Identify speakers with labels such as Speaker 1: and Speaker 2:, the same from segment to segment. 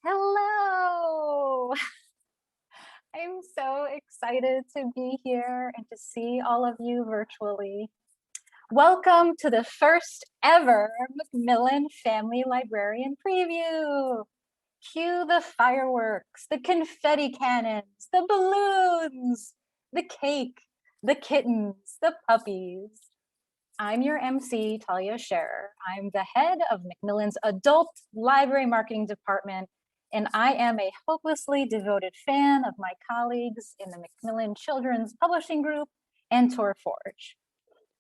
Speaker 1: Hello! I'm so excited to be here and to see all of you virtually. Welcome to the first ever Macmillan Family Librarian Preview. Cue the fireworks, the confetti cannons, the balloons, the cake, the kittens, the puppies. I'm your MC, Talia Scherer. I'm the head of Macmillan's Adult Library Marketing Department, and I am a hopelessly devoted fan of my colleagues in the Macmillan Children's Publishing Group and Tor Forge.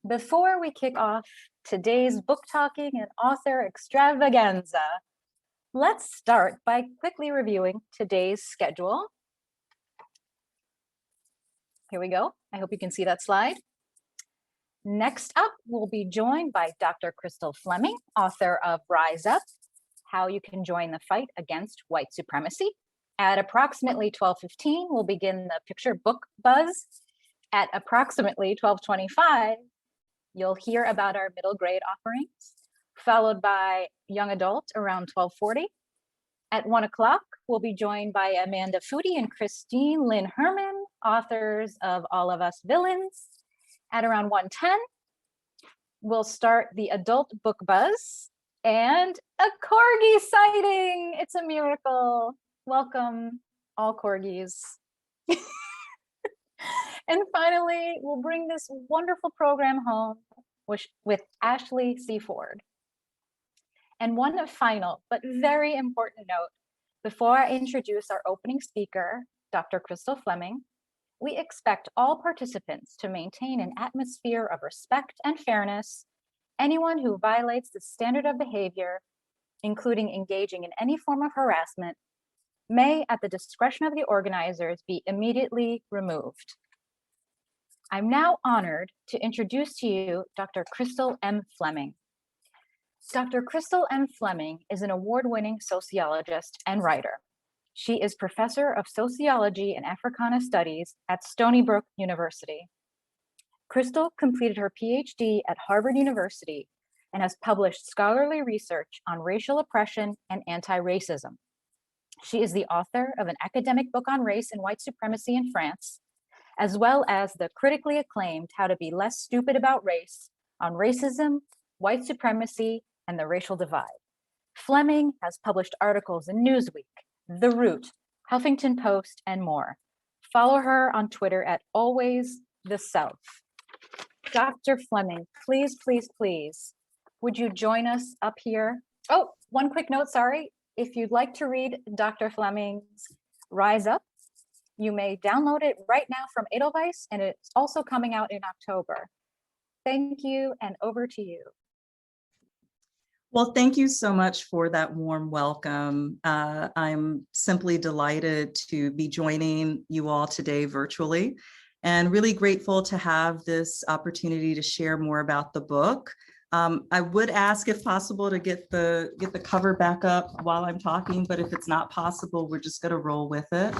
Speaker 1: Before we kick off today's book talking and author extravaganza, let's start by quickly reviewing today's schedule. Here we go. I hope you can see that slide. Next up, we'll be joined by Dr. Crystal Fleming, author of Rise Up, How You Can Join the Fight Against White Supremacy. At approximately 12:15, we'll begin the picture book buzz. At approximately 12:25, you'll hear about our middle grade offerings, followed by young adult around 12:40. At 1 o'clock, we'll be joined by Amanda Foody and Christine Lynn Herman, authors of All of Us Villains. At around 1:10, we'll start the adult book buzz and a corgi sighting. It's a miracle. Welcome, all corgis. And finally, we'll bring this wonderful program home with Ashley C. Ford. And one final but very important note, before I introduce our opening speaker, Dr. Crystal Fleming, we expect all participants to maintain an atmosphere of respect and fairness. Anyone who violates the standard of behavior, including engaging in any form of harassment, may, at the discretion of the organizers, be immediately removed. I'm now honored to introduce to you Dr. Crystal M. Fleming. Dr. Crystal M. Fleming is an award-winning sociologist and writer. She is professor of sociology and Africana studies at Stony Brook University. Crystal completed her PhD at Harvard University and has published scholarly research on racial oppression and anti-racism. She is the author of an academic book on race and white supremacy in France, as well as the critically acclaimed How to Be Less Stupid About Race on racism, white supremacy, and the racial divide. Fleming has published articles in Newsweek, The Root, Huffington Post, and more. Follow her on Twitter at @alwaystheself. Dr. Fleming, please, please, please, would you join us up here? Oh, one quick note, sorry. If you'd like to read Dr. Fleming's Rise Up, you may download it right now from Edelweiss, and it's also coming out in October. Thank you, and over to you.
Speaker 2: Well, thank you so much for that warm welcome. I'm simply delighted to be joining you all today virtually, and really grateful to have this opportunity to share more about the book. I would ask, if possible, to get the cover back up while I'm talking, but if it's not possible, we're just going to roll with it.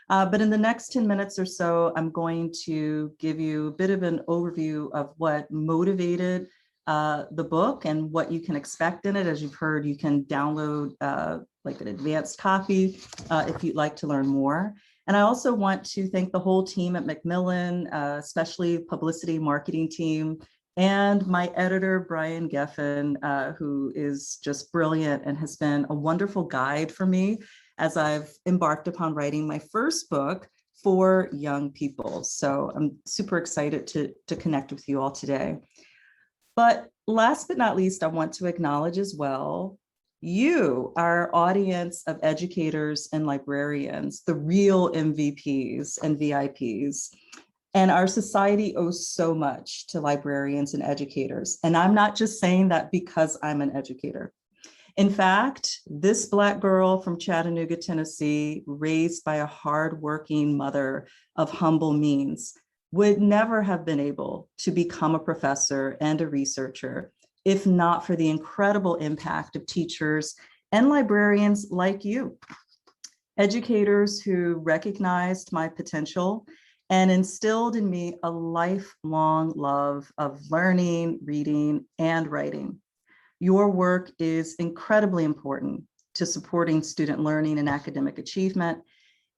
Speaker 2: But in the next 10 minutes or so, I'm going to give you a bit of an overview of what motivated the book and what you can expect in it. As you've heard, you can download like an advanced copy if you'd like to learn more. And I also want to thank the whole team at Macmillan, especially publicity marketing team, and my editor, Brian Geffen, who is just brilliant and has been a wonderful guide for me as I've embarked upon writing my first book for young people. So I'm super excited to connect with you all today. But last but not least, I want to acknowledge as well, you, our audience of educators and librarians, the real MVPs and VIPs. And our society owes so much to librarians and educators. And I'm not just saying that because I'm an educator. In fact, this Black girl from Chattanooga, Tennessee, raised by a hardworking mother of humble means, would never have been able to become a professor and a researcher if not for the incredible impact of teachers and librarians like you. Educators who recognized my potential and instilled in me a lifelong love of learning, reading, and writing. Your work is incredibly important to supporting student learning and academic achievement.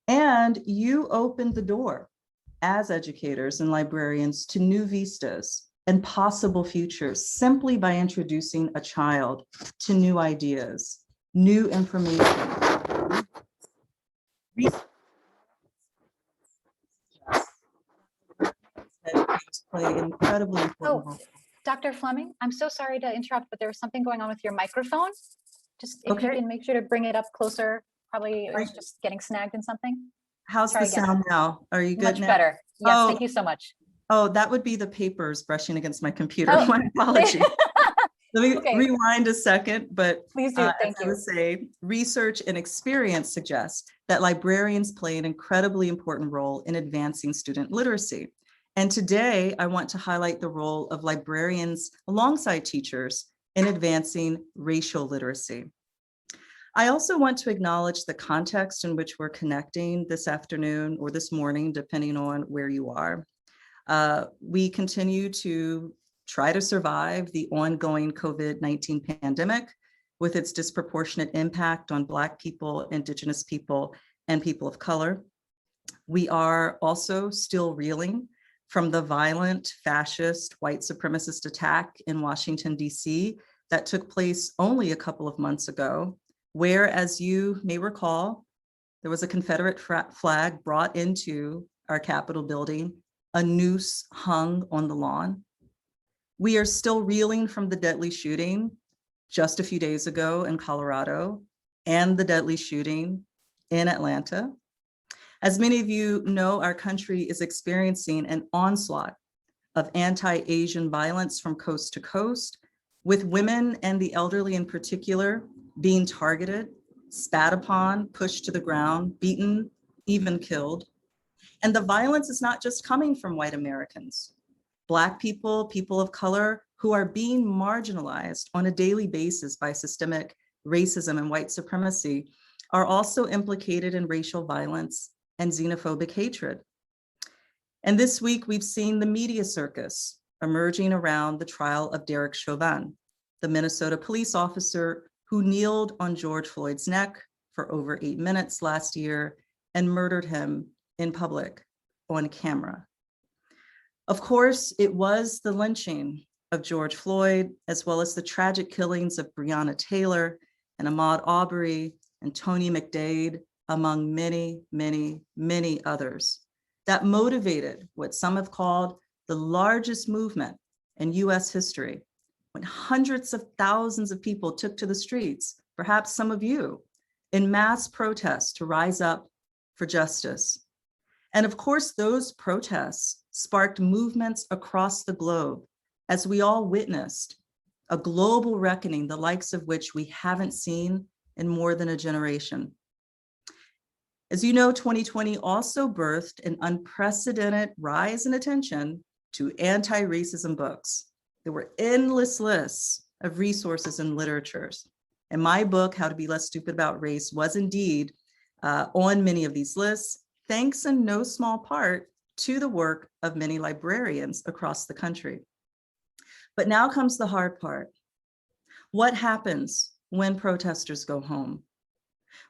Speaker 2: And you opened the door as educators and librarians to new vistas and possible futures simply by introducing a child to new ideas, new information. Play an incredibly important role.
Speaker 1: Dr. Fleming, I'm so sorry to interrupt, but there was something going on with your microphone. Just if you
Speaker 2: Okay.
Speaker 1: can make sure to bring it up closer, probably it was just getting snagged in something.
Speaker 2: How's
Speaker 1: Try
Speaker 2: the
Speaker 1: again.
Speaker 2: sound now? Are you good
Speaker 1: Much
Speaker 2: now?
Speaker 1: better. Yes,
Speaker 2: Oh.
Speaker 1: thank you so much.
Speaker 2: Oh, that would be the papers brushing against my computer.
Speaker 1: Oh.
Speaker 2: My apologies. Let me
Speaker 1: Okay.
Speaker 2: rewind a second, but
Speaker 1: Please do. Thank
Speaker 2: as I
Speaker 1: you.
Speaker 2: would say, research and experience suggests that librarians play an incredibly important role in advancing student literacy. And today I want to highlight the role of librarians alongside teachers in advancing racial literacy. I also want to acknowledge the context in which we're connecting this afternoon or this morning, depending on where you are. We continue to try to survive the ongoing COVID-19 pandemic with its disproportionate impact on Black people, Indigenous people, and people of color. We are also still reeling from the violent, fascist, white supremacist attack in Washington, D.C. that took place only a couple of months ago, where, as you may recall, there was a Confederate flag brought into our Capitol building, a noose hung on the lawn. We are still reeling from the deadly shooting just a few days ago in Colorado and the deadly shooting in Atlanta. As many of you know, our country is experiencing an onslaught of anti-Asian violence from coast to coast, with women and the elderly in particular being targeted, spat upon, pushed to the ground, beaten, even killed. And the violence is not just coming from white Americans. Black people, people of color who are being marginalized on a daily basis by systemic racism and white supremacy are also implicated in racial violence and xenophobic hatred. And this week we've seen the media circus emerging around the trial of Derek Chauvin, the Minnesota police officer who kneeled on George Floyd's neck for over 8 minutes last year and murdered him in public on camera. Of course, it was the lynching of George Floyd, as well as the tragic killings of Breonna Taylor and Ahmaud Arbery and Tony McDade, among many, many, many others, that motivated what some have called the largest movement in US history, when hundreds of thousands of people took to the streets, perhaps some of you, in mass protests to rise up for justice. And of course, those protests sparked movements across the globe as we all witnessed a global reckoning, the likes of which we haven't seen in more than a generation. As you know, 2020 also birthed an unprecedented rise in attention to anti-racism books. There were endless lists of resources and literatures. And my book, How to Be Less Stupid About Race, was indeed on many of these lists, thanks in no small part to the work of many librarians across the country. But now comes the hard part. What happens when protesters go home?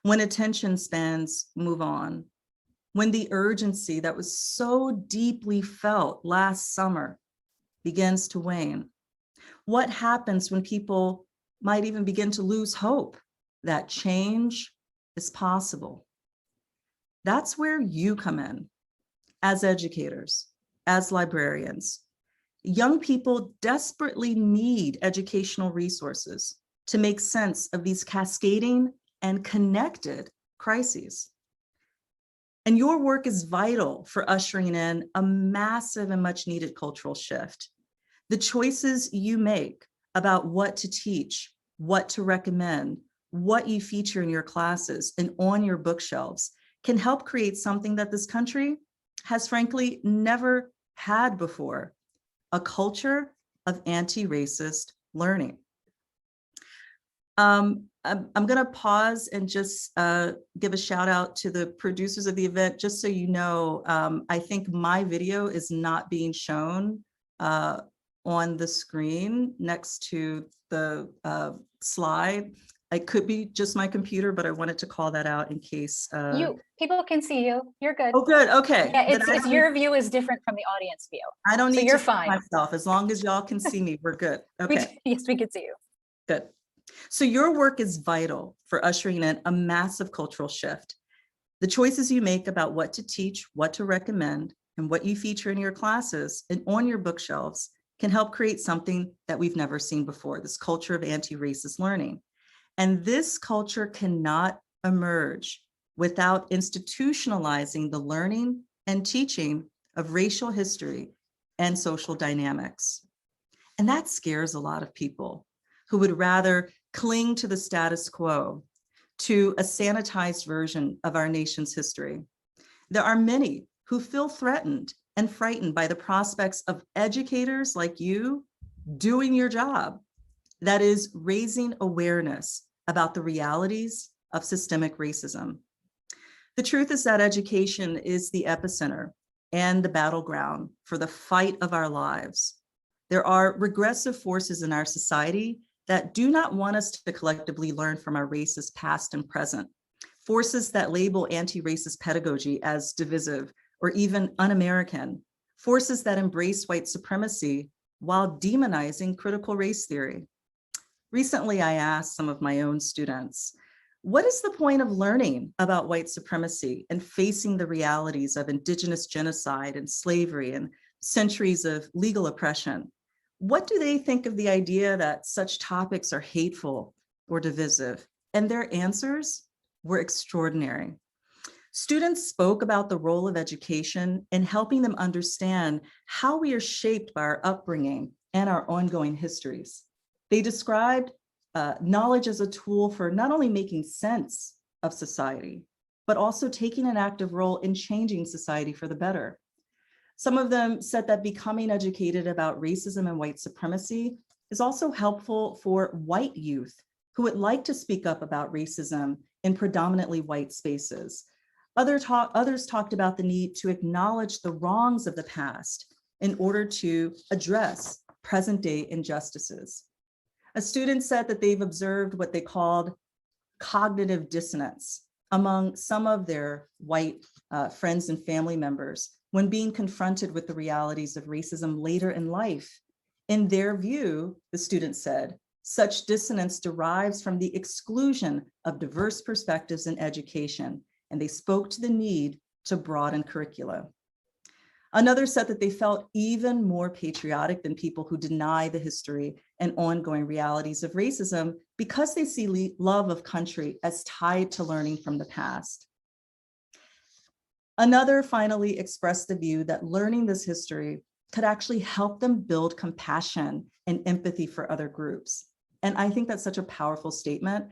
Speaker 2: When attention spans move on? When the urgency that was so deeply felt last summer begins to wane? What happens when people might even begin to lose hope that change is possible? That's where you come in as educators, as librarians. Young people desperately need educational resources to make sense of these cascading and connected crises. And your work is vital for ushering in a massive and much needed cultural shift. The choices you make about what to teach, what to recommend, what you feature in your classes and on your bookshelves can help create something that this country has frankly never had before, a culture of anti-racist learning. I'm gonna pause and just give a shout out to the producers of the event. Just so you know, I think my video is not being shown on the screen next to the slide. It could be just my computer, but I wanted to call that out in case.
Speaker 1: People can see you. You're good.
Speaker 2: Oh, good. Okay.
Speaker 1: Yeah,
Speaker 2: Then
Speaker 1: it's your view is different from the audience view.
Speaker 2: I don't
Speaker 1: So
Speaker 2: need
Speaker 1: you're
Speaker 2: to see
Speaker 1: fine.
Speaker 2: myself. As long as y'all can see me, we're good. Okay.
Speaker 1: Yes, we can see you.
Speaker 2: Good. So your work is vital for ushering in a massive cultural shift. The choices you make about what to teach, what to recommend, and what you feature in your classes and on your bookshelves can help create something that we've never seen before, this culture of anti-racist learning. And this culture cannot emerge without institutionalizing the learning and teaching of racial history and social dynamics. And that scares a lot of people who would rather cling to the status quo, to a sanitized version of our nation's history. There are many who feel threatened and frightened by the prospects of educators like you doing your job, that is, raising awareness about the realities of systemic racism. The truth is that education is the epicenter and the battleground for the fight of our lives. There are regressive forces in our society that do not want us to collectively learn from our racist past and present, forces that label anti-racist pedagogy as divisive or even un-American, forces that embrace white supremacy while demonizing critical race theory. Recently, I asked some of my own students, what is the point of learning about white supremacy and facing the realities of indigenous genocide and slavery and centuries of legal oppression? What do they think of the idea that such topics are hateful or divisive? And their answers were extraordinary. Students spoke about the role of education in helping them understand how we are shaped by our upbringing and our ongoing histories. They described knowledge as a tool for not only making sense of society, but also taking an active role in changing society for the better. Some of them said that becoming educated about racism and white supremacy is also helpful for white youth who would like to speak up about racism in predominantly white spaces. Others talked about the need to acknowledge the wrongs of the past in order to address present-day injustices. A student said that they've observed what they called cognitive dissonance among some of their white friends and family members when being confronted with the realities of racism later in life. In their view, the student said, such dissonance derives from the exclusion of diverse perspectives in education, and they spoke to the need to broaden curricula. Another said that they felt even more patriotic than people who deny the history and ongoing realities of racism because they see love of country as tied to learning from the past. Another finally expressed the view that learning this history could actually help them build compassion and empathy for other groups. And I think that's such a powerful statement.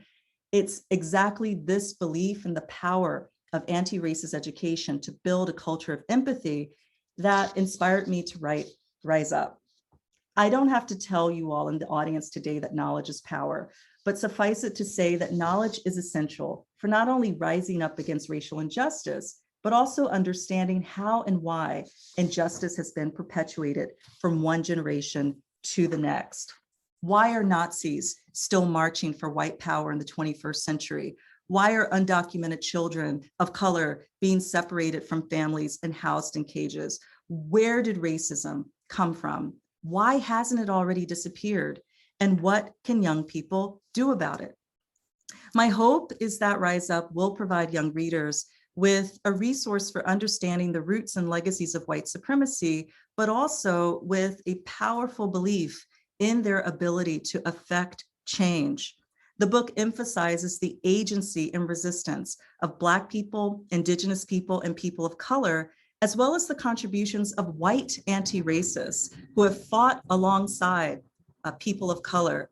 Speaker 2: It's exactly this belief in the power of anti-racist education to build a culture of empathy that inspired me to write Rise Up. I don't have to tell you all in the audience today that knowledge is power, but suffice it to say that knowledge is essential for not only rising up against racial injustice, but also understanding how and why injustice has been perpetuated from one generation to the next. Why are Nazis still marching for white power in the 21st century? Why are undocumented children of color being separated from families and housed in cages? Where did racism come from? Why hasn't it already disappeared? And what can young people do about it? My hope is that Rise Up will provide young readers with a resource for understanding the roots and legacies of white supremacy, but also with a powerful belief in their ability to affect change. The book emphasizes the agency and resistance of Black people, Indigenous people, and people of color, as well as the contributions of white anti-racists who have fought alongside people of color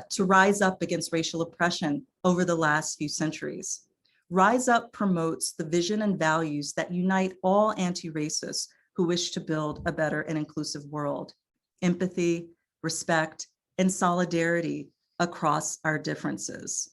Speaker 2: to rise up against racial oppression over the last few centuries. Rise Up promotes the vision and values that unite all anti-racists who wish to build a better and inclusive world: empathy, respect, and solidarity across our differences.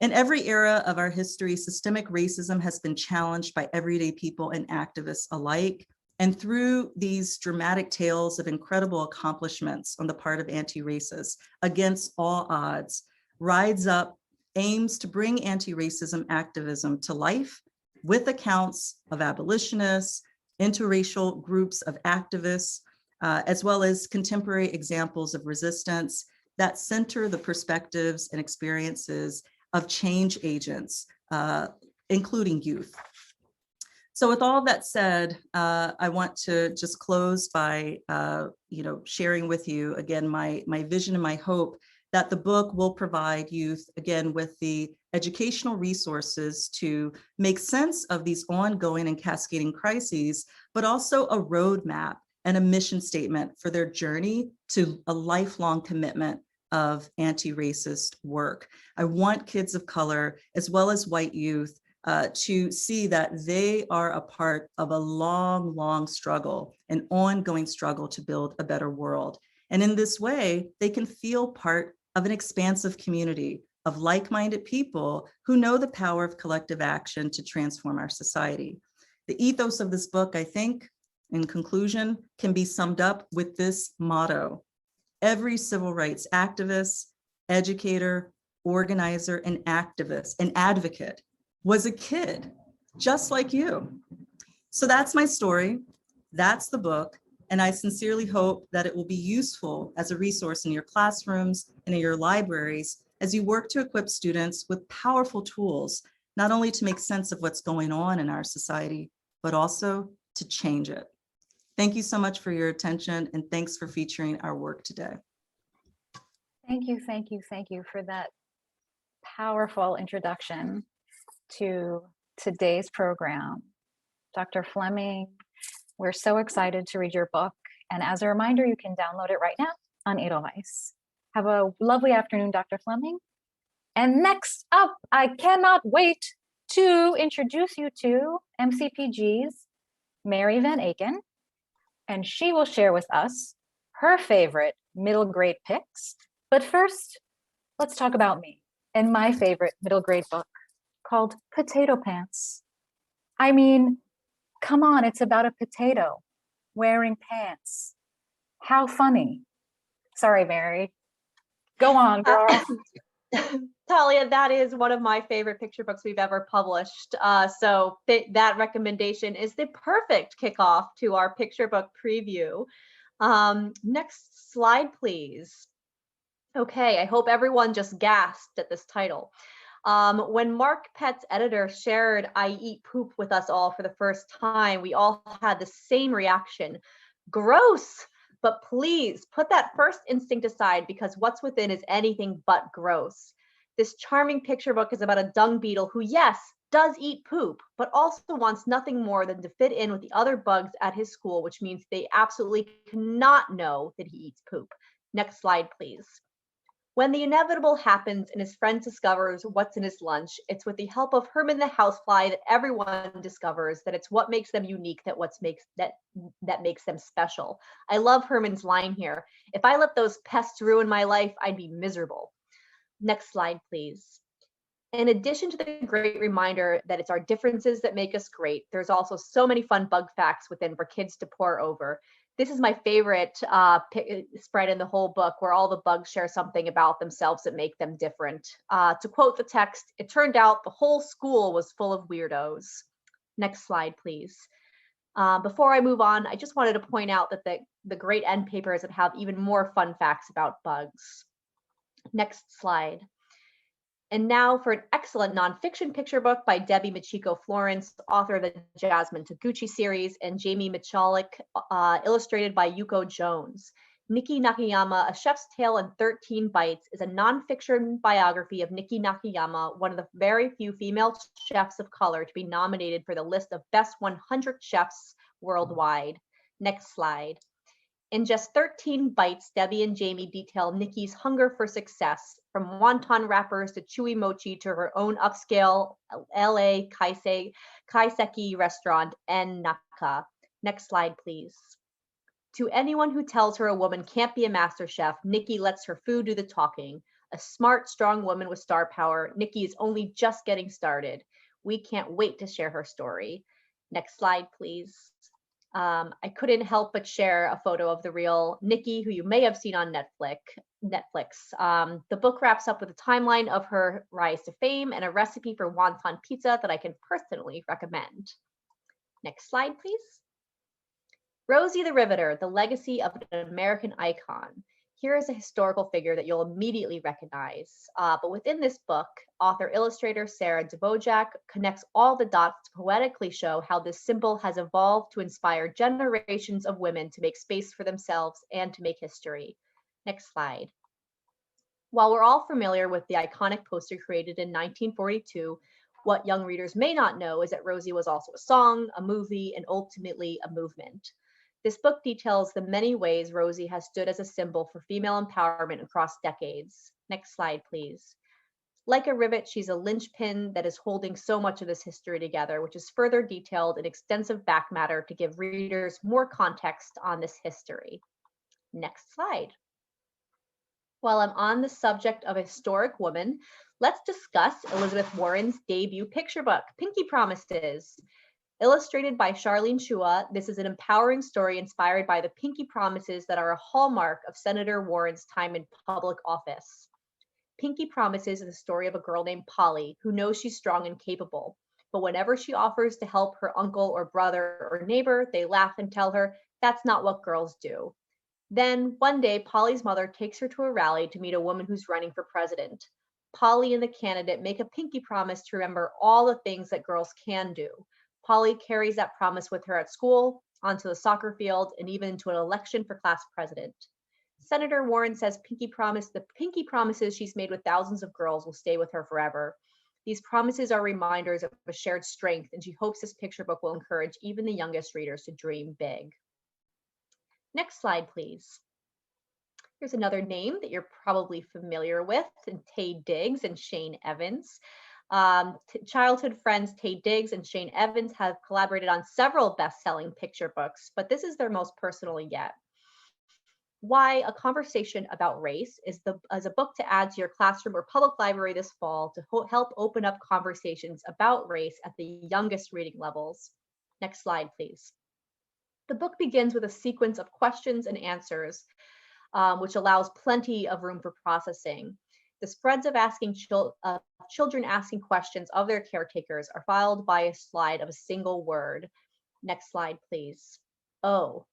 Speaker 2: In every era of our history, systemic racism has been challenged by everyday people and activists alike. And through these dramatic tales of incredible accomplishments on the part of anti-racists against all odds, Rise Up aims to bring anti-racism activism to life with accounts of abolitionists, interracial groups of activists, as well as contemporary examples of resistance that center the perspectives and experiences of change agents, including youth. So with all that said, I want to just close by sharing with you again my vision and my hope that the book will provide youth again with the educational resources to make sense of these ongoing and cascading crises, but also a roadmap and a mission statement for their journey to a lifelong commitment of anti-racist work. I want kids of color, as well as white youth, to see that they are a part of a long, long struggle, an ongoing struggle to build a better world. And in this way, they can feel part of an expansive community of like-minded people who know the power of collective action to transform our society. The ethos of this book, I think, in conclusion, can be summed up with this motto: every civil rights activist, educator, organizer, and activist, and advocate was a kid, just like you. So that's my story, that's the book, and I sincerely hope that it will be useful as a resource in your classrooms and in your libraries as you work to equip students with powerful tools, not only to make sense of what's going on in our society, but also to change it. Thank you so much for your attention, and thanks for featuring our work today.
Speaker 1: Thank you for that powerful introduction to today's program. Dr. Fleming, we're so excited to read your book. And as a reminder, you can download it right now on Edelweiss. Have a lovely afternoon, Dr. Fleming. And next up, I cannot wait to introduce you to MCPG's Mary Van Aken, and she will share with us her favorite middle grade picks. But first, let's talk about me and my favorite middle grade book called Potato Pants. I mean, come on, it's about a potato wearing pants. How funny. Sorry, Mary. Go on, girl.
Speaker 3: Talia, that is one of my favorite picture books we've ever published. So that recommendation is the perfect kickoff to our picture book preview. Next slide, please. Okay, I hope everyone just gasped at this title. When Mark Pett's editor shared I Eat Poop with us all for the first time, we all had the same reaction. Gross! But please put that first instinct aside, because what's within is anything but gross. This charming picture book is about a dung beetle who, yes, does eat poop, but also wants nothing more than to fit in with the other bugs at his school, which means they absolutely cannot know that he eats poop. Next slide, please. When the inevitable happens and his friend discovers what's in his lunch, it's with the help of Herman the housefly that everyone discovers that it's what makes them unique, that makes them special. I love Herman's line here. If I let those pests ruin my life, I'd be miserable. Next slide, please. In addition to the great reminder that it's our differences that make us great, there's also so many fun bug facts within for kids to pore over. This is my favorite spread in the whole book, where all the bugs share something about themselves that make them different. To quote the text, it turned out the whole school was full of weirdos. Next slide, please. Before I move on, I just wanted to point out that the great end papers that have even more fun facts about bugs. Next slide. And now for an excellent nonfiction picture book by Debbie Machiko Florence, author of the Jasmine Taguchi series, and Jamie Michalik, illustrated by Yuko Jones. Nikki Nakayama, A Chef's Tale in 13 Bites, is a nonfiction biography of Nikki Nakayama, one of the very few female chefs of color to be nominated for the list of best 100 chefs worldwide. Next slide. In just 13 bites, Debbie and Jamie detail Nikki's hunger for success, from wonton wrappers to chewy mochi to her own upscale LA kaiseki restaurant, En Naka. Next slide, please. To anyone who tells her a woman can't be a master chef, Nikki lets her food do the talking. A smart, strong woman with star power, Nikki is only just getting started. We can't wait to share her story. Next slide, please. I couldn't help but share a photo of the real Nikki, who you may have seen on Netflix. The book wraps up with a timeline of her rise to fame and a recipe for wonton pizza that I can personally recommend. Next slide, please. Rosie the Riveter, the legacy of an American icon. Here is a historical figure that you'll immediately recognize. But within this book, author-illustrator Sarah Dvorak connects all the dots to poetically show how this symbol has evolved to inspire generations of women to make space for themselves and to make history. Next slide. While we're all familiar with the iconic poster created in 1942, what young readers may not know is that Rosie was also a song, a movie, and ultimately a movement. This book details the many ways Rosie has stood as a symbol for female empowerment across decades. Next slide, please. Like a rivet, she's a linchpin that is holding so much of this history together, which is further detailed in extensive back matter to give readers more context on this history. Next slide. While I'm on the subject of a historic woman, let's discuss Elizabeth Warren's debut picture book, Pinky Promises. Illustrated by Charlene Chua, this is an empowering story inspired by the pinky promises that are a hallmark of Senator Warren's time in public office. Pinky Promises is the story of a girl named Polly who knows she's strong and capable, but whenever she offers to help her uncle or brother or neighbor, they laugh and tell her that's not what girls do. Then one day, Polly's mother takes her to a rally to meet a woman who's running for president. Polly and the candidate make a pinky promise to remember all the things that girls can do. Polly carries that promise with her at school, onto the soccer field, and even into an election for class president. Senator Warren says the pinky promises she's made with thousands of girls will stay with her forever. These promises are reminders of a shared strength, and she hopes this picture book will encourage even the youngest readers to dream big. Next slide, please. Here's another name that you're probably familiar with, Taye Diggs and Shane Evans. Childhood friends Taye Diggs and Shane Evans have collaborated on several best-selling picture books, but this is their most personal yet. Why a Conversation About Race is a book to add to your classroom or public library this fall to help open up conversations about race at the youngest reading levels. Next slide, please. The book begins with a sequence of questions and answers, which allows plenty of room for processing. The spreads of children asking questions of their caretakers are followed by a slide of a single word. Next slide, please. Oh.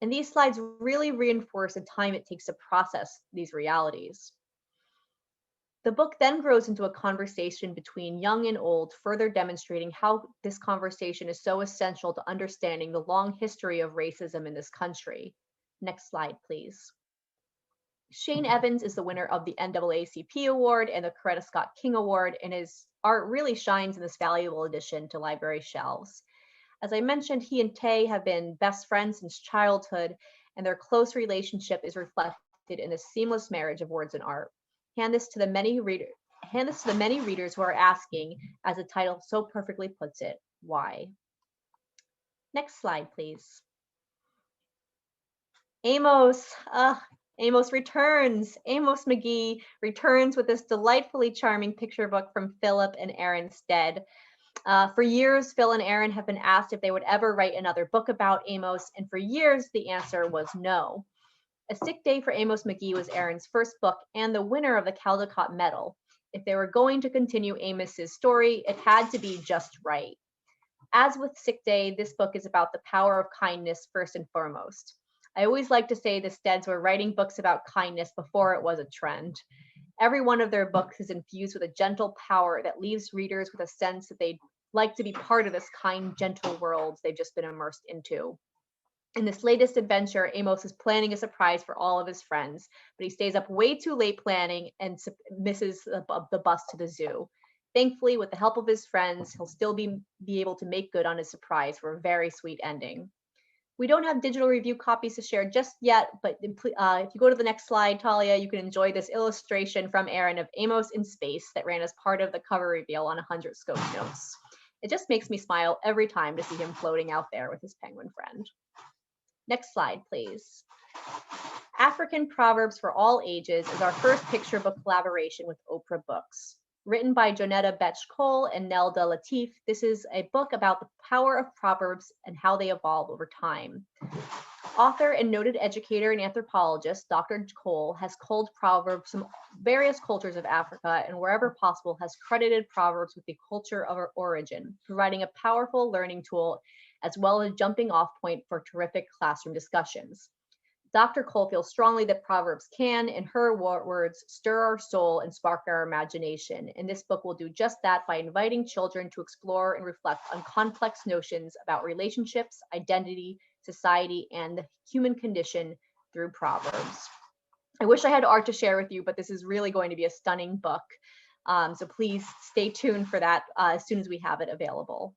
Speaker 3: And these slides really reinforce the time it takes to process these realities. The book then grows into a conversation between young and old, further demonstrating how this conversation is so essential to understanding the long history of racism in this country. Next slide, please. Shane Evans is the winner of the NAACP Award and the Coretta Scott King Award, and his art really shines in this valuable addition to library shelves. As I mentioned, he and Taye have been best friends since childhood, and their close relationship is reflected in the seamless marriage of words and art. Hand this to the many readers who are asking, as the title so perfectly puts it, why? Next slide, please. Amos returns. Amos McGee returns with this delightfully charming picture book from Philip and Erin Stead. For years, Phil and Erin have been asked if they would ever write another book about Amos, and for years, the answer was no. A Sick Day for Amos McGee was Erin's first book and the winner of the Caldecott Medal. If they were going to continue Amos's story, it had to be just right. As with Sick Day, this book is about the power of kindness first and foremost. I always like to say the Steads were writing books about kindness before it was a trend. Every one of their books is infused with a gentle power that leaves readers with a sense that they'd like to be part of this kind, gentle world they've just been immersed into. In this latest adventure, Amos is planning a surprise for all of his friends, but he stays up way too late planning and misses the bus to the zoo. Thankfully, with the help of his friends, he'll still be able to make good on his surprise for a very sweet ending. We don't have digital review copies to share just yet, but if you go to the next slide, Talia, you can enjoy this illustration from Erin of Amos in space that ran as part of the cover reveal on 100 Scope Notes. It just makes me smile every time to see him floating out there with his penguin friend. Next slide, please. African Proverbs for All Ages is our first picture book collaboration with Oprah Books. Written by Jonetta Betch-Cole and Nelda Latif, this is a book about the power of proverbs and how they evolve over time. Author and noted educator and anthropologist, Dr. Cole, has culled proverbs from various cultures of Africa and wherever possible has credited proverbs with the culture of our origin, providing a powerful learning tool as well as a jumping off point for terrific classroom discussions. Dr. Cole feels strongly that proverbs can, in her words, stir our soul and spark our imagination. And this book will do just that by inviting children to explore and reflect on complex notions about relationships, identity, society, and the human condition through proverbs. I wish I had art to share with you, but this is really going to be a stunning book. So please stay tuned for that as soon as we have it available.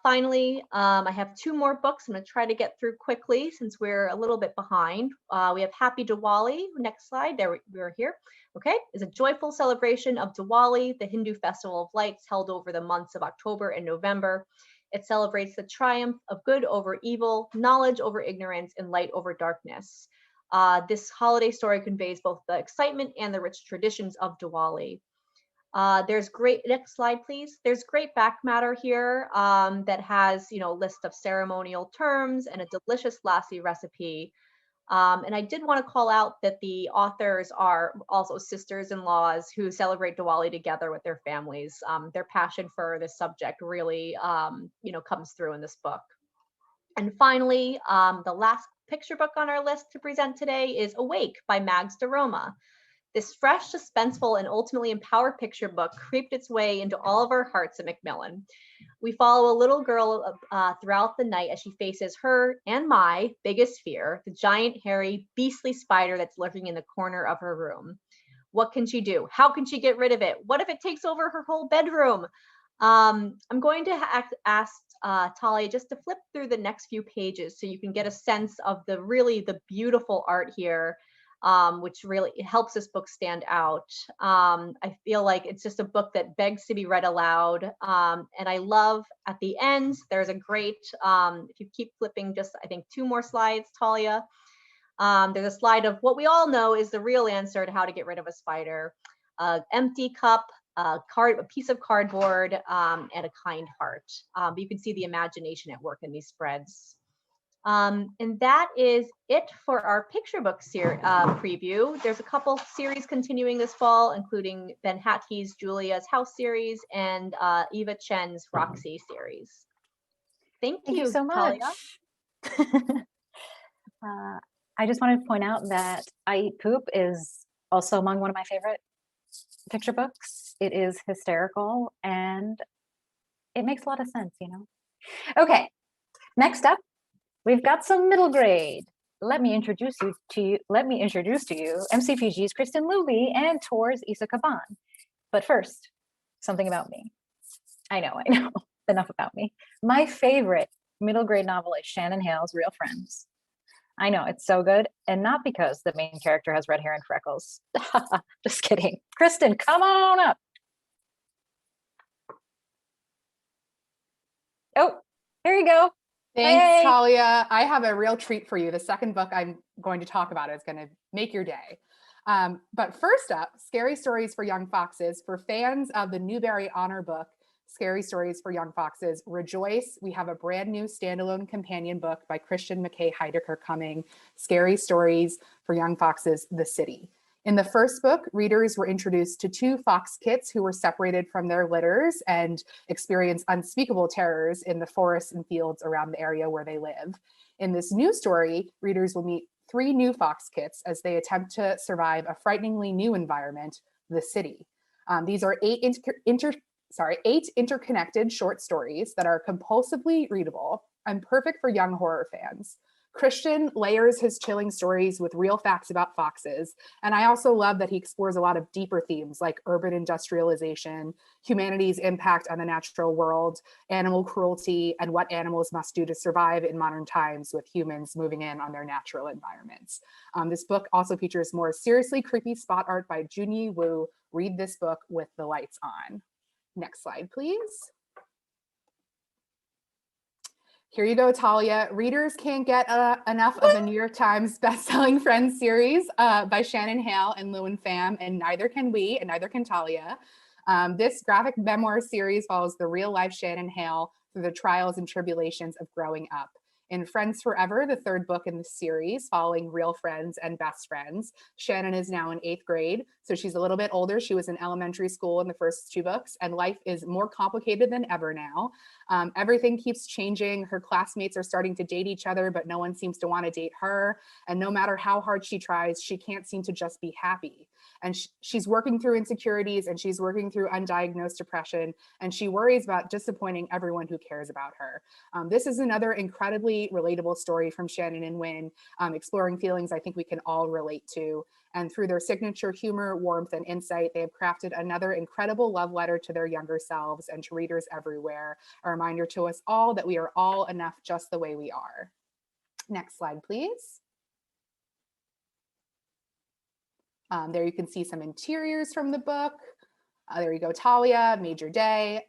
Speaker 3: Finally, I have 2 more books I'm going to try to get through quickly since we're a little bit behind. We have Happy Diwali. Next slide. There we're here. Okay, is a joyful celebration of Diwali, the Hindu festival of lights held over the months of October and November. It celebrates the triumph of good over evil, knowledge over ignorance, and light over darkness. This holiday story conveys both the excitement and the rich traditions of Diwali. There's great, next slide, please. There's great back matter here that has, a list of ceremonial terms and a delicious lassi recipe. And I did want to call out that the authors are also sisters-in-laws who celebrate Diwali together with their families. Their passion for this subject really, comes through in this book. And finally, the last picture book on our list to present today is Awake by Mags DeRoma. This fresh, suspenseful, and ultimately empowered picture book creeped its way into all of our hearts at Macmillan. We follow a little girl throughout the night as she faces her and my biggest fear, the giant, hairy, beastly spider that's lurking in the corner of her room. What can she do? How can she get rid of it? What if it takes over her whole bedroom? I'm going to ask Talia just to flip through the next few pages so you can get a sense of the beautiful art here. Which really helps this book stand out. I feel like it's just a book that begs to be read aloud. And I love at the end, there's a great, if you keep flipping just, I think 2 more slides, Talia. There's a slide of what we all know is the real answer to how to get rid of a spider. Empty cup, a piece of cardboard, and a kind heart. You can see the imagination at work in these spreads. And that is it for our picture book preview. There's a couple series continuing this fall, including Ben Hattke's Julia's House series and Eva Chen's Roxy series. Thank you
Speaker 1: so much. I just wanted to point out that I Eat Poop is also among one of my favorite picture books. It is hysterical and it makes a lot of sense, Okay, next up, we've got some middle grade. Let me introduce to you MCPG's Kristen Luby and Tor's Issa Kaban. But first, something about me. I know, enough about me. My favorite middle grade novel is Shannon Hale's Real Friends. I know, it's so good, and not because the main character has red hair and freckles. Just kidding. Kristen, come on up. Oh, here you go.
Speaker 4: Thanks,
Speaker 1: Hey.
Speaker 4: Talia. I have a real treat for you. The second book I'm going to talk about is going to make your day. But first up, Scary Stories for Young Foxes. For fans of the Newbery Honor book, Scary Stories for Young Foxes, rejoice. We have a brand new standalone companion book by Christian McKay Heidecker coming, Scary Stories for Young Foxes, The City. In the first book, readers were introduced to 2 fox kits who were separated from their litters and experienced unspeakable terrors in the forests and fields around the area where they live. In this new story, readers will meet 3 new fox kits as they attempt to survive a frighteningly new environment, the city. These are 8 interconnected short stories that are compulsively readable and perfect for young horror fans. Christian layers his chilling stories with real facts about foxes, and I also love that he explores a lot of deeper themes like urban industrialization, humanity's impact on the natural world, animal cruelty, and what animals must do to survive in modern times with humans moving in on their natural environments. This book also features more seriously creepy spot art by Junyi Wu. Read this book with the lights on. Next slide, please. Here you go, Talia. Readers can't get enough of the New York Times bestselling Friends series by Shannon Hale and Lewin Pham, and neither can we, and neither can Talia. This graphic memoir series follows the real-life Shannon Hale through the trials and tribulations of growing up. In Friends Forever, the third book in the series, following real friends and best friends, Shannon is now in 8th grade, so she's a little bit older. She was in elementary school in the first 2 books, and life is more complicated than ever now. Everything keeps changing. Her classmates are starting to date each other, but no one seems to want to date her. And no matter how hard she tries, she can't seem to just be happy. And she's working through insecurities, and she's working through undiagnosed depression, and she worries about disappointing everyone who cares about her. This is another incredibly relatable story from Shannon and Wynne, exploring feelings I think we can all relate to. And through their signature humor, warmth, and insight, they have crafted another incredible love letter to their younger selves and to readers everywhere, a reminder to us all that we are all enough just the way we are. Next slide, please. There you can see some interiors from the book. There you go, Talia, Major Day.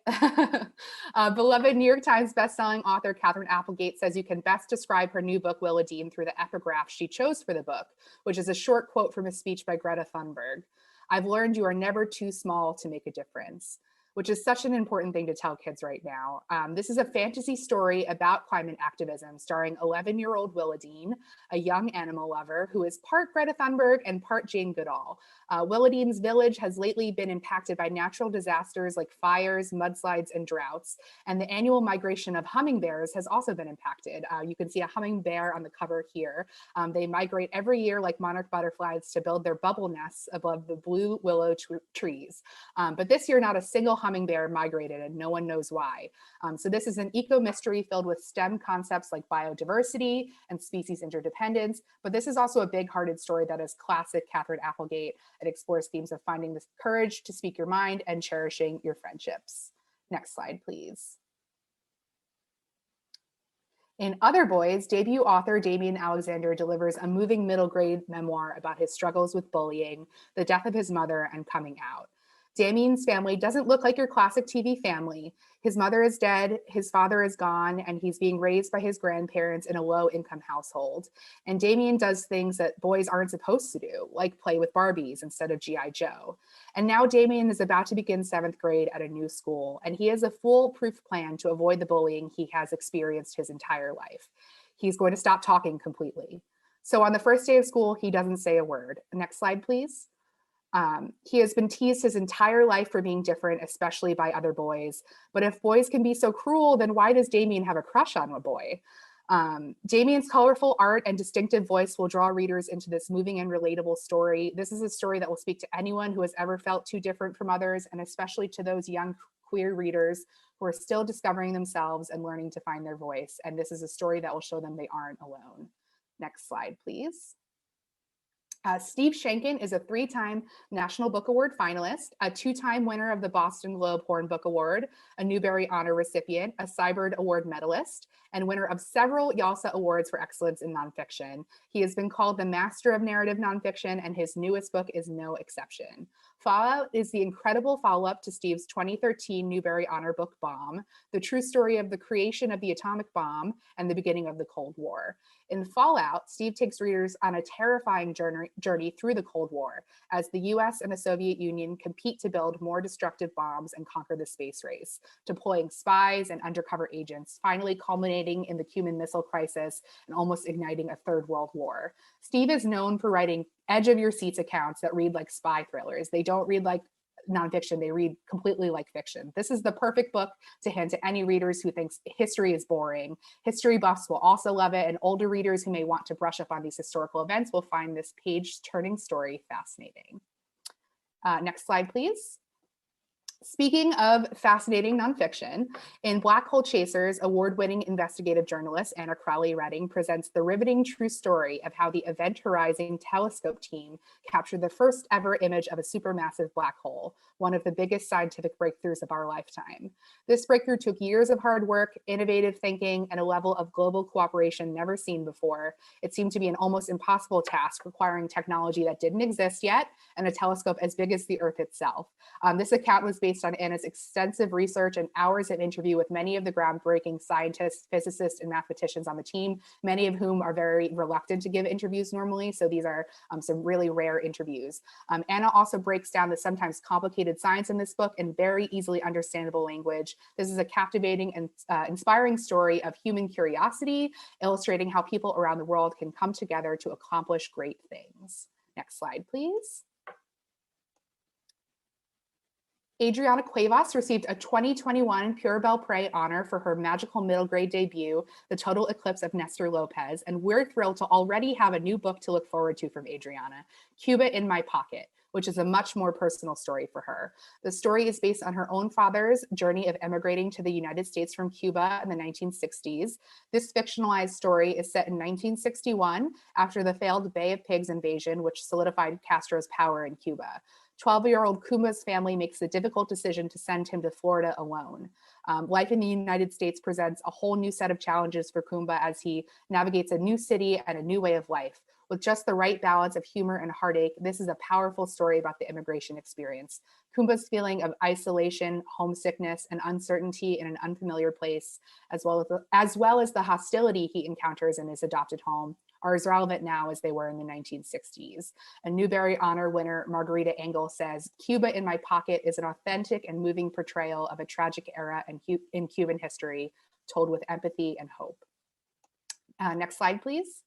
Speaker 4: Beloved New York Times bestselling author Catherine Applegate says you can best describe her new book, Willadine, through the epigraph she chose for the book, which is a short quote from a speech by Greta Thunberg. I've learned you are never too small to make a difference, which is such an important thing to tell kids right now. This is a fantasy story about climate activism starring 11-year-old Willadine, a young animal lover who is part Greta Thunberg and part Jane Goodall. Willadine's village has lately been impacted by natural disasters like fires, mudslides, and droughts. And the annual migration of hummingbirds has also been impacted. You can see a hummingbird on the cover here. They migrate every year like monarch butterflies to build their bubble nests above the blue willow trees. But this year, not a single hummingbird migrated, and no one knows why. So this is an eco-mystery filled with STEM concepts like biodiversity and species interdependence. But this is also a big-hearted story that is classic Catherine Applegate. It explores themes of finding the courage to speak your mind and cherishing your friendships. Next slide, please. In Other Boys, debut author Damien Alexander delivers a moving middle grade memoir about his struggles with bullying, the death of his mother, and coming out. Damien's family doesn't look like your classic TV family. His mother is dead, his father is gone, and he's being raised by his grandparents in a low-income household. And Damien does things that boys aren't supposed to do, like play with Barbies instead of G.I. Joe. And now Damien is about to begin 7th grade at a new school, and he has a foolproof plan to avoid the bullying he has experienced his entire life. He's going to stop talking completely. So on the first day of school, he doesn't say a word. Next slide, please. He has been teased his entire life for being different, especially by other boys. But if boys can be so cruel, then why does Damien have a crush on a boy? Damien's colorful art and distinctive voice will draw readers into this moving and relatable story. This is a story that will speak to anyone who has ever felt too different from others, and especially to those young queer readers who are still discovering themselves and learning to find their voice. And this is a story that will show them they aren't alone. Next slide, please. Steve Shankin is a 3-time National Book Award finalist, a 2-time winner of the Boston Globe Horn Book Award, a Newbery Honor recipient, a Sybert Award medalist, and winner of several YALSA Awards for excellence in nonfiction. He has been called the master of narrative nonfiction, and his newest book is no exception. Fallout is the incredible follow-up to Steve's 2013 Newbery Honor book Bomb, the true story of the creation of the atomic bomb and the beginning of the Cold War. In Fallout, Steve takes readers on a terrifying journey through the Cold War as the US and the Soviet Union compete to build more destructive bombs and conquer the space race, deploying spies and undercover agents, finally culminating in the Cuban Missile Crisis and almost igniting a third world war. Steve is known for writing edge of your seats accounts that read like spy thrillers. They don't read like nonfiction, they read completely like fiction. This is the perfect book to hand to any readers who thinks history is boring. History buffs will also love it, and older readers who may want to brush up on these historical events will find this page-turning story fascinating. Next slide, please. Speaking of fascinating nonfiction, in Black Hole Chasers, award-winning investigative journalist Anna Crowley-Redding presents the riveting true story of how the Event Horizon telescope team captured the first ever image of a supermassive black hole, one of the biggest scientific breakthroughs of our lifetime. This breakthrough took years of hard work, innovative thinking, and a level of global cooperation never seen before. It seemed to be an almost impossible task, requiring technology that didn't exist yet and a telescope as big as the Earth itself. This account was based based on Anna's extensive research and hours of interview with many of the groundbreaking scientists, physicists, and mathematicians on the team, many of whom are very reluctant to give interviews normally. So these are some really rare interviews. Anna also breaks down the sometimes complicated science in this book in very easily understandable language. This is a captivating and inspiring story of human curiosity, illustrating how people around the world can come together to accomplish great things. Next slide, please. Adriana Cuevas received a 2021 Pure Belle Pré honor for her magical middle grade debut, The Total Eclipse of Nestor Lopez, and we're thrilled to already have a new book to look forward to from Adriana, Cuba in My Pocket, which is a much more personal story for her. The story is based on her own father's journey of emigrating to the United States from Cuba in the 1960s. This fictionalized story is set in 1961 after the failed Bay of Pigs invasion, which solidified Castro's power in Cuba. 12-year-old Kumba's family makes the difficult decision to send him to Florida alone. Life in the United States presents a whole new set of challenges for Kumba as he navigates a new city and a new way of life. With just the right balance of humor and heartache, this is a powerful story about the immigration experience. Kumba's feeling of isolation, homesickness, and uncertainty in an unfamiliar place, as well as the hostility he encounters in his adopted home, are as relevant now as they were in the 1960s. A Newbery Honor winner, Margarita Engel, says, Cuba in My Pocket is an authentic and moving portrayal of a tragic era in Cuban history, told with empathy and hope. Next slide, please.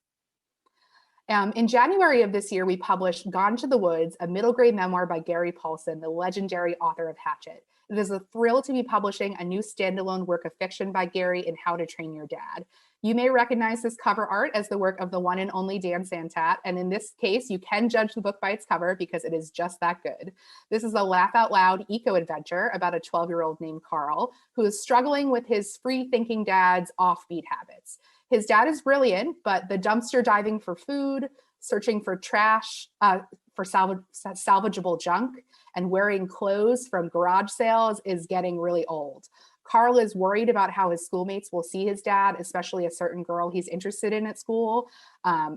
Speaker 4: In January of this year, we published Gone to the Woods, a middle grade memoir by Gary Paulson, the legendary author of Hatchet. It is a thrill to be publishing a new standalone work of fiction by Gary in How to Train Your Dad. You may recognize this cover art as the work of the one and only Dan Santat, and in this case, you can judge the book by its cover because it is just that good. This is a laugh-out-loud eco-adventure about a 12-year-old named Carl who is struggling with his free-thinking dad's offbeat habits. His dad is brilliant, but the dumpster diving for food, searching for trash, for salvageable junk, and wearing clothes from garage sales is getting really old. Carl is worried about how his schoolmates will see his dad, especially a certain girl he's interested in at school.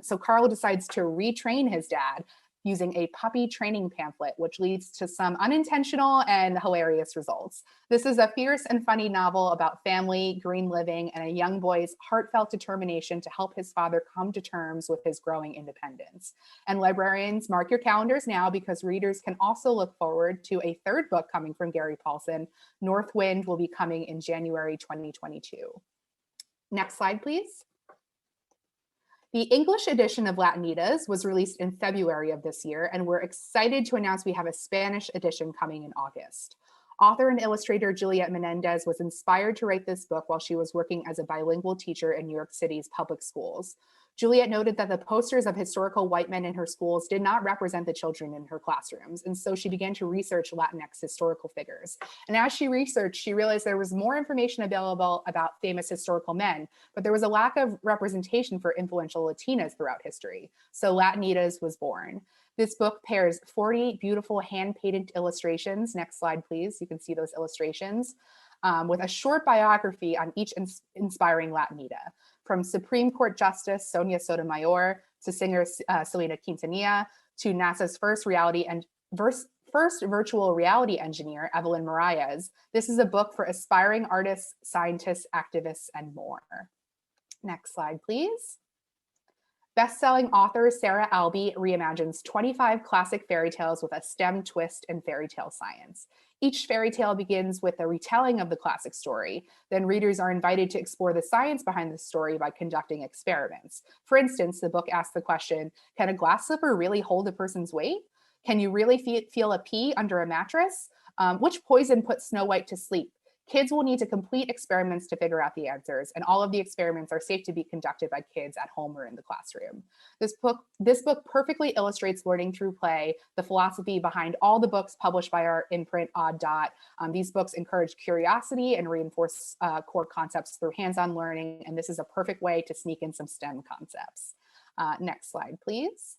Speaker 4: So Carl decides to retrain his dad using a puppy training pamphlet, which leads to some unintentional and hilarious results. This is a fierce and funny novel about family, green living, and a young boy's heartfelt determination to help his father come to terms with his growing independence. And librarians, mark your calendars now because readers can also look forward to a third book coming from Gary Paulson. North Wind will be coming in January 2022. Next slide, please. The English edition of Latinitas was released in February of this year, and we're excited to announce we have a Spanish edition coming in August. Author and illustrator Juliet Menendez was inspired to write this book while she was working as a bilingual teacher in New York City's public schools. Juliet noted that the posters of historical white men in her schools did not represent the children in her classrooms, and so she began to research Latinx historical figures. And as she researched, she realized there was more information available about famous historical men, but there was a lack of representation for influential Latinas throughout history. So Latinitas was born. This book pairs 40 beautiful hand-painted illustrations. Next slide, please. You can see those illustrations. With a short biography on each inspiring Latinita, from Supreme Court Justice Sonia Sotomayor to singer Selena Quintanilla to NASA's first virtual reality engineer, Evelyn Marias. This is a book for aspiring artists, scientists, activists, and more. Next slide, please. Best-selling author Sarah Albee reimagines 25 classic fairy tales with a STEM twist and fairy tale science. Each fairy tale begins with a retelling of the classic story. Then readers are invited to explore the science behind the story by conducting experiments. For instance, the book asks the question, can a glass slipper really hold a person's weight? Can you really feel a pea under a mattress? Which poison put Snow White to sleep? Kids will need to complete experiments to figure out the answers, and all of the experiments are safe to be conducted by kids at home or in the classroom. This book perfectly illustrates learning through play, the philosophy behind all the books published by our imprint Odd Dot. These books encourage curiosity and reinforce core concepts through hands-on learning, and this is a perfect way to sneak in some STEM concepts. Next slide, please.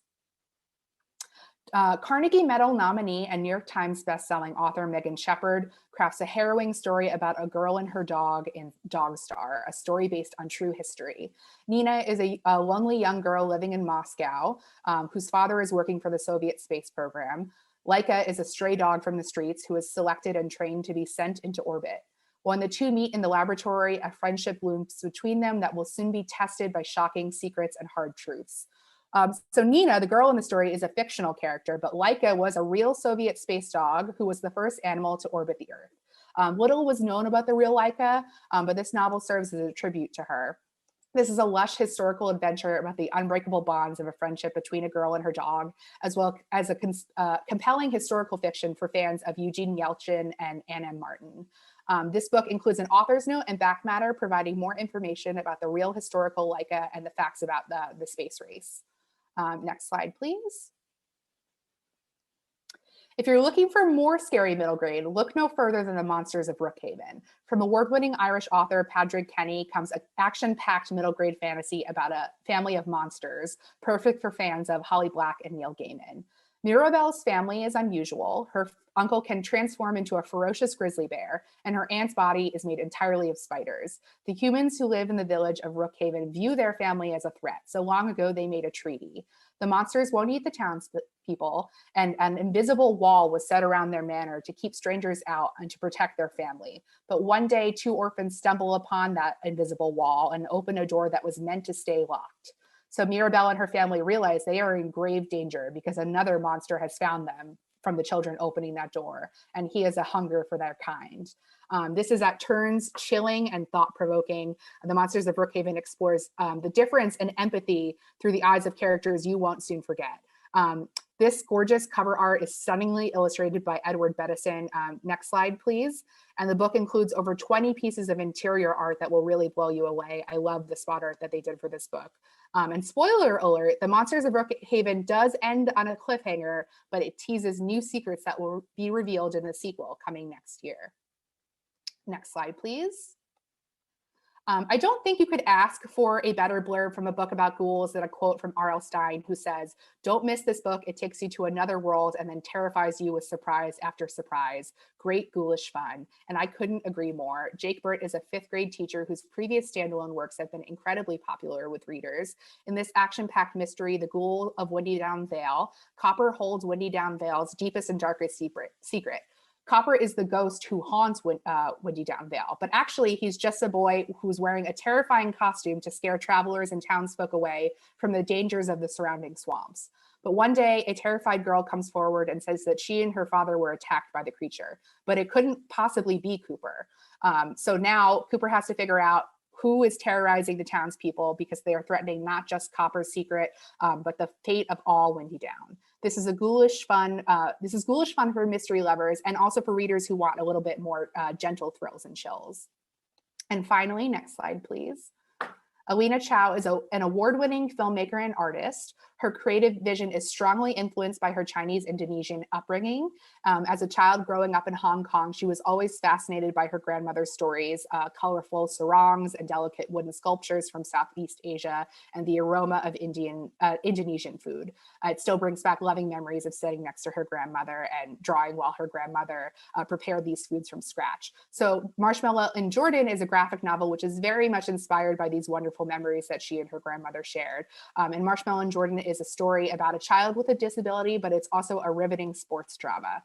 Speaker 4: Carnegie Medal nominee and New York Times bestselling author Megan Shepherd crafts a harrowing story about a girl and her dog in Dog Star, a story based on true history. Nina is a lonely young girl living in Moscow whose father is working for the Soviet space program. Laika is a stray dog from the streets who is selected and trained to be sent into orbit. When the two meet in the laboratory, a friendship blooms between them that will soon be tested by shocking secrets and hard truths. So Nina, the girl in the story, is a fictional character, but Laika was a real Soviet space dog who was the first animal to orbit the Earth. Little was known about the real Laika, but this novel serves as a tribute to her. This is a lush historical adventure about the unbreakable bonds of a friendship between a girl and her dog, as well as a compelling historical fiction for fans of Eugene Yelchin and Anne M. Martin. This book includes an author's note and back matter providing more information about the real historical Laika and the facts about the space race. Next slide, please. If you're looking for more scary middle grade, look no further than The Monsters of Brookhaven. From award-winning Irish author Padraig Kenny comes an action-packed middle grade fantasy about a family of monsters, perfect for fans of Holly Black and Neil Gaiman. Mirabelle's family is unusual. Her uncle can transform into a ferocious grizzly bear, and her aunt's body is made entirely of spiders. The humans who live in the village of Brookhaven view their family as a threat, so long ago they made a treaty. The monsters won't eat the townspeople, and an invisible wall was set around their manor to keep strangers out and to protect their family. But one day, two orphans stumble upon that invisible wall and open a door that was meant to stay locked. So Mirabelle and her family realize they are in grave danger because another monster has found them from the children opening that door, and he has a hunger for their kind. This is at turns chilling and thought-provoking. The Monsters of Brookhaven explores the difference in empathy through the eyes of characters you won't soon forget. This gorgeous cover art is stunningly illustrated by Edward Bettison. Next slide, please. And the book includes over 20 pieces of interior art that will really blow you away. I love the spot art that they did for this book. And spoiler alert, The Monsters of Brookhaven does end on a cliffhanger, but it teases new secrets that will be revealed in the sequel coming next year. Next slide, please. I don't think you could ask for a better blurb from a book about ghouls than a quote from R.L. Stine, who says, "Don't miss this book. It takes you to another world and then terrifies you with surprise after surprise. Great ghoulish fun." And I couldn't agree more. Jake Burt is a 5th grade teacher whose previous standalone works have been incredibly popular with readers. In this action-packed mystery, The Ghoul of Windy Down Vale, Copper holds Windy Down Vale's deepest and darkest secret. Copper is the ghost who haunts Windy Down Vale, but actually he's just a boy who's wearing a terrifying costume to scare travelers and townsfolk away from the dangers of the surrounding swamps. But one day, a terrified girl comes forward and says that she and her father were attacked by the creature, but it couldn't possibly be Cooper. So now Cooper has to figure out who is terrorizing the townspeople because they are threatening not just Copper's secret, but the fate of all Windy Down. This is ghoulish fun for mystery lovers and also for readers who want a little bit more gentle thrills and chills. And finally, next slide, please. Alina Chow is an award-winning filmmaker and artist. Her creative vision is strongly influenced by her Chinese-Indonesian upbringing. As a child growing up in Hong Kong, she was always fascinated by her grandmother's stories, colorful sarongs and delicate wooden sculptures from Southeast Asia, and the aroma of Indonesian food. It still brings back loving memories of sitting next to her grandmother and drawing while her grandmother prepared these foods from scratch. So Marshmallow in Jordan is a graphic novel which is very much inspired by these wonderful memories that she and her grandmother shared. And Marshmallow in Jordan is a story about a child with a disability, but it's also a riveting sports drama.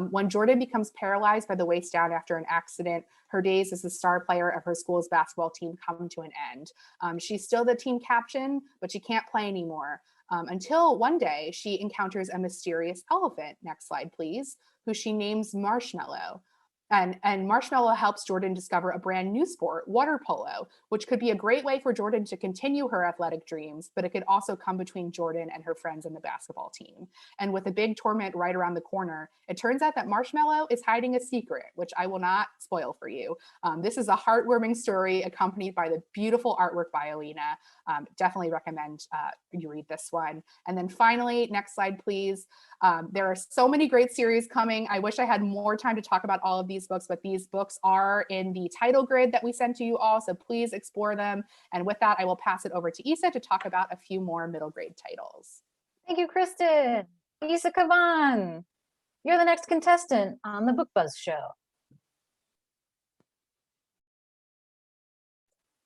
Speaker 4: When Jordan becomes paralyzed by the waist down after an accident, her days as the star player of her school's basketball team come to an end. She's still the team captain, but she can't play anymore. Until one day she encounters a mysterious elephant, next slide please, who she names Marshmallow. And Marshmallow helps Jordan discover a brand new sport, water polo, which could be a great way for Jordan to continue her athletic dreams, but it could also come between Jordan and her friends in the basketball team. And with a big tournament right around the corner, it turns out that Marshmallow is hiding a secret, which I will not spoil for you. This is a heartwarming story accompanied by the beautiful artwork by Alina. Definitely recommend you read this one. And then finally, next slide, please. There are so many great series coming. I wish I had more time to talk about all of these books, but these books are in the title grid that we sent to you all, so please explore them. And with that, I will pass it over to Isa to talk about a few more middle grade titles.
Speaker 1: Thank you, Kristen. Isa Kavan, you're the next contestant on the Book Buzz show.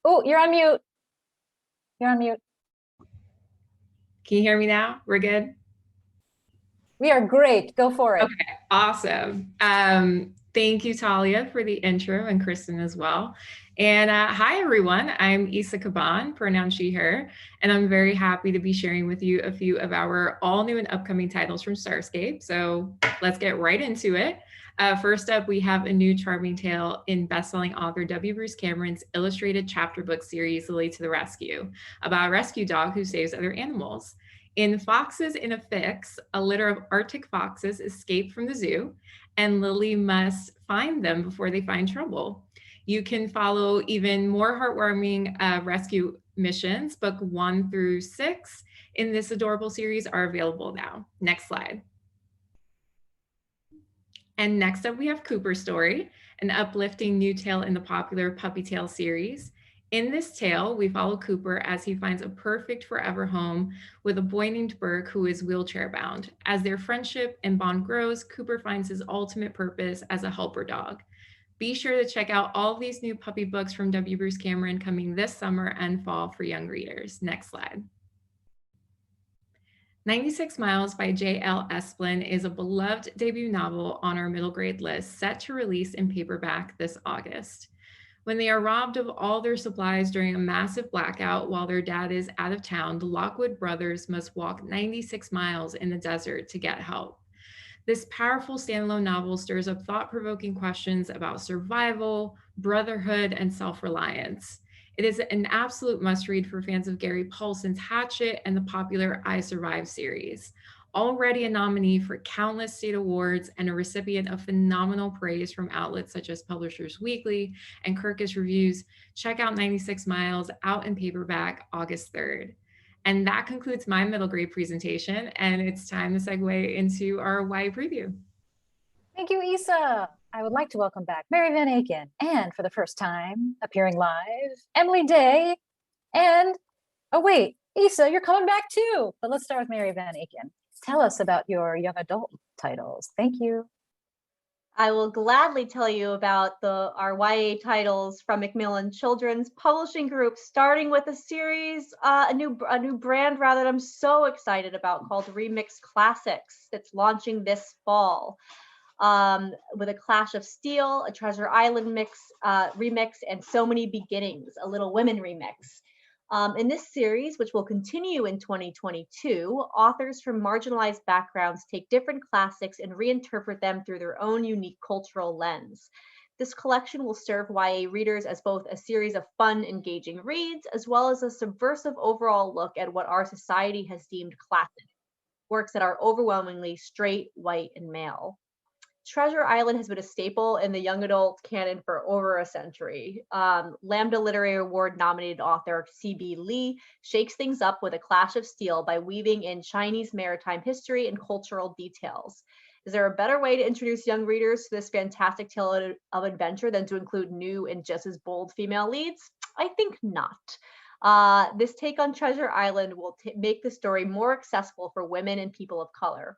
Speaker 1: Oh, you're on mute. You're on mute.
Speaker 5: Can you hear me now? We're good?
Speaker 1: We are great. Go for it.
Speaker 5: Okay, awesome. Thank you, Talia, for the intro, and Kristen as well. And hi, everyone. I'm Isa Kaban, pronouns she, her, and I'm very happy to be sharing with you a few of our all new and upcoming titles from Starscape. So let's get right into it. First up, we have a new charming tale in bestselling author W. Bruce Cameron's illustrated chapter book series, Lily to the Rescue, about a rescue dog who saves other animals. In Foxes in a Fix, a litter of Arctic foxes escape from the zoo, and Lily must find them before they find trouble. You can follow even more heartwarming rescue missions. Book 1 through 6 in this adorable series are available now. Next slide. And next up, we have Cooper's Story, an uplifting new tale in the popular Puppy Tale series. In this tale, we follow Cooper as he finds a perfect forever home with a boy named Burke who is wheelchair bound. As their friendship and bond grows, Cooper finds his ultimate purpose as a helper dog. Be sure to check out all of these new puppy books from W. Bruce Cameron coming this summer and fall for young readers. Next slide. 96 Miles by J.L. Esplin is a beloved debut novel on our middle grade list, set to release in paperback this August. When they are robbed of all their supplies during a massive blackout while their dad is out of town, the Lockwood brothers must walk 96 miles in the desert to get help. This powerful standalone novel stirs up thought-provoking questions about survival, brotherhood, and self-reliance. It is an absolute must-read for fans of Gary Paulson's Hatchet and the popular I Survive series. Already a nominee for countless state awards and a recipient of phenomenal praise from outlets such as Publishers Weekly and Kirkus Reviews, check out 96 Miles, out in paperback August 3rd. And that concludes my middle grade presentation, and it's time to segue into our YA preview.
Speaker 1: Thank you, Isa. I would like to welcome back Mary Van Aken, and for the first time, appearing live, Emily Day, and, oh wait, Isa, you're coming back too. But let's start with Mary Van Aken. Tell us about your young adult titles. Thank you.
Speaker 3: I will gladly tell you about our YA titles from Macmillan Children's Publishing Group, starting with a series, a new brand rather, that I'm so excited about, called Remix Classics. It's launching this fall with a Clash of Steel, a Treasure Island remix, and So Many Beginnings, a Little Women remix. In this series, which will continue in 2022, authors from marginalized backgrounds take different classics and reinterpret them through their own unique cultural lens. This collection will serve YA readers as both a series of fun, engaging reads, as well as a subversive overall look at what our society has deemed classic, works that are overwhelmingly straight, white, and male. Treasure Island has been a staple in the young adult canon for over a century. Lambda Literary Award nominated author C.B. Lee shakes things up with a Clash of Steel by weaving in Chinese maritime history and cultural details. Is there a better way to introduce young readers to this fantastic tale of adventure than to include new and just as bold female leads? I think not. This take on Treasure Island will make the story more accessible for women and people of color.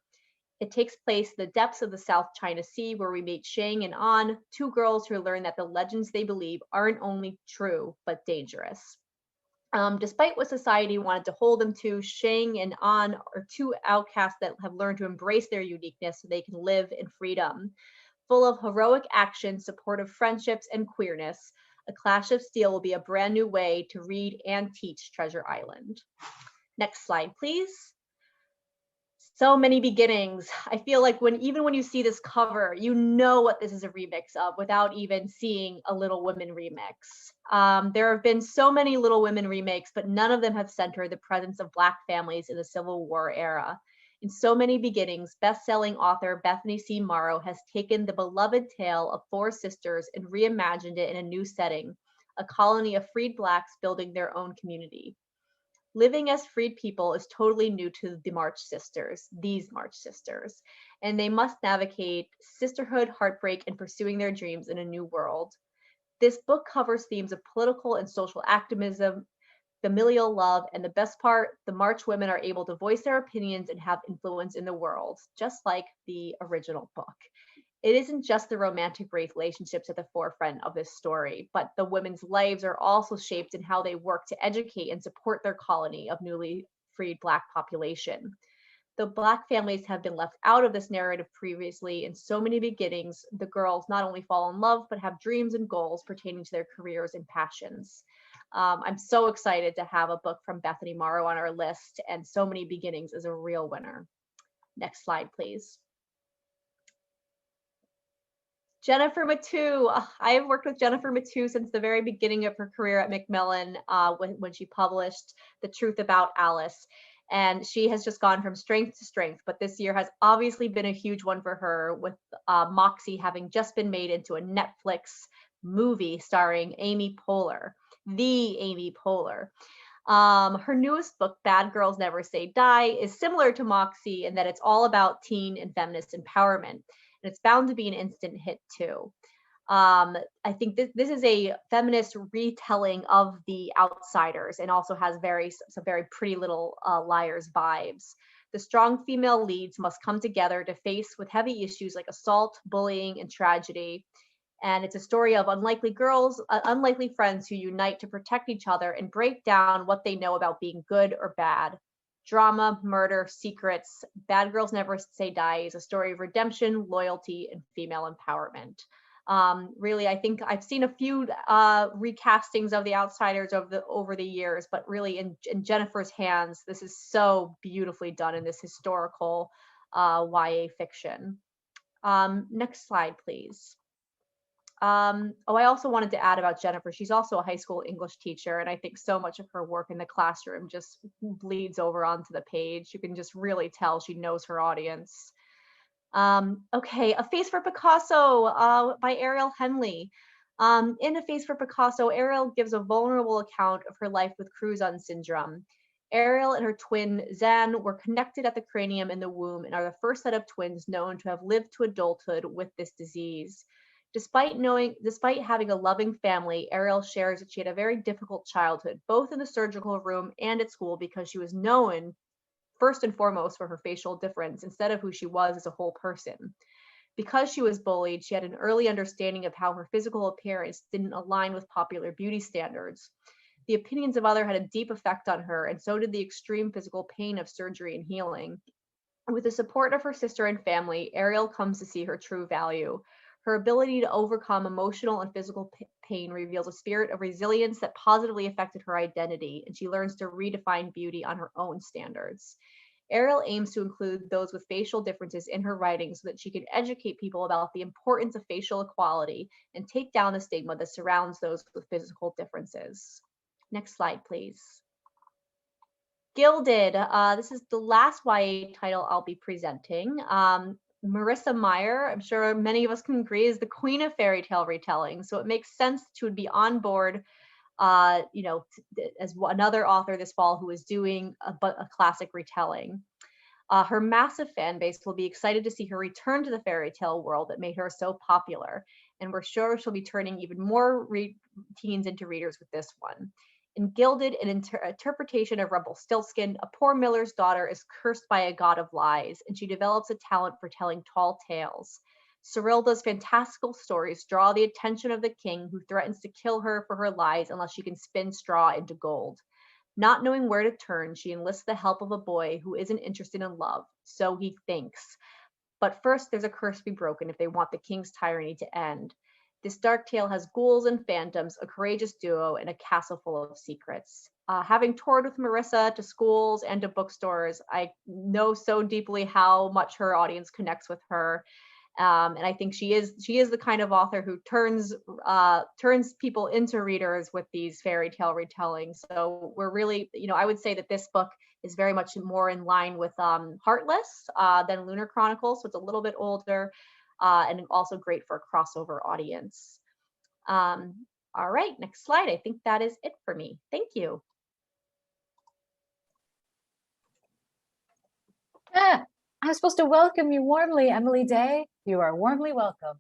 Speaker 3: It takes place in the depths of the South China Sea, where we meet Shang and An, two girls who learn that the legends they believe aren't only true, but dangerous. Despite what society wanted to hold them to, Shang and An are two outcasts that have learned to embrace their uniqueness so they can live in freedom. Full of heroic action, supportive friendships, and queerness, A Clash of Steel will be a brand new way to read and teach Treasure Island. Next slide, please. So Many Beginnings. I feel like even when you see this cover, you know what this is a remix of without even seeing a Little Women remix. There have been so many Little Women remakes, but none of them have centered the presence of Black families in the Civil War era. In So Many Beginnings, best-selling author Bethany C. Morrow has taken the beloved tale of four sisters and reimagined it in a new setting, a colony of freed Blacks building their own community. Living as freed people is totally new to these March sisters, and they must navigate sisterhood, heartbreak, and pursuing their dreams in a new world. This book covers themes of political and social activism, familial love, and the best part, the March women are able to voice their opinions and have influence in the world, just like the original book. It isn't just the romantic relationships at the forefront of this story, but the women's lives are also shaped in how they work to educate and support their colony of newly freed Black population. Though Black families have been left out of this narrative previously, in so many beginnings, the girls not only fall in love, but have dreams and goals pertaining to their careers and passions. I'm so excited to have a book from Bethany Morrow on our list, and So Many Beginnings is a real winner. Next slide, please. Jennifer Matu. I have worked with Jennifer Matu since the very beginning of her career at Macmillan, when she published The Truth About Alice. And she has just gone from strength to strength, but this year has obviously been a huge one for her, with Moxie having just been made into a Netflix movie starring Amy Poehler, the Amy Poehler. Her newest book, Bad Girls Never Say Die, is similar to Moxie in that it's all about teen and feminist empowerment. And it's bound to be an instant hit too. I think this is a feminist retelling of The Outsiders, and also has some very Pretty Little Liars vibes. The strong female leads must come together to face with heavy issues like assault, bullying, and tragedy. And it's a story of unlikely friends who unite to protect each other and break down what they know about being good or bad. Drama, murder, secrets. Bad Girls Never Say Die is a story of redemption, loyalty, and female empowerment. Really, I think I've seen a few recastings of The Outsiders over the years, but really in Jennifer's hands, this is so beautifully done in this historical YA fiction. Next slide, please. I also wanted to add about Jennifer. She's also a high school English teacher, and I think so much of her work in the classroom just bleeds over onto the page. You can just really tell she knows her audience. Okay, A Face for Picasso by Ariel Henley. In A Face for Picasso, Ariel gives a vulnerable account of her life with Cruzon syndrome. Ariel and her twin Zan were connected at the cranium in the womb and are the first set of twins known to have lived to adulthood with this disease. Despite having a loving family, Ariel shares that she had a very difficult childhood, both in the surgical room and at school, because she was known first and foremost for her facial difference instead of who she was as a whole person. Because she was bullied, she had an early understanding of how her physical appearance didn't align with popular beauty standards. The opinions of others had a deep effect on her, and so did the extreme physical pain of surgery and healing. With the support of her sister and family, Ariel comes to see her true value. Her ability to overcome emotional and physical pain reveals a spirit of resilience that positively affected her identity, and she learns to redefine beauty on her own standards. Ariel aims to include those with facial differences in her writing so that she can educate people about the importance of facial equality and take down the stigma that surrounds those with physical differences. Next slide, please. Gilded. This is the last YA title I'll be presenting. Marissa Meyer, I'm sure many of us can agree, is the queen of fairy tale retelling. So it makes sense to be on board, as another author this fall who is doing a classic retelling. Her massive fan base will be excited to see her return to the fairy tale world that made her so popular. And we're sure she'll be turning even more teens into readers with this one. In Gilded, an interpretation of Rumpelstiltskin, a poor miller's daughter is cursed by a god of lies, and she develops a talent for telling tall tales. Cyrilda's fantastical stories draw the attention of the king, who threatens to kill her for her lies unless she can spin straw into gold. Not knowing where to turn, she enlists the help of a boy who isn't interested in love, so he thinks. But first, there's a curse to be broken if they want the king's tyranny to end. This dark tale has ghouls and phantoms, a courageous duo, and a castle full of secrets. Having toured with Marissa to schools and to bookstores, I know so deeply how much her audience connects with her. And I think she is the kind of author who turns people into readers with these fairy tale retellings. So we're really, I would say that this book is very much more in line with Heartless than Lunar Chronicles. So it's a little bit older. And also great for a crossover audience. All right, next slide. I think that is it for me. Thank you.
Speaker 1: I'm supposed to welcome you warmly, Emily Day. You are warmly welcomed.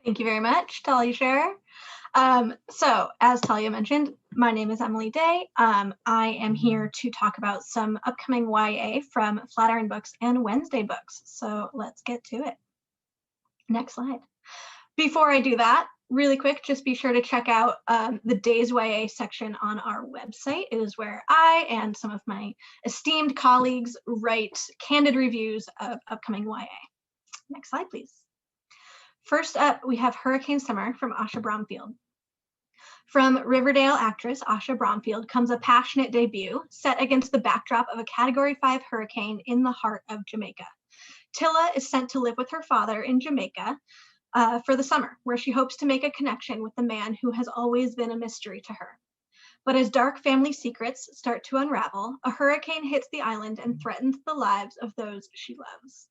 Speaker 6: Thank you very much, Talia Scherer. So as Talia mentioned, my name is Emily Day. I am here to talk about some upcoming YA from Flatiron Books and Wednesday Books. So let's get to it. Next slide. Before I do that, Really quick, just be sure to check out the Days YA section on our website. It is where I and some of my esteemed colleagues write candid reviews of upcoming YA. Next slide, please. First up, we have Hurricane Summer from Asha Bromfield. From Riverdale actress Asha Bromfield comes a passionate debut set against the backdrop of a Category 5 hurricane in the heart of Jamaica. Tilla is sent to live with her father in Jamaica for the summer, where she hopes to make a connection with the man who has always been a mystery to her. But as dark family secrets start to unravel, a hurricane hits the island and threatens the lives of those she loves.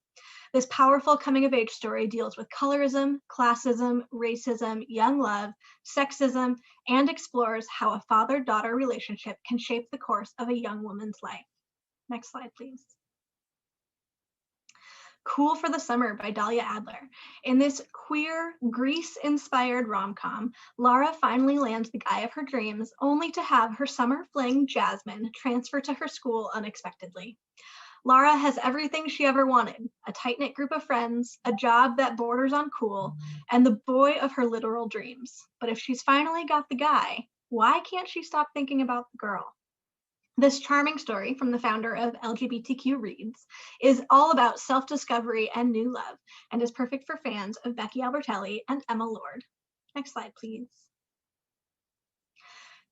Speaker 6: This powerful coming-of-age story deals with colorism, classism, racism, young love, sexism, and explores how a father-daughter relationship can shape the course of a young woman's life. Next slide, please. Cool for the Summer by Dahlia Adler. In this queer, Grease-inspired rom-com, Lara finally lands the guy of her dreams, only to have her summer fling, Jasmine, transfer to her school unexpectedly. Lara has everything she ever wanted, a tight-knit group of friends, a job that borders on cool, and the boy of her literal dreams. But if she's finally got the guy, why can't she stop thinking about the girl? This charming story from the founder of LGBTQ Reads is all about self-discovery and new love, and is perfect for fans of Becky Albertelli and Emma Lord. Next slide, please.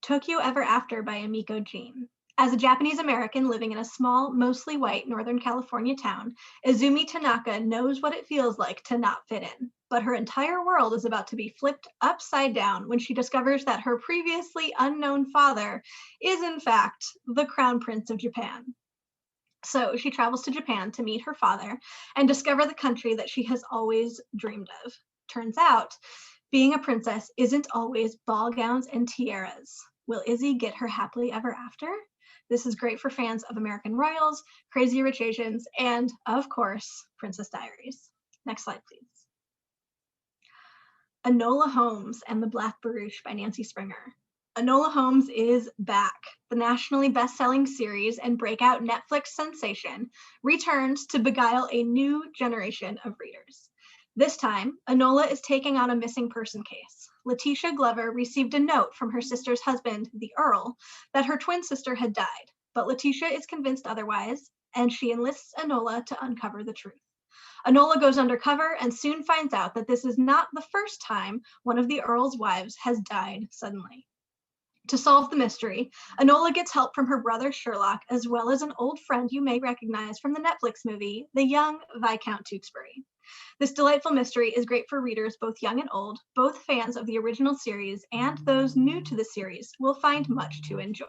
Speaker 6: Tokyo Ever After by Emiko Jean. As a Japanese American living in a small, mostly white Northern California town, Izumi Tanaka knows what it feels like to not fit in. But her entire world is about to be flipped upside down when she discovers that her previously unknown father is, in fact, the Crown Prince of Japan. So she travels to Japan to meet her father and discover the country that she has always dreamed of. Turns out, being a princess isn't always ball gowns and tiaras. Will Izzy get her happily ever after? This is great for fans of American Royals, Crazy Rich Asians, and, of course, Princess Diaries. Next slide, please. Enola Holmes and the Black Barouche by Nancy Springer. Enola Holmes is back. The nationally best-selling series and breakout Netflix sensation returns to beguile a new generation of readers. This time, Enola is taking on a missing person case. Letitia Glover received a note from her sister's husband, the Earl, that her twin sister had died, but Letitia is convinced otherwise, and she enlists Enola to uncover the truth. Enola goes undercover and soon finds out that this is not the first time one of the Earl's wives has died suddenly. To solve the mystery, Enola gets help from her brother Sherlock, as well as an old friend you may recognize from the Netflix movie, the young Viscount Tewkesbury. This delightful mystery is great for readers both young and old, both fans of the original series and those new to the series will find much to enjoy.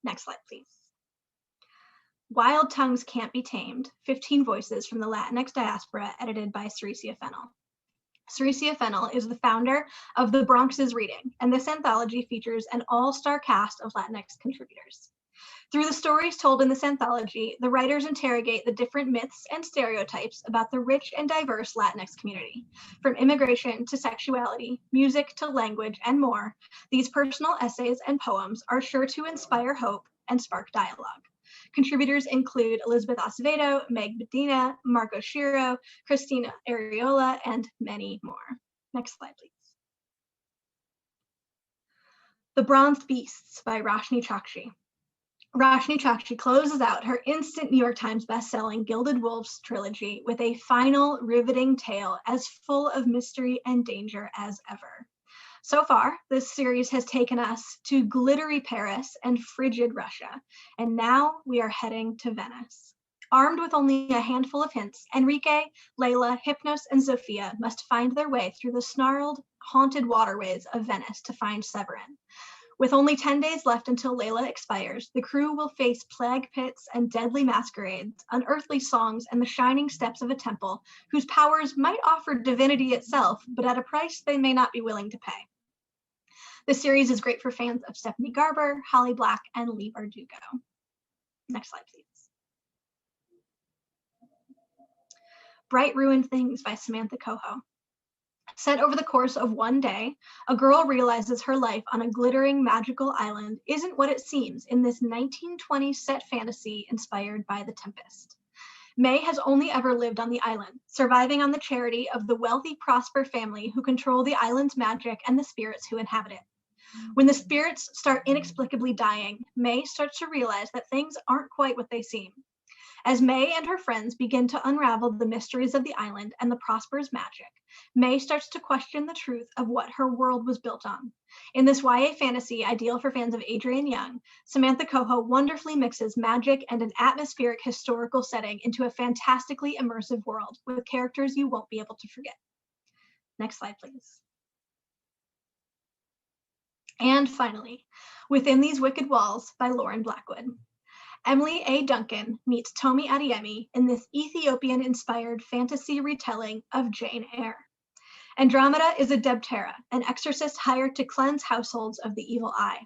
Speaker 6: Next slide, please. Wild Tongues Can't Be Tamed, 15 Voices from the Latinx Diaspora, edited by Ceresia Fennell. Ceresia Fennell is the founder of The Bronx is Reading, and this anthology features an all-star cast of Latinx contributors. Through the stories told in this anthology, the writers interrogate the different myths and stereotypes about the rich and diverse Latinx community. From immigration to sexuality, music to language, and more, these personal essays and poems are sure to inspire hope and spark dialogue. Contributors include Elizabeth Acevedo, Meg Medina, Marco Shiro, Christina Ariola, and many more. Next slide, please. The Bronze Beasts by Roshni Chokshi. Roshni Chokshi closes out her instant New York Times bestselling Gilded Wolves trilogy with a final riveting tale as full of mystery and danger as ever. So far, this series has taken us to glittery Paris and frigid Russia, and now we are heading to Venice. Armed with only a handful of hints, Enrique, Layla, Hypnos, and Zofia must find their way through the snarled, haunted waterways of Venice to find Severin. With only 10 days left until Layla expires, the crew will face plague pits and deadly masquerades, unearthly songs, and the shining steps of a temple whose powers might offer divinity itself, but at a price they may not be willing to pay. This series is great for fans of Stephanie Garber, Holly Black, and Lee Bardugo. Next slide, please. Bright Ruined Things by Samantha Coho. Set over the course of one day, a girl realizes her life on a glittering magical island isn't what it seems in this 1920s set fantasy inspired by The Tempest. May has only ever lived on the island, surviving on the charity of the wealthy Prosper family who control the island's magic and the spirits who inhabit it. When the spirits start inexplicably dying, May starts to realize that things aren't quite what they seem. As May and her friends begin to unravel the mysteries of the island and the Prosper's magic, May starts to question the truth of what her world was built on. In this YA fantasy ideal for fans of Adrienne Young, Samantha Coho wonderfully mixes magic and an atmospheric historical setting into a fantastically immersive world with characters you won't be able to forget. Next slide, please. And finally, Within These Wicked Walls by Lauren Blackwood. Emily A. Duncan meets Tomi Adeyemi in this Ethiopian-inspired fantasy retelling of Jane Eyre. Andromeda is a Debtera, an exorcist hired to cleanse households of the evil eye.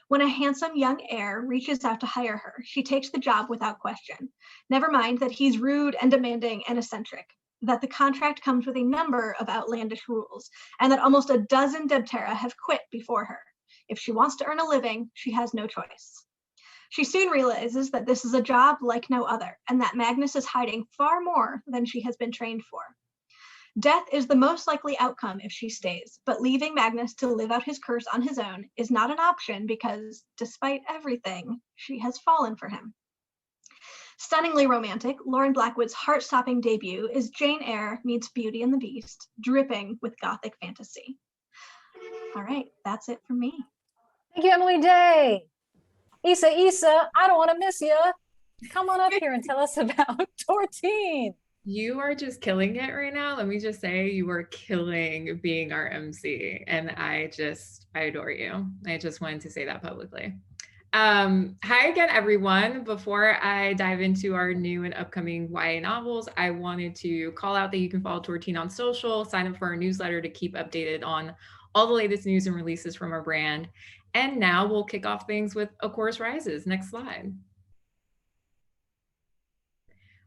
Speaker 6: When a handsome young heir reaches out to hire her, she takes the job without question. Never mind that he's rude and demanding and eccentric, that the contract comes with a number of outlandish rules, and that almost a dozen Debtera have quit before her. If she wants to earn a living, she has no choice. She soon realizes that this is a job like no other, and that Magnus is hiding far more than she has been trained for. Death is the most likely outcome if she stays, but leaving Magnus to live out his curse on his own is not an option because, despite everything, she has fallen for him. Stunningly romantic, Lauren Blackwood's heart-stopping debut is Jane Eyre meets Beauty and the Beast, dripping with gothic fantasy. All right, that's it for me.
Speaker 1: Thank you, Emily Day. Issa, I don't want to miss you. Come on up here and tell us about Tortine.
Speaker 5: You are just killing it right now. Let me just say you are killing being our MC. And I adore you. I just wanted to say that publicly. Hi again, everyone. Before I dive into our new and upcoming YA novels, I wanted to call out that you can follow Tortine on social, sign up for our newsletter to keep updated on all the latest news and releases from our brand. And now we'll kick off things with A Chorus Rises. Next slide.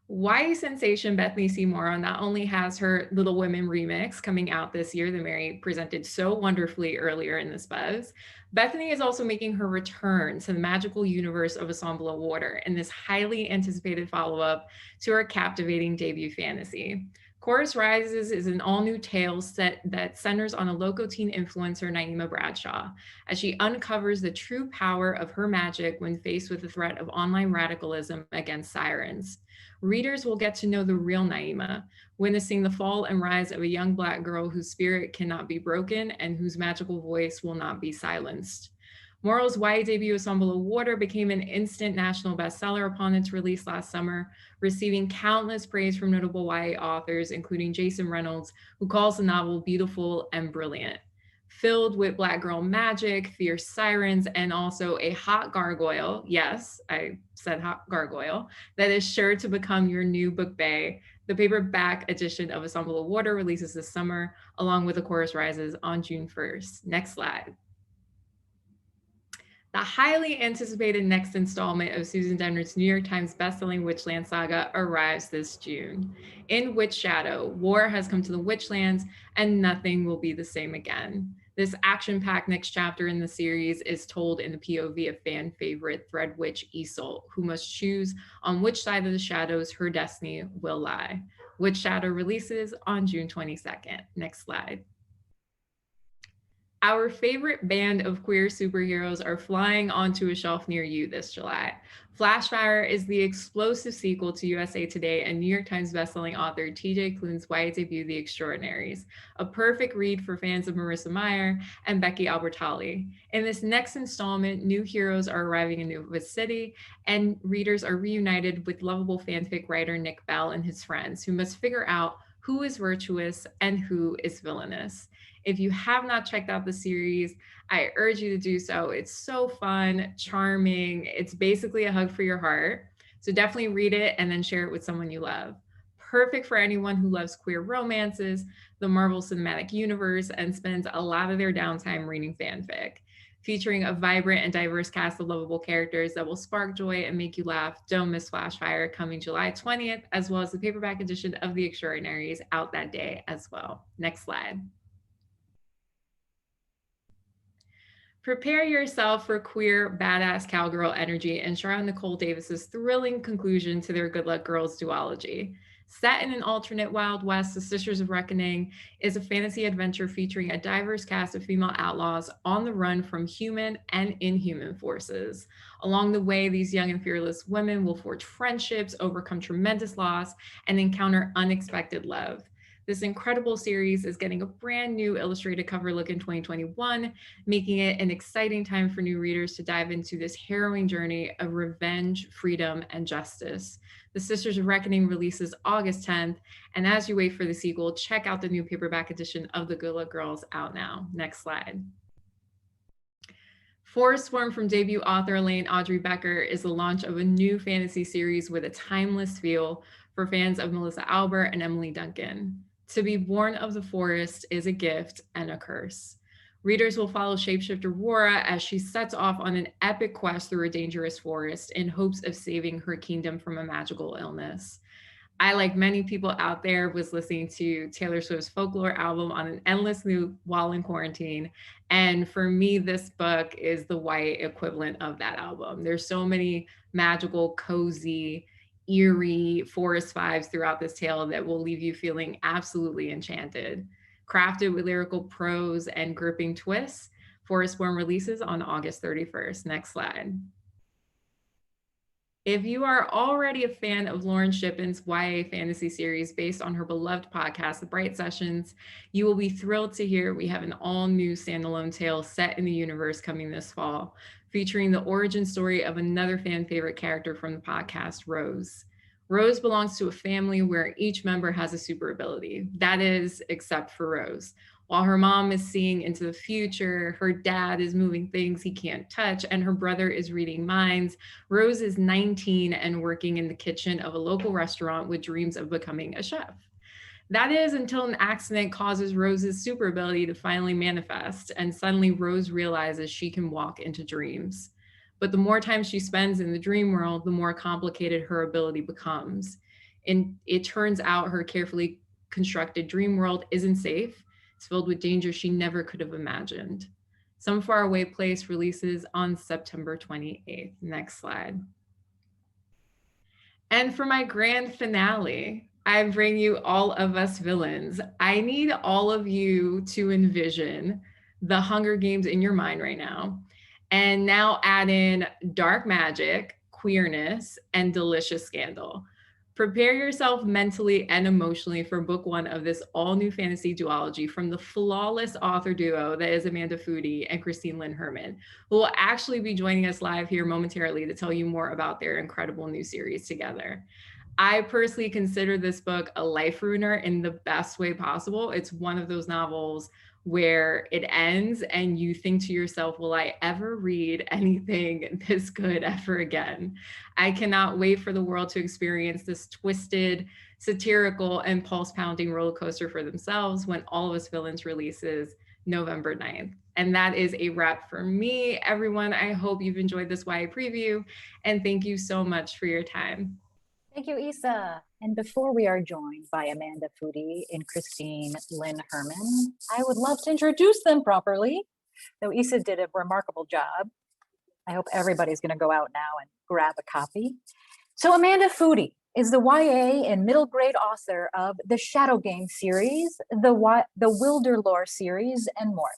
Speaker 5: YA sensation Bethany Seymour not only has her Little Women remix coming out this year that Mary presented so wonderfully earlier in this buzz, Bethany is also making her return to the magical universe of Ensemble of Water in this highly anticipated follow-up to her captivating debut fantasy. Chorus Rises is an all-new tale set that centers on a local teen influencer, Naima Bradshaw, as she uncovers the true power of her magic when faced with the threat of online radicalism against sirens. Readers will get to know the real Naima, witnessing the fall and rise of a young Black girl whose spirit cannot be broken and whose magical voice will not be silenced. Morrow's YA debut, Ensemble of Water, became an instant national bestseller upon its release last summer, receiving countless praise from notable YA authors, including Jason Reynolds, who calls the novel beautiful and brilliant. Filled with Black girl magic, fierce sirens, and also a hot gargoyle, yes, I said hot gargoyle, that is sure to become your new book bae. The paperback edition of Ensemble of Water releases this summer, along with A Chorus Rises on June 1st. Next slide. The highly anticipated next installment of Susan Dennard's New York Times bestselling Witchland saga arrives this June. In Witch Shadow, war has come to the Witchlands and nothing will be the same again. This action-packed next chapter in the series is told in the POV of fan favorite Thread Witch Isolde, who must choose on which side of the shadows her destiny will lie. Witch Shadow releases on June 22nd. Next slide. Our favorite band of queer superheroes are flying onto a shelf near you this July. Flashfire is the explosive sequel to USA Today and New York Times bestselling author TJ Klune's YA debut, The Extraordinaries, a perfect read for fans of Marissa Meyer and Becky Albertalli. In this next installment, new heroes are arriving in Nova City, and readers are reunited with lovable fanfic writer Nick Bell and his friends, who must figure out who is virtuous and who is villainous. If you have not checked out the series, I urge you to do so. It's so fun, charming. It's basically a hug for your heart. So definitely read it and then share it with someone you love. Perfect for anyone who loves queer romances, the Marvel Cinematic Universe, and spends a lot of their downtime reading fanfic. Featuring a vibrant and diverse cast of lovable characters that will spark joy and make you laugh, don't miss Flashfire, coming July 20th, as well as the paperback edition of The Extraordinaries out that day as well. Next slide. Prepare yourself for queer, badass cowgirl energy and Charlotte Nicole Davis's thrilling conclusion to their Good Luck Girls duology. Set in an alternate Wild West, The Sisters of Reckoning is a fantasy adventure featuring a diverse cast of female outlaws on the run from human and inhuman forces. Along the way, these young and fearless women will forge friendships, overcome tremendous loss, and encounter unexpected love. This incredible series is getting a brand new illustrated cover look in 2021, making it an exciting time for new readers to dive into this harrowing journey of revenge, freedom, and justice. The Sisters of Reckoning releases August 10th, and as you wait for the sequel, check out the new paperback edition of The Good Luck Girls out now. Next slide. Forest Sworn from debut author Elaine Audrey Becker is the launch of a new fantasy series with a timeless feel for fans of Melissa Albert and Emily Duncan. To be born of the forest is a gift and a curse. Readers will follow shapeshifter Wara as she sets off on an epic quest through a dangerous forest in hopes of saving her kingdom from a magical illness. I, like many people out there, was listening to Taylor Swift's Folklore album on an endless loop while in quarantine. And for me, this book is the white equivalent of that album. There's so many magical, cozy, eerie forest vibes throughout this tale that will leave you feeling absolutely enchanted. Crafted with lyrical prose and gripping twists, Forestborn releases on August 31st. Next slide. If you are already a fan of Lauren Shippen's YA fantasy series based on her beloved podcast, The Bright Sessions, you will be thrilled to hear we have an all-new standalone tale set in the universe coming this fall, featuring the origin story of another fan favorite character from the podcast, Rose. Rose belongs to a family where each member has a super ability. That is, except for Rose. While her mom is seeing into the future, her dad is moving things he can't touch, and her brother is reading minds, Rose is 19 and working in the kitchen of a local restaurant with dreams of becoming a chef. That is until an accident causes Rose's super ability to finally manifest, and suddenly Rose realizes she can walk into dreams. But the more time she spends in the dream world, the more complicated her ability becomes. And it turns out her carefully constructed dream world isn't safe. It's filled with danger she never could have imagined. Some Faraway Place releases on September 28th. Next slide. And for my grand finale, I bring you All of Us Villains. I need all of you to envision the Hunger Games in your mind right now. And now add in dark magic, queerness, and delicious scandal. Prepare yourself mentally and emotionally for book one of this all-new fantasy duology from the flawless author duo that is Amanda Foody and Christine Lynn Herman, who will actually be joining us live here momentarily to tell you more about their incredible new series together. I personally consider this book a life ruiner in the best way possible. It's one of those novels where it ends and you think to yourself, will I ever read anything this good ever again? I cannot wait for the world to experience this twisted, satirical, and pulse-pounding roller coaster for themselves when All of Us Villains releases November 9th. And that is a wrap for me, everyone. I hope you've enjoyed this YA preview, and thank you so much for your time.
Speaker 1: Thank you, Isa. And before we are joined by Amanda Foody and Christine Lynn Herman, I would love to introduce them properly, though Isa did a remarkable job. I hope everybody's going to go out now and grab a copy. So Amanda Foody is the YA and middle grade author of the Shadow Game series, the Wilder Lore series, and more.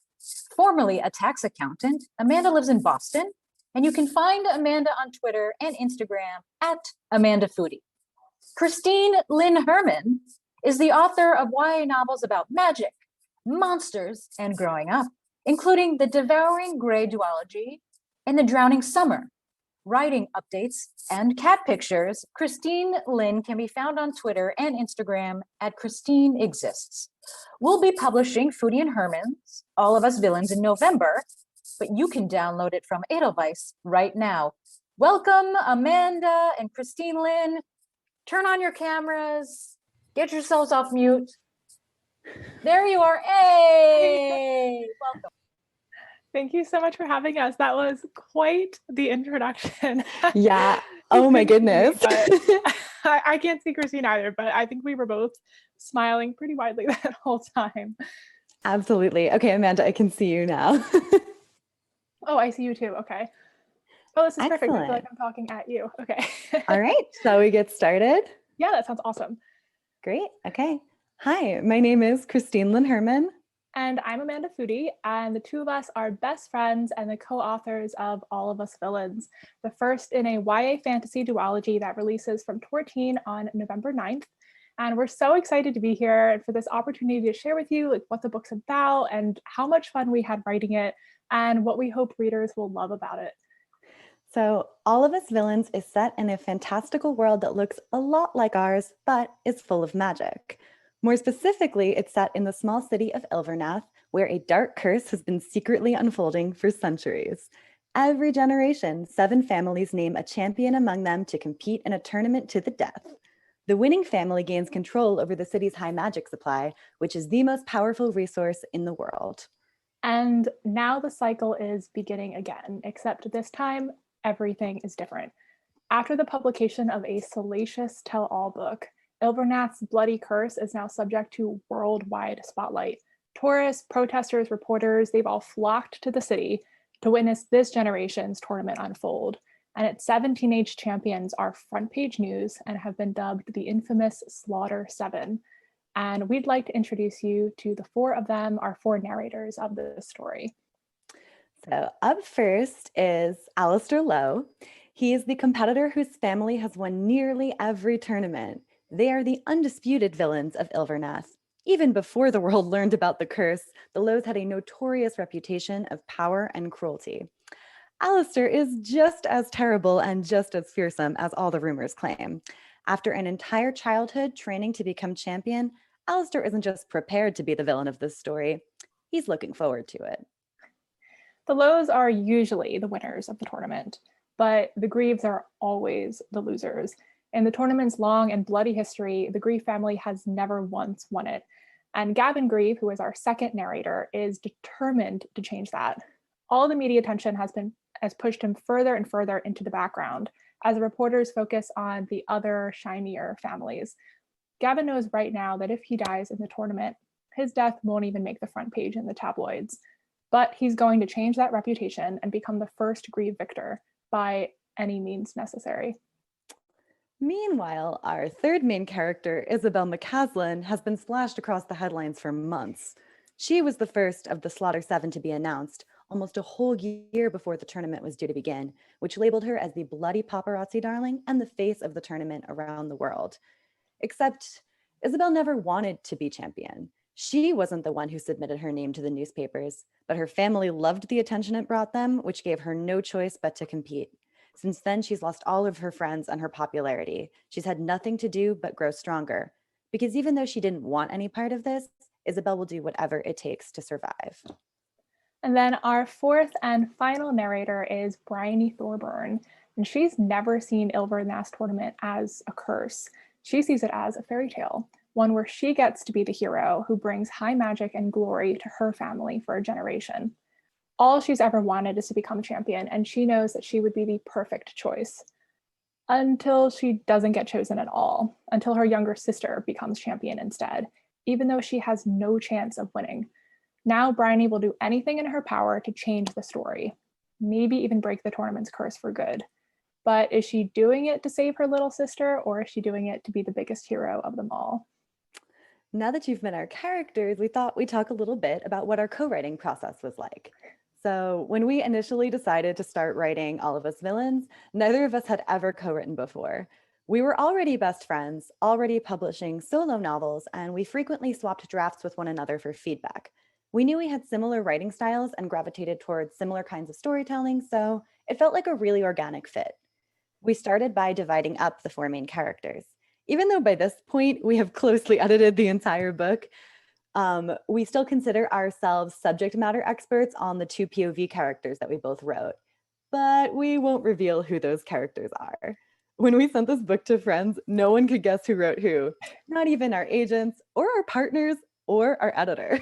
Speaker 1: Formerly a tax accountant, Amanda lives in Boston, and you can find Amanda on Twitter and Instagram at Amanda Foody. Christine Lynn Herman is the author of YA novels about magic, monsters, and growing up, including the Devouring Grey duology and the Drowning Summer. Writing updates and cat pictures, Christine Lynn can be found on Twitter and Instagram at Christine Exists. We'll be publishing Foody and Herman's All of Us Villains in November, but you can download it from Edelweiss right now. Welcome, Amanda and Christine Lynn. Turn on your cameras, get yourselves off mute. There you are. Hey, welcome.
Speaker 7: Thank you so much for having us. That was quite the introduction.
Speaker 8: Yeah. Oh my goodness.
Speaker 7: I can't see Christine either, but I think we were both smiling pretty widely that whole time.
Speaker 8: Absolutely. Okay, Amanda, I can see you now.
Speaker 7: Oh, I see you too. Okay. Oh, this is perfect. I feel like
Speaker 8: Excellent.
Speaker 7: I'm talking at you. Okay.
Speaker 8: All right, shall we get started?
Speaker 7: Yeah, that sounds awesome.
Speaker 8: Great. Okay. Hi, my name is Christine Lynn Herman.
Speaker 7: And I'm Amanda Foodie, and the two of us are best friends and the co-authors of All of Us Villains, the first in a YA fantasy duology that releases from Torteen on November 9th. And we're so excited to be here for this opportunity to share with you like what the book's about and how much fun we had writing it and what we hope readers will love about it.
Speaker 8: So, All of Us Villains is set in a fantastical world that looks a lot like ours, but is full of magic. More specifically, it's set in the small city of Ilvernath, where a dark curse has been secretly unfolding for centuries. Every generation, 7 families name a champion among them to compete in a tournament to the death. The winning family gains control over the city's high magic supply, which is the most powerful resource in the world.
Speaker 7: And now the cycle is beginning again, except this time, everything is different. After the publication of a salacious tell-all book, Ilvernath's bloody curse is now subject to worldwide spotlight. Tourists, protesters, reporters, they've all flocked to the city to witness this generation's tournament unfold. And its 7 teenage champions are front page news and have been dubbed the infamous Slaughter 7. And we'd like to introduce you to the 4 of them, our 4 narrators of this story.
Speaker 8: So up first is Alistair Lowe. He is the competitor whose family has won nearly every tournament. They are the undisputed villains of Ilvernath. Even before the world learned about the curse, the Lowes had a notorious reputation of power and cruelty. Alistair is just as terrible and just as fearsome as all the rumors claim. After an entire childhood training to become champion, Alistair isn't just prepared to be the villain of this story, he's looking forward to it.
Speaker 7: The Lowes are usually the winners of the tournament, but the Greaves are always the losers. In the tournament's long and bloody history, the Grieve family has never once won it. And Gavin Grieve, who is our second narrator, is determined to change that. All the media attention has pushed him further and further into the background as the reporters focus on the other shinier families. Gavin knows right now that if he dies in the tournament, his death won't even make the front page in the tabloids. But he's going to change that reputation and become the first Grieve victor by any means necessary.
Speaker 8: Meanwhile, our third main character, Isabel McCaslin, has been splashed across the headlines for months. She was the first of the Slaughter 7 to be announced, almost a whole year before the tournament was due to begin, which labeled her as the bloody paparazzi darling and the face of the tournament around the world. Except Isabel never wanted to be champion. She wasn't the one who submitted her name to the newspapers, but her family loved the attention it brought them, which gave her no choice but to compete. Since then, she's lost all of her friends and her popularity. She's had nothing to do but grow stronger. Because even though she didn't want any part of this, Isabel will do whatever it takes to survive.
Speaker 7: And then our 4th and final narrator is Bryony Thorburn, and she's never seen Ilvernath's tournament as a curse. She sees it as a fairy tale, one where she gets to be the hero who brings high magic and glory to her family for a generation. All she's ever wanted is to become champion, and she knows that she would be the perfect choice. Until she doesn't get chosen at all, until her younger sister becomes champion instead, even though she has no chance of winning. Now Bryony will do anything in her power to change the story, maybe even break the tournament's curse for good. But is she doing it to save her little sister, or is she doing it to be the biggest hero of them all?
Speaker 8: Now that you've met our characters, we thought we'd talk a little bit about what our co-writing process was like. So when we initially decided to start writing All of Us Villains, neither of us had ever co-written before. We were already best friends, already publishing solo novels, and we frequently swapped drafts with one another for feedback. We knew we had similar writing styles and gravitated towards similar kinds of storytelling, so it felt like a really organic fit. We started by dividing up the 4 main characters. Even though by this point we have closely edited the entire book, we still consider ourselves subject matter experts on the 2 POV characters that we both wrote, but we won't reveal who those characters are. When we sent this book to friends, no one could guess who wrote who, not even our agents or our partners or our editor.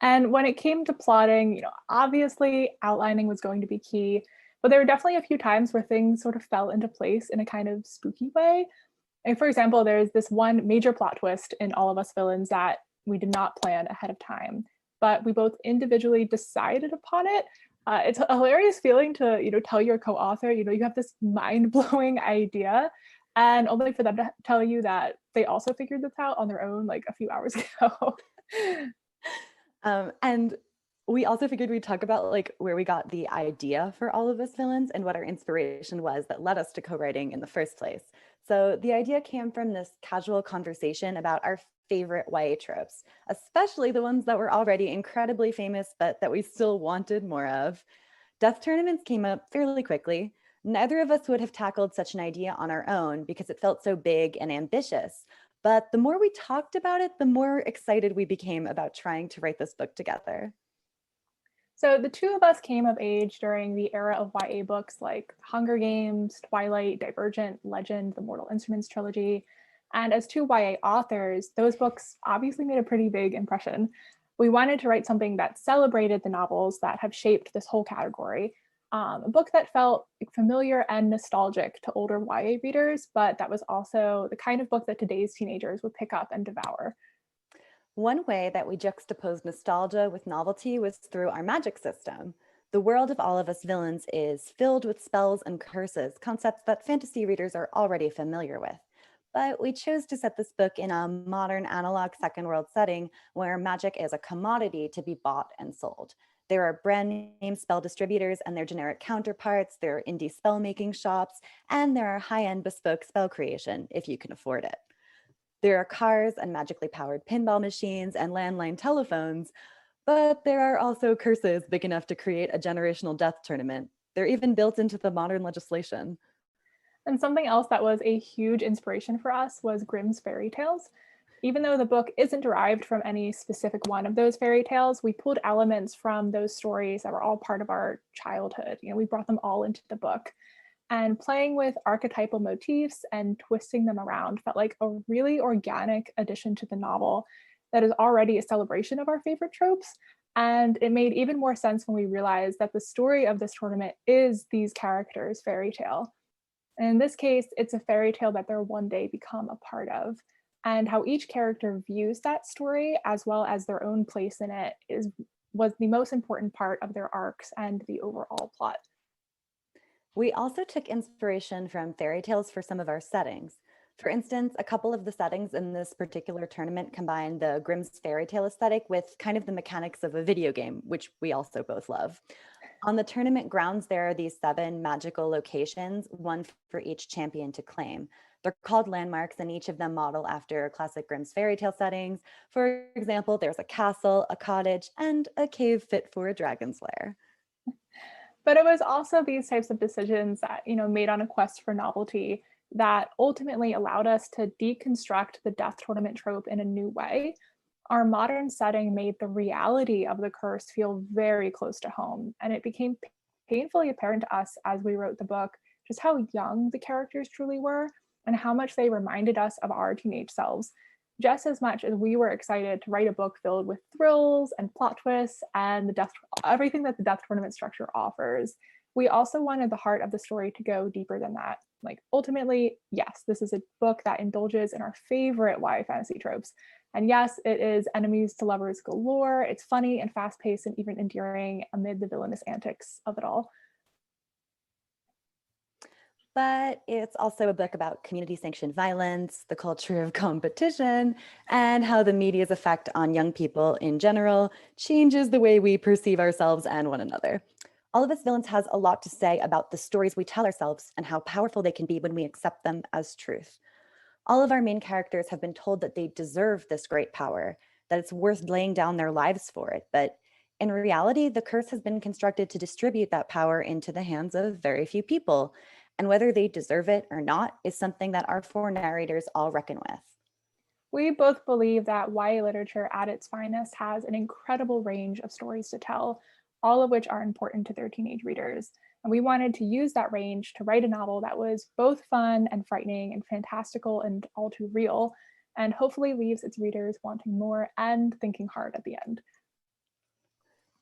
Speaker 7: And when it came to plotting, obviously outlining was going to be key, but there were definitely a few times where things sort of fell into place in a kind of spooky way. And for example, there's this one major plot twist in All of Us Villains that we did not plan ahead of time. but we both individually decided upon it. It's a hilarious feeling to, tell your co-author, you have this mind-blowing idea, and only for them to tell you that they also figured this out on their own like a few hours ago.
Speaker 8: And we also figured we'd talk about like where we got the idea for All of Us Villains and what our inspiration was that led us to co-writing in the first place. So the idea came from this casual conversation about our favorite YA tropes, especially the ones that were already incredibly famous, but that we still wanted more of. Death tournaments came up fairly quickly. Neither of us would have tackled such an idea on our own because it felt so big and ambitious. But the more we talked about it, the more excited we became about trying to write this book together.
Speaker 7: So the two of us came of age during the era of YA books like Hunger Games, Twilight, Divergent, Legend, the Mortal Instruments trilogy. And as two YA authors, those books obviously made a pretty big impression. We wanted to write something that celebrated the novels that have shaped this whole category. A book that felt familiar and nostalgic to older YA readers, but that was also the kind of book that today's teenagers would pick up and devour.
Speaker 8: One way that we juxtaposed nostalgia with novelty was through our magic system. The world of All of Us Villains is filled with spells and curses, concepts that fantasy readers are already familiar with. But we chose to set this book in a modern analog second world setting where magic is a commodity to be bought and sold. There are brand name spell distributors and their generic counterparts, there are indie spell making shops, and there are high-end bespoke spell creation if you can afford it. There are cars and magically powered pinball machines and landline telephones, but there are also curses big enough to create a generational death tournament. They're even built into the modern legislation.
Speaker 7: And something else that was a huge inspiration for us was Grimm's fairy tales. Even though the book isn't derived from any specific one of those fairy tales, we pulled elements from those stories that were all part of our childhood. We brought them all into the book. And playing with archetypal motifs and twisting them around felt like a really organic addition to the novel that is already a celebration of our favorite tropes. And it made even more sense when we realized that the story of this tournament is these characters' fairy tale. And in this case, it's a fairy tale that they'll one day become a part of. And how each character views that story, as well as their own place in it, was the most important part of their arcs and the overall plot.
Speaker 8: We also took inspiration from fairy tales for some of our settings. For instance, a couple of the settings in this particular tournament combine the Grimm's fairy tale aesthetic with kind of the mechanics of a video game, which we also both love. On the tournament grounds, there are these 7 magical locations, one for each champion to claim. They're called landmarks, and each of them model after classic Grimm's fairy tale settings. For example, there's a castle, a cottage, and a cave fit for a dragon's lair.
Speaker 7: But it was also these types of decisions that, made on a quest for novelty that ultimately allowed us to deconstruct the death tournament trope in a new way. Our modern setting made the reality of the curse feel very close to home, and it became painfully apparent to us as we wrote the book just how young the characters truly were and how much they reminded us of our teenage selves, just as much as we were excited to write a book filled with thrills and plot twists and everything that the death tournament structure offers. We also wanted the heart of the story to go deeper than that. Like, ultimately, yes, this is a book that indulges in our favorite YA fantasy tropes. And yes, it is enemies to lovers galore. It's funny and fast-paced and even endearing amid the villainous antics of it all.
Speaker 8: But it's also a book about community-sanctioned violence, the culture of competition, and how the media's effect on young people in general changes the way we perceive ourselves and one another. All of Us Villains has a lot to say about the stories we tell ourselves and how powerful they can be when we accept them as truth. All of our main characters have been told that they deserve this great power, that it's worth laying down their lives for it. But in reality, the curse has been constructed to distribute that power into the hands of very few people. And whether they deserve it or not is something that our 4 narrators all reckon with.
Speaker 7: We both believe that YA literature at its finest has an incredible range of stories to tell, all of which are important to their teenage readers. And we wanted to use that range to write a novel that was both fun and frightening and fantastical and all too real, and hopefully leaves its readers wanting more and thinking hard at the end.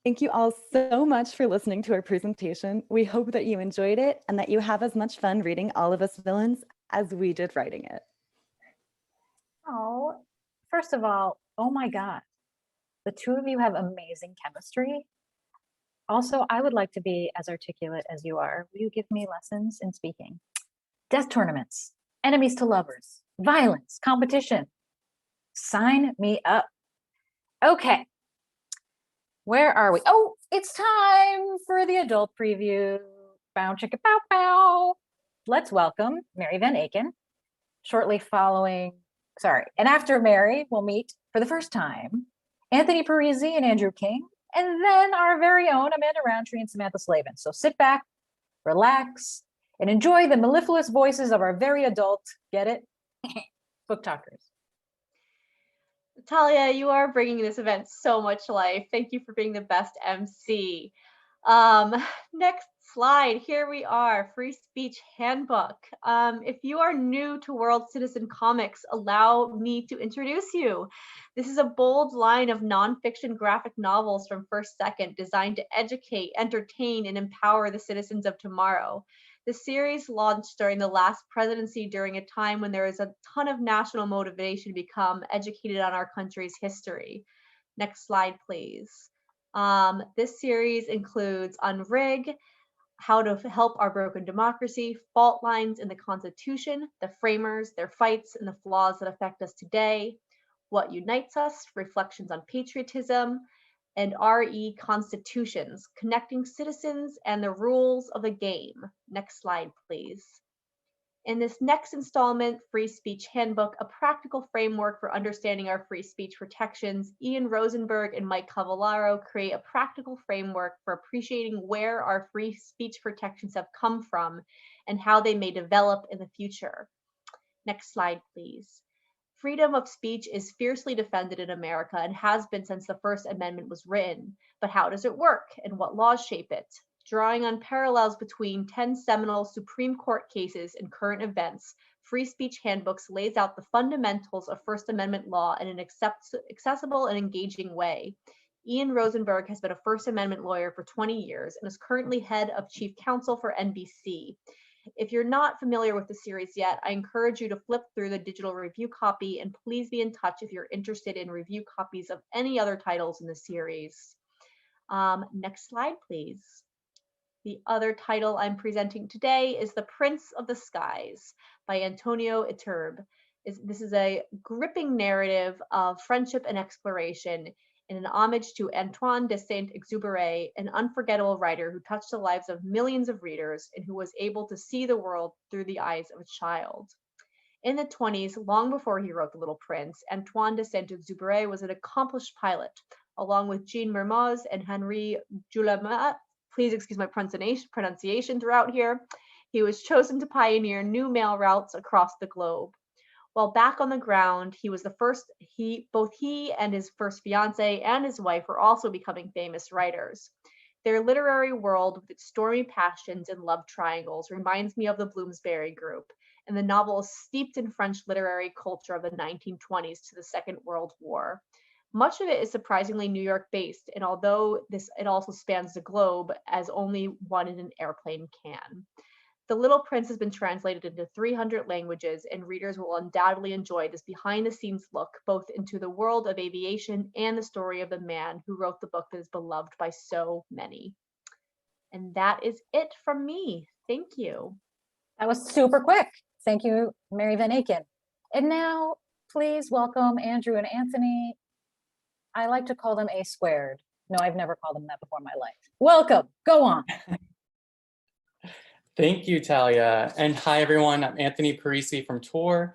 Speaker 8: Thank you all so much for listening to our presentation. We hope that you enjoyed it and that you have as much fun reading All of Us Villains as we did writing it.
Speaker 1: Oh, first of all, oh my God, The two of you have amazing chemistry. Also, I would like to be as articulate as you are. Will you give me lessons in speaking? Death tournaments, enemies to lovers, violence, competition. Sign me up. Okay. Where are we? Oh, it's time for the adult preview. Bow chicka bow bow. Let's welcome Mary Van Aken. Shortly following, and after Mary, we'll meet for the first time Anthony Parisi and Andrew King, and then our very own Amanda Roundtree and Samantha Slavin. So sit back, relax, and enjoy the mellifluous voices of our very adult, get it, book talkers.
Speaker 3: Talia, you are bringing this event so much life. Thank you for being the best MC. Next slide, here we are, Free Speech Handbook. If you are new to World Citizen Comics, allow me to introduce you. This is a bold line of nonfiction graphic novels from First Second designed to educate, entertain, and empower the citizens of tomorrow. The series launched during the last presidency during a time when there is a ton of national motivation to become educated on our country's history. Next slide, please. This series includes Unrig, How to Help Our Broken Democracy, Fault Lines in the Constitution, The Framers, Their Fights, and the Flaws That Affect Us Today, What Unites Us, Reflections on Patriotism, and RE Constitutions, Connecting Citizens and the Rules of the Game. Next slide, please. In this next installment, Free Speech Handbook, a practical framework for understanding our free speech protections, Ian Rosenberg and Mike Cavallaro create a practical framework for appreciating where our free speech protections have come from and how they may develop in the future. Next slide, please. Freedom of speech is fiercely defended in America and has been since the First Amendment was written. But how does it work and what laws shape it? Drawing on parallels between 10 seminal Supreme Court cases and current events, Free Speech Handbooks lays out the fundamentals of First Amendment law in an accessible and engaging way. Ian Rosenberg has been a First Amendment lawyer for 20 years and is currently head of chief counsel for NBC. If you're not familiar with the series yet, I encourage you to flip through the digital review copy and please be in touch if you're interested in review copies of any other titles in the series. Next slide, please. The other title I'm presenting today is The Prince of the Skies by Antonio Iturbe. This is a gripping narrative of friendship and exploration in an homage to Antoine de Saint-Exupéry, an unforgettable writer who touched the lives of millions of readers and who was able to see the world through the eyes of a child. In the 1920s, long before he wrote The Little Prince, Antoine de Saint-Exupéry was an accomplished pilot, along with Jean Mermoz and Henri Dulamat. Please excuse my pronunciation throughout here. He was chosen to pioneer new mail routes across the globe. While back on the ground, he was the first, both he and his first fiance and his wife were also becoming famous writers. Their literary world with its stormy passions and love triangles reminds me of the Bloomsbury Group, and the novel is steeped in French literary culture of the 1920s to the Second World War. Much of it is surprisingly New York based, and although it also spans the globe as only one in an airplane can. The Little Prince has been translated into 300 languages, and readers will undoubtedly enjoy this behind-the-scenes look both into the world of aviation and the story of the man who wrote the book that is beloved by so many. And that is it from me. Thank you.
Speaker 1: That was super quick. Thank you, Mary Van Aken. And now, please welcome Andrew and Anthony. I like to call them A squared. No, I've never called them that before in my life. Welcome. Go on.
Speaker 9: Thank you, Talia. And hi, everyone. I'm Anthony Parisi from Tor.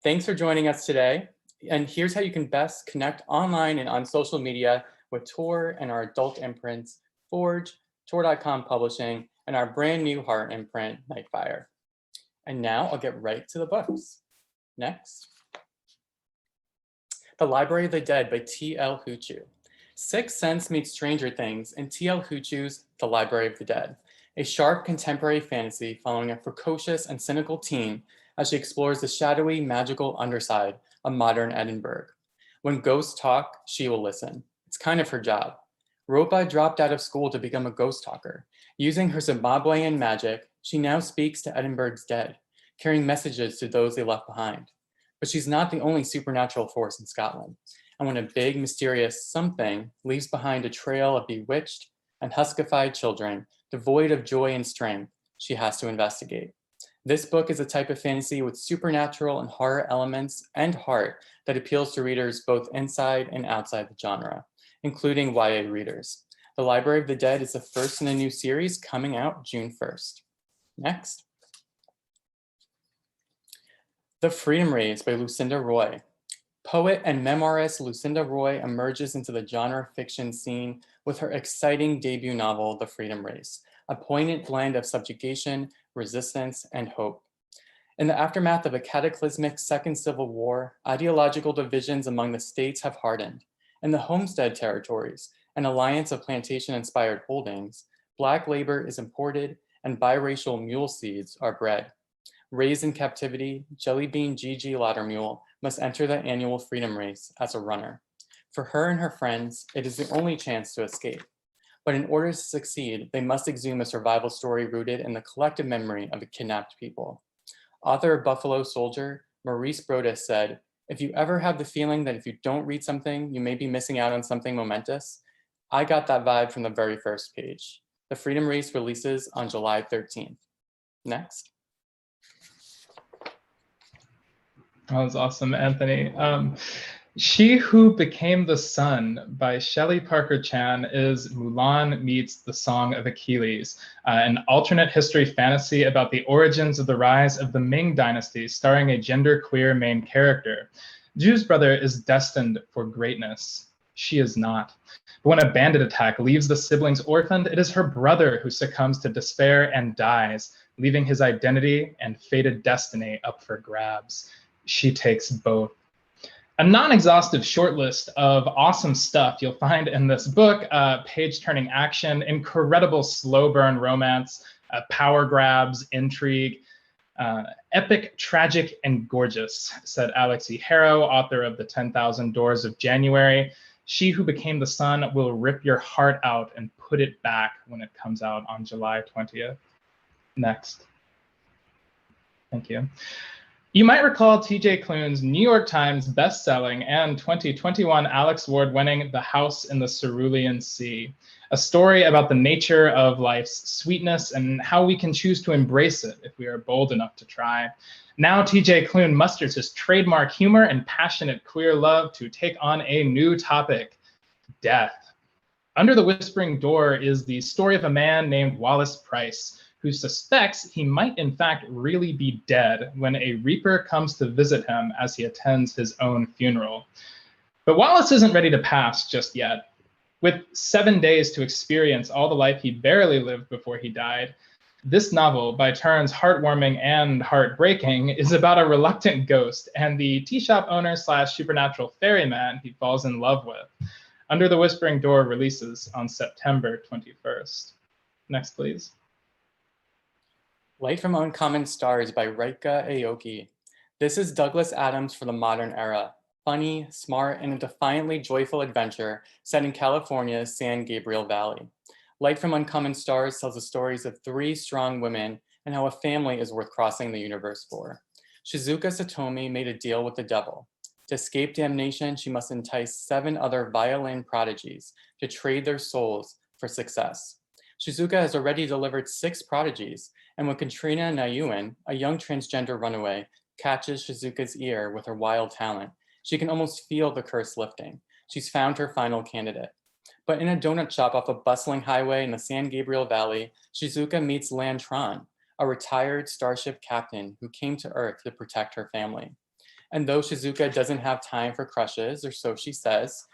Speaker 9: Thanks for joining us today. And here's how you can best connect online and on social media with Tor and our adult imprints, Forge, Tor.com Publishing, and our brand new heart imprint, Nightfire. And now I'll get right to the books. Next. The Library of the Dead by T.L. Huchu. Sixth Sense meets Stranger Things in T.L. Huchu's The Library of the Dead, a sharp contemporary fantasy following a precocious and cynical teen as she explores the shadowy, magical underside of modern Edinburgh. When ghosts talk, she will listen. It's kind of her job. Ropa dropped out of school to become a ghost talker. Using her Zimbabwean magic, she now speaks to Edinburgh's dead, carrying messages to those they left behind. But she's not the only supernatural force in Scotland. and when a big, mysterious something leaves behind a trail of bewitched and huskified children, devoid of joy and strength, she has to investigate. This book is a type of fantasy with supernatural and horror elements and heart that appeals to readers both inside and outside the genre, including YA readers. The Library of the Dead is the first in a new series coming out June 1st. Next. The Freedom Race by Lucinda Roy. Poet and memoirist Lucinda Roy emerges into the genre fiction scene with her exciting debut novel, The Freedom Race, a poignant blend of subjugation, resistance, and hope. In the aftermath of a cataclysmic Second Civil War, ideological divisions among the states have hardened. In the Homestead Territories, an alliance of plantation-inspired holdings, Black labor is imported and biracial mule seeds are bred. Raised in captivity, Jellybean Gigi Loudermule must enter the annual Freedom Race as a runner. For her and her friends, it is the only chance to escape. But in order to succeed, they must exhume a survival story rooted in the collective memory of a kidnapped people. Author of Buffalo Soldier, Maurice Brodus said, "If you ever have the feeling that if you don't read something, you may be missing out on something momentous, I got that vibe from the very first page." The Freedom Race releases on July 13th. Next.
Speaker 10: That was awesome, Anthony. She Who Became the Sun by Shelley Parker Chan is Mulan meets the Song of Achilles, an alternate history fantasy about the origins of the rise of the Ming Dynasty, starring a genderqueer main character. Ju's brother is destined for greatness. She is not. But when a bandit attack leaves the siblings orphaned, it is her brother who succumbs to despair and dies, leaving his identity and fated destiny up for grabs. She takes both. A non-exhaustive shortlist of awesome stuff you'll find in this book: page-turning action, incredible slow burn romance, power grabs, intrigue, epic, tragic, and gorgeous, said Alex E. Harrow, author of The 10,000 Doors of January. She Who Became the Sun will rip your heart out and put it back when it comes out on July 20th. Next. Thank you. You might recall TJ Klune's New York Times best-selling and 2021 Alex Award-winning The House in the Cerulean Sea, a story about the nature of life's sweetness and how we can choose to embrace it if we are bold enough to try. Now TJ Klune musters his trademark humor and passionate queer love to take on a new topic: death. Under the Whispering Door is the story of a man named Wallace Price, who suspects he might in fact really be dead when a reaper comes to visit him as he attends his own funeral. But Wallace isn't ready to pass just yet. With 7 days to experience all the life he barely lived before he died, this novel, by turns heartwarming and heartbreaking, is about a reluctant ghost and the tea shop owner / supernatural ferryman he falls in love with. Under the Whispering Door releases on September 21st. Next, please.
Speaker 9: Light from Uncommon Stars by Rika Aoki. This is Douglas Adams for the modern era. Funny, smart, and a defiantly joyful adventure set in California's San Gabriel Valley. Light from Uncommon Stars tells the stories of 3 strong women and how a family is worth crossing the universe for. Shizuka Satomi made a deal with the devil. To escape damnation, she must entice 7 other violin prodigies to trade their souls for success. Shizuka has already delivered 6 prodigies, and when Katrina Nayuan, a young transgender runaway, catches Shizuka's ear with her wild talent, she can almost feel the curse lifting. She's found her final candidate. But in a donut shop off a bustling highway in the San Gabriel Valley, Shizuka meets Lantron, a retired starship captain who came to Earth to protect her family. And though Shizuka doesn't have time for crushes, or so she says,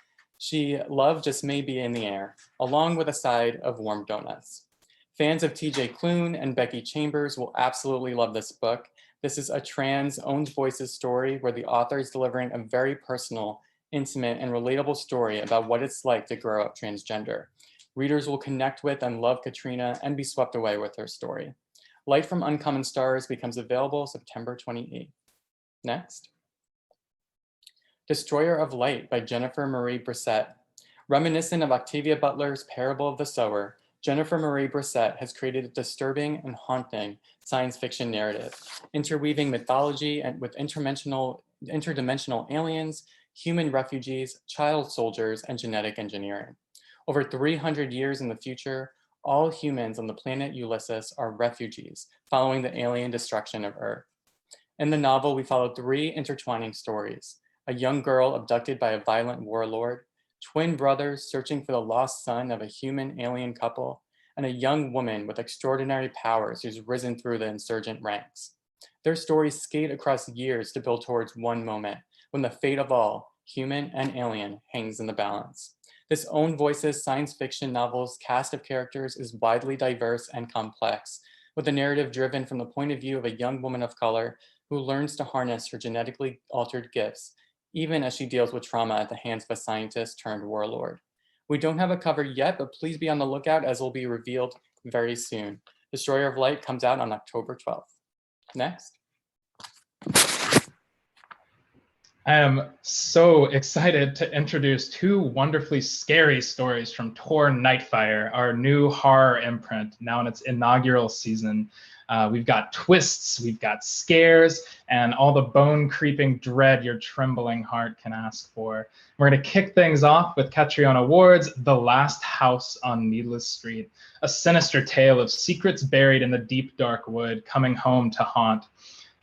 Speaker 9: love just may be in the air, along with a side of warm donuts. Fans of TJ Klune and Becky Chambers will absolutely love this book. This is a trans owned voices story where the author is delivering a very personal, intimate, and relatable story about what it's like to grow up transgender. Readers will connect with and love Katrina and be swept away with her story. Light from Uncommon Stars becomes available September 28th. Next. Destroyer of Light by Jennifer Marie Brissett. Reminiscent of Octavia Butler's Parable of the Sower, Jennifer Marie Brissett has created a disturbing and haunting science fiction narrative, interweaving mythology and with interdimensional aliens, human refugees, child soldiers, and genetic engineering. Over 300 years in the future, all humans on the planet Ulysses are refugees following the alien destruction of Earth. In the novel, we follow 3 intertwining stories: a young girl abducted by a violent warlord, twin brothers searching for the lost son of a human alien couple, and a young woman with extraordinary powers who's risen through the insurgent ranks. Their stories skate across years to build towards one moment, when the fate of all, human and alien, hangs in the balance. This Own Voices science fiction novel's cast of characters is widely diverse and complex, with a narrative driven from the point of view of a young woman of color who learns to harness her genetically altered gifts, even as she deals with trauma at the hands of a scientist turned warlord. We don't have a cover yet, but please be on the lookout as will be revealed very soon. Destroyer of Light comes out on October 12th. Next.
Speaker 10: I am so excited to introduce 2 wonderfully scary stories from Tor Nightfire, our new horror imprint, now in its inaugural season. We've got twists, we've got scares, and all the bone-creeping dread your trembling heart can ask for. We're going to kick things off with Catriona Ward's The Last House on Needless Street, a sinister tale of secrets buried in the deep, dark wood coming home to haunt.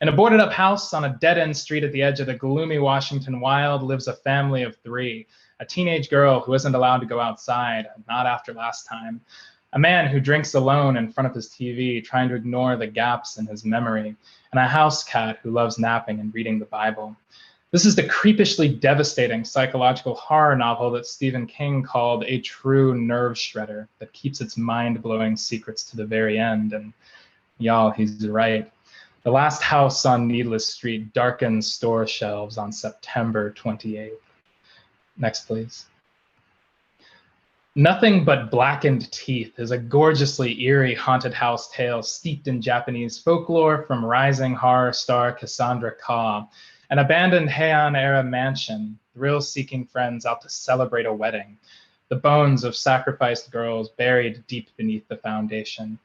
Speaker 10: In a boarded-up house on a dead-end street at the edge of the gloomy Washington Wild lives a family of 3, a teenage girl who isn't allowed to go outside, not after last time, a man who drinks alone in front of his TV, trying to ignore the gaps in his memory, and a house cat who loves napping and reading the Bible. This is the creepishly devastating psychological horror novel that Stephen King called a true nerve shredder that keeps its mind-blowing secrets to the very end, and y'all, he's right. The Last House on Needless Street darkens store shelves on September 28th. Next, please. Nothing But Blackened Teeth is a gorgeously eerie haunted house tale steeped in Japanese folklore from rising horror star Cassandra Kah. An abandoned Heian-era mansion, thrill-seeking friends out to celebrate a wedding. The bones of sacrificed girls buried deep beneath the foundation.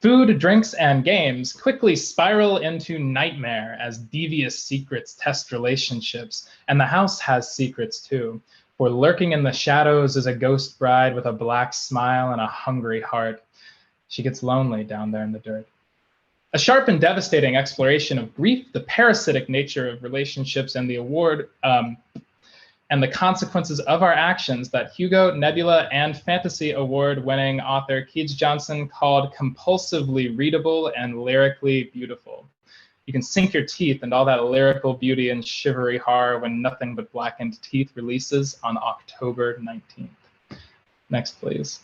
Speaker 10: Food, drinks, and games quickly spiral into nightmare as devious secrets test relationships, and the house has secrets too. For lurking in the shadows is a ghost bride with a black smile and a hungry heart. She gets lonely down there in the dirt. A sharp and devastating exploration of grief, the parasitic nature of relationships, and the consequences of our actions that Hugo, Nebula, and Fantasy Award-winning author Keats Johnson called compulsively readable and lyrically beautiful. You can sink your teeth into all that lyrical beauty and shivery horror when Nothing But Blackened Teeth releases on October 19th. Next, please.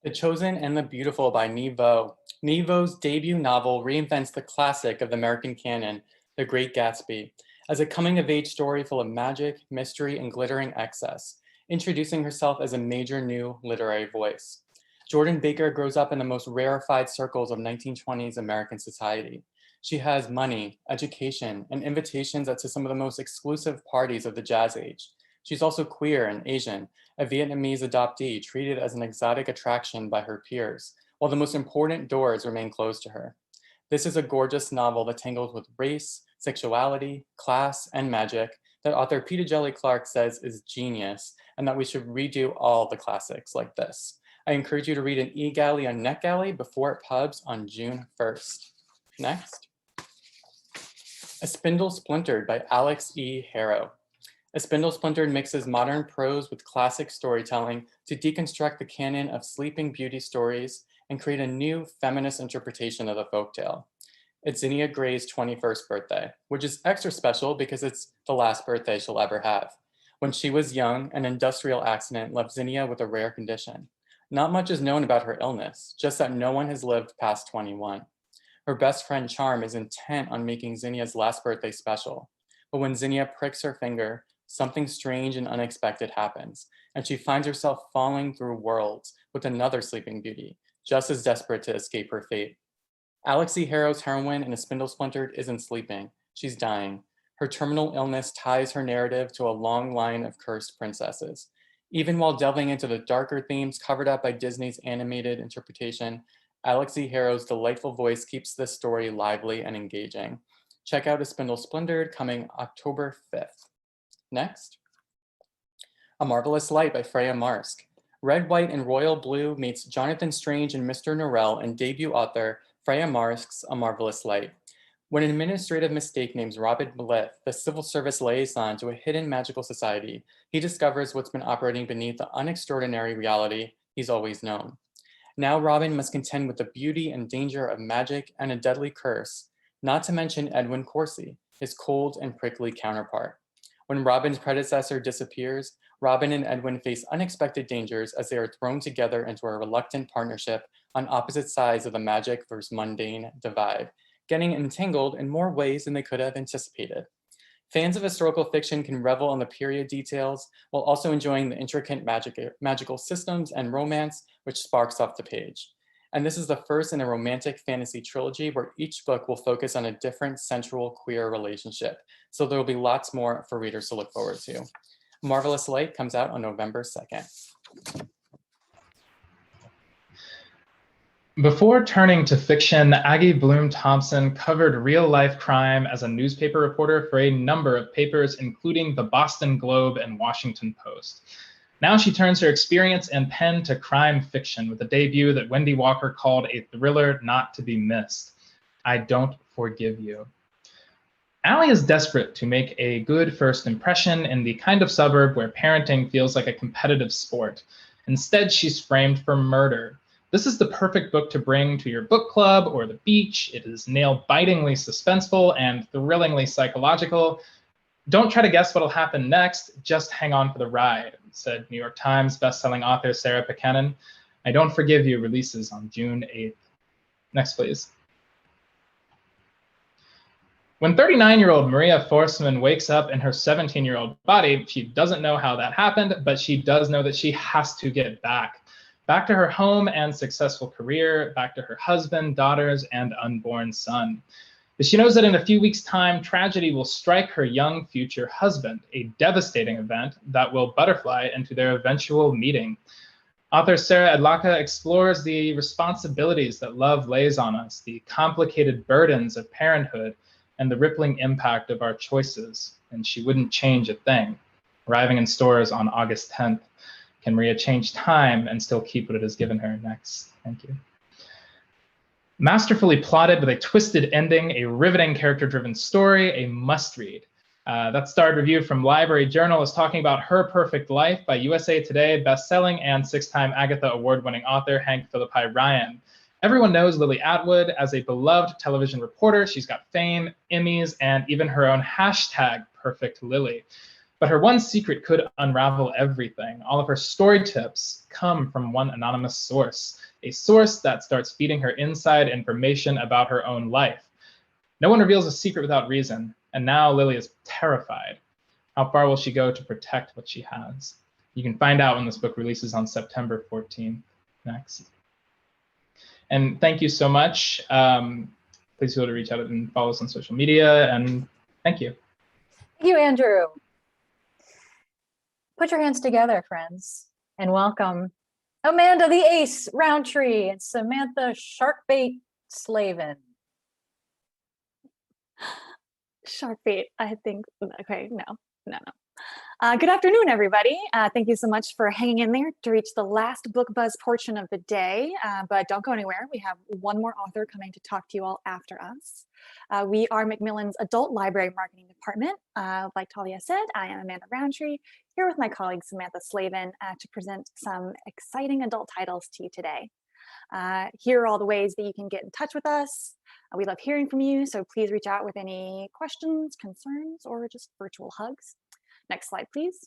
Speaker 9: The Chosen and the Beautiful by Nhi Vo. Nhi Vo's debut novel reinvents the classic of the American canon, The Great Gatsby, as a coming-of-age story full of magic, mystery, and glittering excess, introducing herself as a major new literary voice. Jordan Baker grows up in the most rarefied circles of 1920s American society. She has money, education, and invitations to some of the most exclusive parties of the jazz age. She's also queer and Asian, a Vietnamese adoptee treated as an exotic attraction by her peers, while the most important doors remain closed to her. This is a gorgeous novel that tangles with race, sexuality, class, and magic that author Peter Jelly Clark says is genius, and that we should redo all the classics like this. I encourage you to read an eGalley on NetGalley before it pubs on June 1st. Next. A Spindle Splintered by Alex E. Harrow. A Spindle Splintered mixes modern prose with classic storytelling to deconstruct the canon of Sleeping Beauty stories and create a new feminist interpretation of the folktale. It's Zinnia Gray's 21st birthday, which is extra special because it's the last birthday she'll ever have. When she was young, an industrial accident left Zinnia with a rare condition. Not much is known about her illness, just that no one has lived past 21. Her best friend Charm is intent on making Zinnia's last birthday special. But when Zinnia pricks her finger, something strange and unexpected happens, and she finds herself falling through worlds with another Sleeping Beauty, just as desperate to escape her fate. Alex E. Harrow's heroine in A Spindle Splintered isn't sleeping, she's dying. Her terminal illness ties her narrative to a long line of cursed princesses. Even while delving into the darker themes covered up by Disney's animated interpretation, Alex E. Harrow's delightful voice keeps this story lively and engaging. Check out A Spindle Splintered coming October 5th. Next, A Marvelous Light by Freya Marsk. Red, White, and Royal Blue meets Jonathan Strange and Mr. Norrell and debut author Freya Marsk's A Marvelous Light. When an administrative mistake names Robin Blythe, the civil service liaison to a hidden magical society, he discovers what's been operating beneath the unextraordinary reality he's always known. Now Robin must contend with the beauty and danger of magic and a deadly curse, not to mention Edwin Corsi, his cold and prickly counterpart. When Robin's predecessor disappears, Robin and Edwin face unexpected dangers as they are thrown together into a reluctant partnership on opposite sides of the magic versus mundane divide, getting entangled in more ways than they could have anticipated. Fans of historical fiction can revel in the period details while also enjoying the intricate magical systems and romance which sparks off the page. And this is the first in a romantic fantasy trilogy where each book will focus on a different central queer relationship. So there will be lots more for readers to look forward to. Marvelous Light comes out on November 2nd.
Speaker 10: Before turning to fiction, Aggie Bloom Thompson covered real-life crime as a newspaper reporter for a number of papers, including the Boston Globe and Washington Post. Now she turns her experience and pen to crime fiction with a debut that Wendy Walker called a thriller not to be missed, I Don't Forgive You. Allie is desperate to make a good first impression in the kind of suburb where parenting feels like a competitive sport. Instead, she's framed for murder. This is the perfect book to bring to your book club or the beach. It is nail-bitingly suspenseful and thrillingly psychological. Don't try to guess what'll happen next, just hang on for the ride, said New York Times bestselling author Sarah Buchanan. I Don't Forgive You releases on June 8th. Next, please. When 39-year-old Maria Forsman wakes up in her 17-year-old body, she doesn't know how that happened, but she does know that she has to get back to her home and successful career, back to her husband, daughters, and unborn son. But she knows that in a few weeks' time, tragedy will strike her young future husband, a devastating event that will butterfly into their eventual meeting. Author Sarah Adlaka explores the responsibilities that love lays on us, the complicated burdens of parenthood, and the rippling impact of our choices. And she wouldn't change a thing. Arriving in stores on August 10th. Can Maria change time and still keep what it has given her? Next, thank you. Masterfully plotted with a twisted ending, a riveting character-driven story, a must-read. That starred review from Library Journal is talking about Her Perfect Life by USA Today bestselling and 6-time Agatha Award-winning author Hank Philippi Ryan. Everyone knows Lily Atwood as a beloved television reporter. She's got fame, Emmys, and even her own hashtag, Perfect Lily. But her one secret could unravel everything. All of her story tips come from one anonymous source, a source that starts feeding her inside information about her own life. No one reveals a secret without reason, and now Lily is terrified. How far will she go to protect what she has? You can find out when this book releases on September 14th. Next. And thank you so much. Please feel free to reach out and follow us on social media, and thank you.
Speaker 1: Thank you, Andrew. Put your hands together, friends, and welcome Amanda the Ace Roundtree and Samantha Sharkbait Slavin.
Speaker 11: Sharkbait, I think, okay, no. Good afternoon, everybody. Thank you so much for hanging in there to reach the last book buzz portion of the day, but don't go anywhere. We have one more author coming to talk to you all after us. We are Macmillan's Adult Library Marketing Department. Like Talia said, I am Amanda Roundtree, here with my colleague Samantha Slavin to present some exciting adult titles to you today. Here are all the ways that you can get in touch with us. We love hearing from you, so please reach out with any questions, concerns, or just virtual hugs. Next slide, please.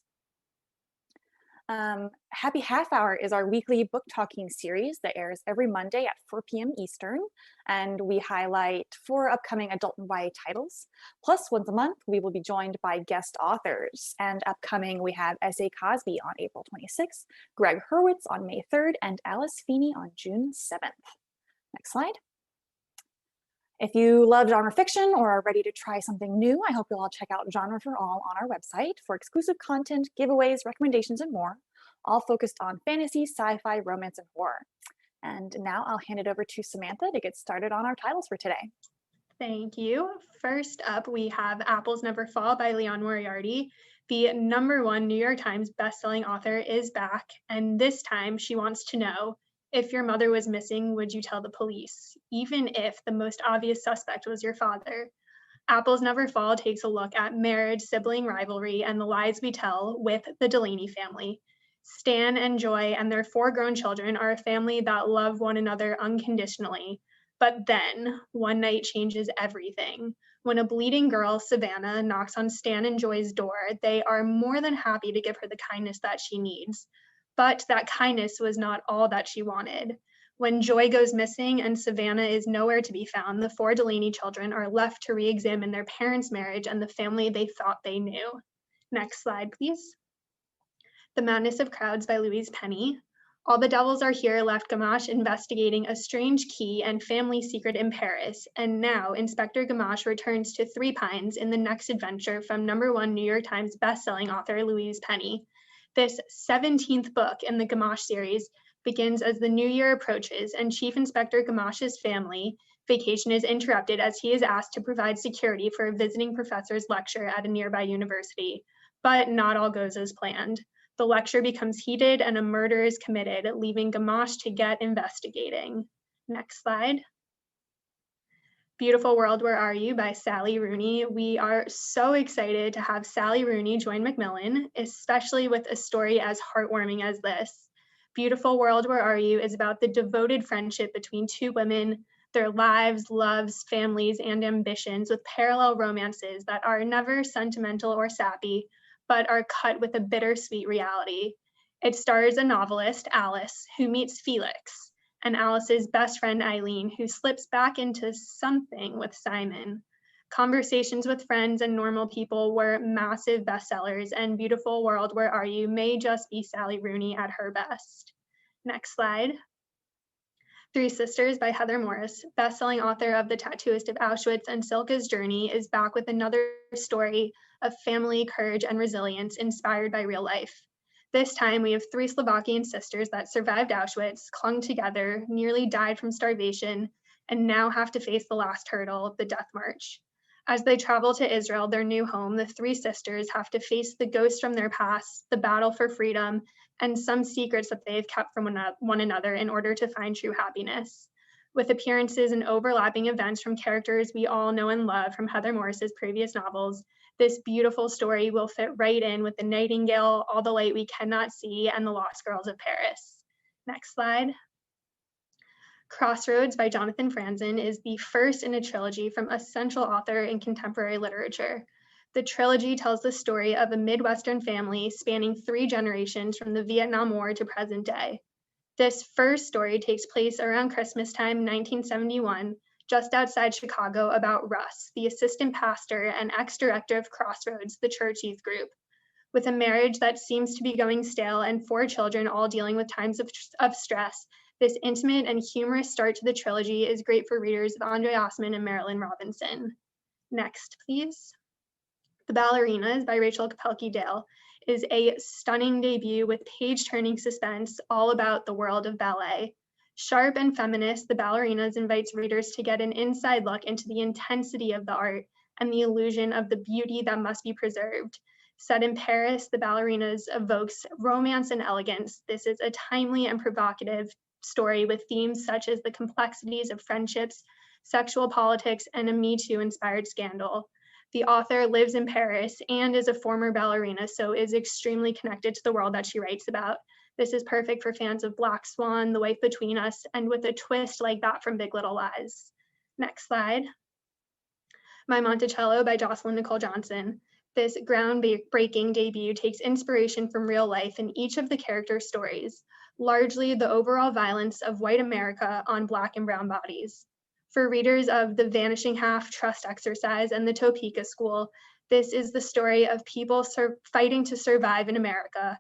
Speaker 11: Happy Half Hour is our weekly book talking series that airs every Monday at 4 p.m. Eastern, and we highlight 4 upcoming adult and YA titles. Plus, once a month, we will be joined by guest authors. And upcoming, we have S.A. Cosby on April 26th, Greg Hurwitz on May 3rd, and Alice Feeney on June 7th. Next slide. If you love genre fiction or are ready to try something new, I hope you'll all check out Genre for All on our website for exclusive content, giveaways, recommendations, and more, all focused on fantasy, sci-fi, romance, and horror. And now I'll hand it over to Samantha to get started on our titles for today.
Speaker 12: Thank you. First up, we have Apples Never Fall by Leon Moriarty. The #1 New York Times bestselling author is back, and this time she wants to know, if your mother was missing, would you tell the police, even if the most obvious suspect was your father? Apples Never Fall takes a look at marriage, sibling rivalry, and the lies we tell with the Delaney family. Stan and Joy and their 4 grown children are a family that love one another unconditionally. But then, one night changes everything. When a bleeding girl, Savannah, knocks on Stan and Joy's door, they are more than happy to give her the kindness that she needs. But that kindness was not all that she wanted. When Joy goes missing and Savannah is nowhere to be found, the 4 Delaney children are left to re-examine their parents' marriage and the family they thought they knew. Next slide, please. The Madness of Crowds by Louise Penny. All the Devils Are Here left Gamache investigating a strange key and family secret in Paris, and now Inspector Gamache returns to Three Pines in the next adventure from #1 New York Times bestselling author Louise Penny. This 17th book in the Gamache series begins as the new year approaches and Chief Inspector Gamache's family vacation is interrupted as he is asked to provide security for a visiting professor's lecture at a nearby university. But not all goes as planned. The lecture becomes heated and a murder is committed, leaving Gamache to get investigating. Next slide. Beautiful World, Where Are You by Sally Rooney. We are so excited to have Sally Rooney join Macmillan, especially with a story as heartwarming as this. Beautiful World, Where Are You is about the devoted friendship between 2 women, their lives, loves, families, and ambitions with parallel romances that are never sentimental or sappy, but are cut with a bittersweet reality. It stars a novelist, Alice, who meets Felix, and Alice's best friend, Eileen, who slips back into something with Simon. Conversations with Friends and Normal People were massive bestsellers, and Beautiful World, Where Are You may just be Sally Rooney at her best. Next slide. Three Sisters by Heather Morris, bestselling author of The Tattooist of Auschwitz and Silka's Journey, is back with another story of family, courage, and resilience inspired by real life. This time, we have 3 Slovakian sisters that survived Auschwitz, clung together, nearly died from starvation, and now have to face the last hurdle, the death march. As they travel to Israel, their new home, the 3 sisters have to face the ghosts from their past, the battle for freedom, and some secrets that they've kept from one another in order to find true happiness. With appearances and overlapping events from characters we all know and love from Heather Morris's previous novels, this beautiful story will fit right in with The Nightingale, All the Light We Cannot See, and The Lost Girls of Paris. Next slide. Crossroads by Jonathan Franzen is the first in a trilogy from a central author in contemporary literature. The trilogy tells the story of a Midwestern family spanning 3 generations from the Vietnam War to present day. This first story takes place around Christmas time, 1971, just outside Chicago, about Russ, the assistant pastor and ex-director of Crossroads, the church youth group. With a marriage that seems to be going stale and 4 children all dealing with times of stress, this intimate and humorous start to the trilogy is great for readers of Andre Osmond and Marilyn Robinson. Next, please. The Ballerinas by Rachel Kapelke Dale is a stunning debut with page-turning suspense all about the world of ballet. Sharp and feminist, The Ballerinas invites readers to get an inside look into the intensity of the art and the illusion of the beauty that must be preserved. Set in Paris, The Ballerinas evokes romance and elegance. This is a timely and provocative story with themes such as the complexities of friendships, sexual politics, and a Me Too inspired scandal. The author lives in Paris and is a former ballerina, so is extremely connected to the world that she writes about. This is perfect for fans of Black Swan, The Wife Between Us, and with a twist like that from Big Little Lies. Next slide. My Monticello by Jocelyn Nicole Johnson. This groundbreaking debut takes inspiration from real life in each of the character stories, largely the overall violence of white America on Black and brown bodies. For readers of The Vanishing Half, Trust Exercise, and The Topeka School, this is the story of people fighting to survive in America.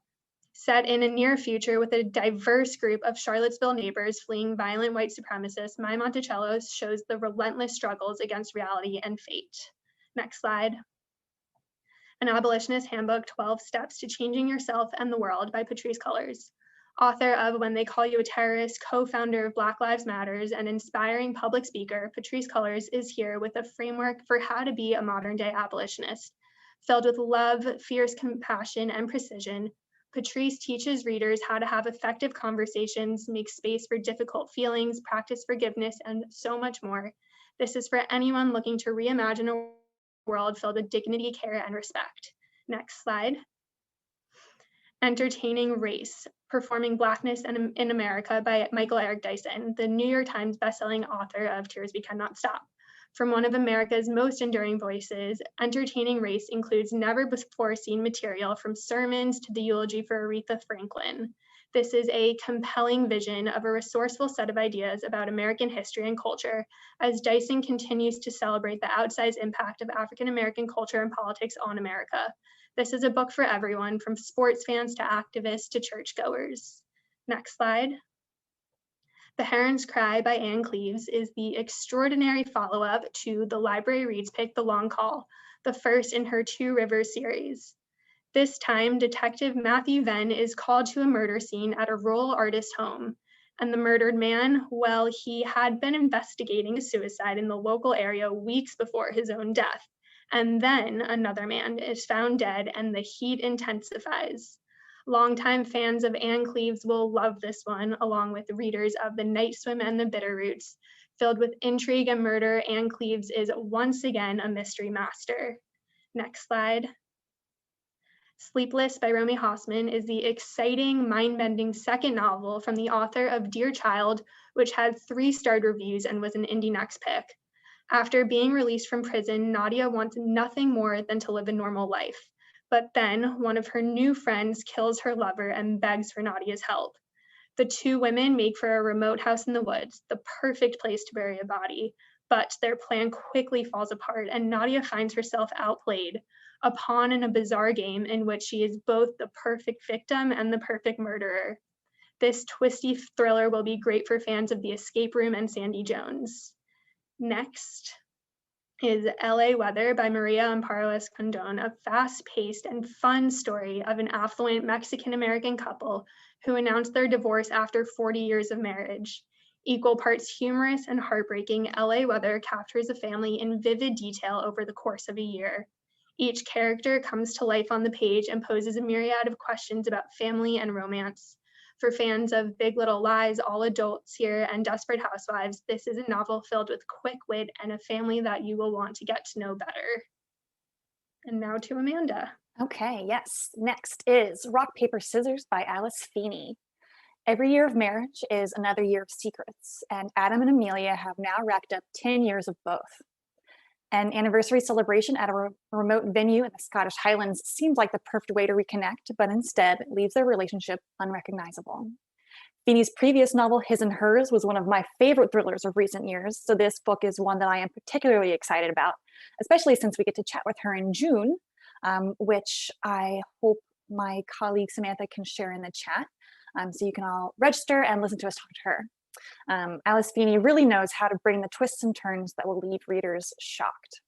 Speaker 12: Set in a near future with a diverse group of Charlottesville neighbors fleeing violent white supremacists, My Monticello shows the relentless struggles against reality and fate. Next slide. An Abolitionist Handbook, 12 Steps to Changing Yourself and the World by Patrice Cullors. Author of When They Call You a Terrorist, co-founder of Black Lives Matters, and inspiring public speaker, Patrisse Cullors is here with a framework for how to be a modern-day abolitionist. Filled with love, fierce compassion, and precision, Patrisse teaches readers how to have effective conversations, make space for difficult feelings, practice forgiveness, and so much more. This is for anyone looking to reimagine a world filled with dignity, care, and respect. Next slide. Entertaining Race, Performing Blackness in America by Michael Eric Dyson, the New York Times bestselling author of Tears We Cannot Stop. From one of America's most enduring voices, Entertaining Race includes never before seen material from sermons to the eulogy for Aretha Franklin. This is a compelling vision of a resourceful set of ideas about American history and culture as Dyson continues to celebrate the outsized impact of African American culture and politics on America. This is a book for everyone, from sports fans to activists to churchgoers. Next slide. The Heron's Cry by Anne Cleves is the extraordinary follow-up to The Library Reads Pick, The Long Call, the first in her Two Rivers series. This time, Detective Matthew Venn is called to a murder scene at a rural artist's home. And the murdered man, well, he had been investigating a suicide in the local area weeks before his own death. And then another man is found dead and the heat intensifies. Longtime fans of Anne Cleves will love this one, along with readers of The Night Swim and The Bitter Roots. Filled with intrigue and murder, Anne Cleves is once again a mystery master. Next slide. Sleepless by Romy Hausman is the exciting, mind-bending second novel from the author of Dear Child, which had 3-starred reviews and was an Indie Next pick. After being released from prison, Nadia wants nothing more than to live a normal life. But then one of her new friends kills her lover and begs for Nadia's help. The two women make for a remote house in the woods, the perfect place to bury a body. But their plan quickly falls apart and Nadia finds herself outplayed, a pawn in a bizarre game in which she is both the perfect victim and the perfect murderer. This twisty thriller will be great for fans of The Escape Room and Sandy Jones. Next is LA Weather by Maria Amparo Escondón, a fast-paced and fun story of an affluent Mexican-American couple who announced their divorce after 40 years of marriage. Equal parts humorous and heartbreaking, LA Weather captures a family in vivid detail over the course of a year. Each character comes to life on the page and poses a myriad of questions about family and romance. For fans of Big Little Lies, All Adults Here, and Desperate Housewives, this is a novel filled with quick wit and a family that you will want to get to know better. And now to Amanda.
Speaker 11: Okay, yes. Next is Rock, Paper, Scissors by Alice Feeney. Every year of marriage is another year of secrets, and Adam and Amelia have now racked up 10 years of both. An anniversary celebration at a remote venue in the Scottish Highlands seems like the perfect way to reconnect, but instead leaves their relationship unrecognizable. Feeney's previous novel, His and Hers, was one of my favorite thrillers of recent years, so this book is one that I am particularly excited about, especially since we get to chat with her in June, which I hope my colleague Samantha can share in the chat, so you can all register and listen to us talk to her. Alice Feeney really knows how to bring the twists and turns that will leave readers shocked.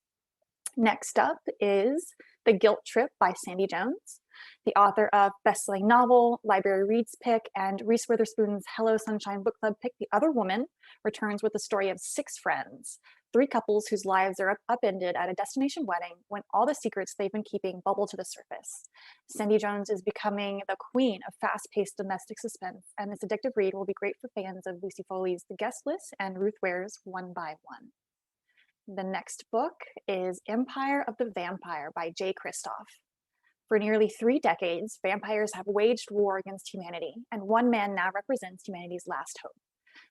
Speaker 11: Next up is The Guilt Trip by Sandy Jones, the author of best-selling novel, Library Reads Pick, and Reese Witherspoon's Hello Sunshine Book Club pick, The Other Woman, returns with the story of 6 friends, 3 couples whose lives are upended at a destination wedding when all the secrets they've been keeping bubble to the surface. Sandy Jones is becoming the queen of fast-paced domestic suspense, and this addictive read will be great for fans of Lucy Foley's The Guest List and Ruth Ware's One by One. The next book is Empire of the Vampire by Jay Kristoff. For nearly 3 decades, vampires have waged war against humanity, and one man now represents humanity's last hope.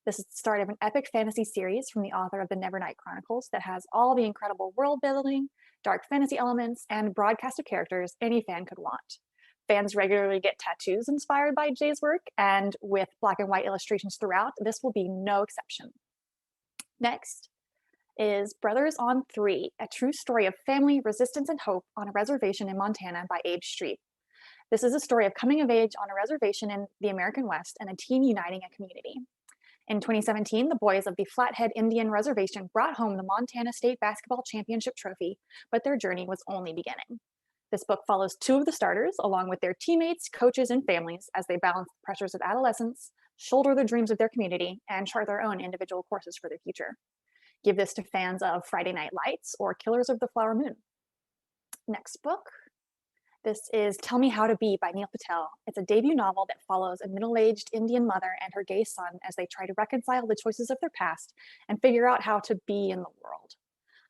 Speaker 11: This is the start of an epic fantasy series from the author of the Nevernight Chronicles that has all the incredible world building, dark fantasy elements, and broadcast of characters any fan could want. Fans regularly get tattoos inspired by Jay's work, and with black and white illustrations throughout, this will be no exception. Next is Brothers on 3, a true story of family, resistance, and hope on a reservation in Montana by Abe Street. This is a story of coming of age on a reservation in the American West and a team uniting a community. In 2017, the boys of the Flathead Indian Reservation brought home the Montana State Basketball Championship trophy, but their journey was only beginning. This book follows two of the starters along with their teammates, coaches, and families as they balance the pressures of adolescence, shoulder the dreams of their community, and chart their own individual courses for their future. Give this to fans of Friday Night Lights or Killers of the Flower Moon. Next book. This is Tell Me How to Be by Neil Patel. It's a debut novel that follows a middle-aged Indian mother and her gay son as they try to reconcile the choices of their past and figure out how to be in the world.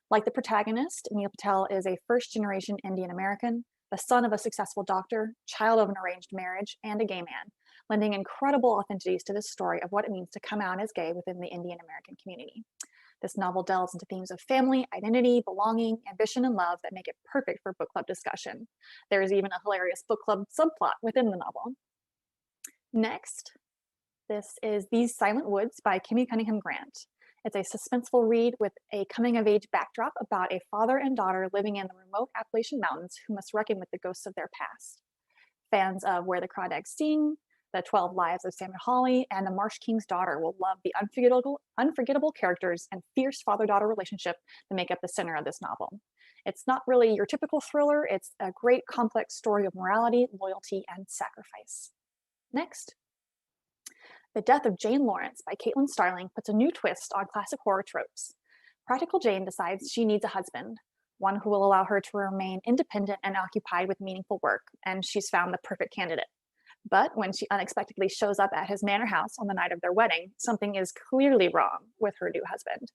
Speaker 11: Like the protagonist, Neil Patel is a first-generation Indian American, the son of a successful doctor, child of an arranged marriage, and a gay man, lending incredible authenticities to this story of what it means to come out as gay within the Indian American community. This novel delves into themes of family, identity, belonging, ambition, and love that make it perfect for book club discussion. There is even a hilarious book club subplot within the novel. Next, this is These Silent Woods by Kimmy Cunningham Grant. It's a suspenseful read with a coming-of-age backdrop about a father and daughter living in the remote Appalachian Mountains who must reckon with the ghosts of their past. Fans of Where the Crawdads Sing, The 12 Lives of Samuel Hawley, and The Marsh King's Daughter will love the unforgettable characters and fierce father-daughter relationship that make up the center of this novel. It's not really your typical thriller, it's a great complex story of morality, loyalty, and sacrifice. Next. The Death of Jane Lawrence by Caitlin Starling puts a new twist on classic horror tropes. Practical Jane decides she needs a husband, one who will allow her to remain independent and occupied with meaningful work, and she's found the perfect candidate. But when she unexpectedly shows up at his manor house on the night of their wedding, something is clearly wrong with her new husband.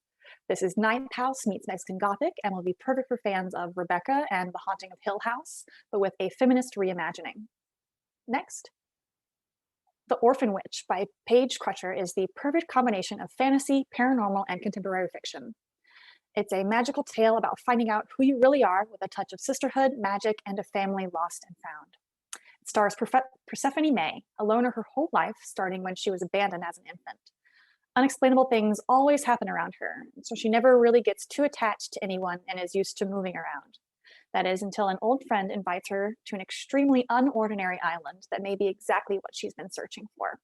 Speaker 11: This is Ninth House meets Mexican Gothic and will be perfect for fans of Rebecca and The Haunting of Hill House, but with a feminist reimagining. Next. The Orphan Witch by Paige Crutcher is the perfect combination of fantasy, paranormal, and contemporary fiction. It's a magical tale about finding out who you really are with a touch of sisterhood, magic, and a family lost and found. It stars Persephone May, a loner her whole life, starting when she was abandoned as an infant. Unexplainable things always happen around her, so she never really gets too attached to anyone and is used to moving around. That is until an old friend invites her to an extremely unordinary island that may be exactly what she's been searching for.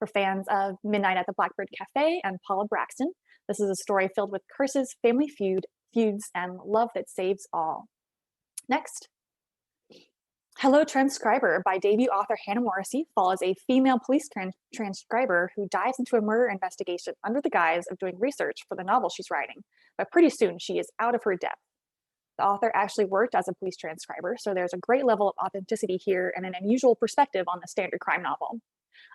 Speaker 11: For fans of Midnight at the Blackbird Cafe and Paula Braxton, this is a story filled with curses, family feuds, and love that saves all. Next. Hello Transcriber by debut author Hannah Morrissey follows a female police transcriber who dives into a murder investigation under the guise of doing research for the novel she's writing, but pretty soon she is out of her depth. The author actually worked as a police transcriber, so there's a great level of authenticity here and an unusual perspective on the standard crime novel.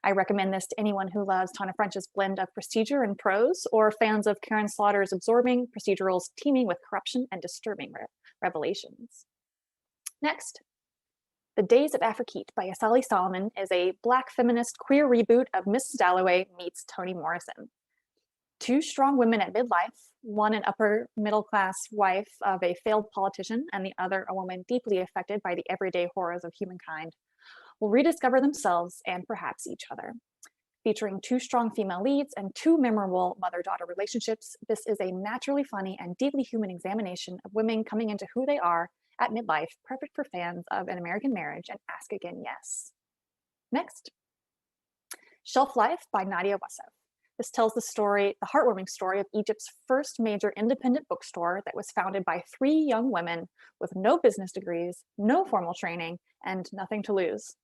Speaker 11: I recommend this to anyone who loves Tana French's blend of procedure and prose, or fans of Karen Slaughter's absorbing procedurals teeming with corruption and disturbing revelations. Next. The Days of Afriquite by Asali Solomon is a Black feminist queer reboot of Mrs. Dalloway meets Toni Morrison. Two strong women at midlife, one an upper middle class wife of a failed politician and the other a woman deeply affected by the everyday horrors of humankind, will rediscover themselves and perhaps each other. Featuring two strong female leads and two memorable mother-daughter relationships, this is a naturally funny and deeply human examination of women coming into who they are at midlife, perfect for fans of An American Marriage and Ask Again Yes. Next. Shelf Life by Nadia Wassef. This tells the heartwarming story of Egypt's first major independent bookstore that was founded by three young women with no business degrees, no formal training, and nothing to lose.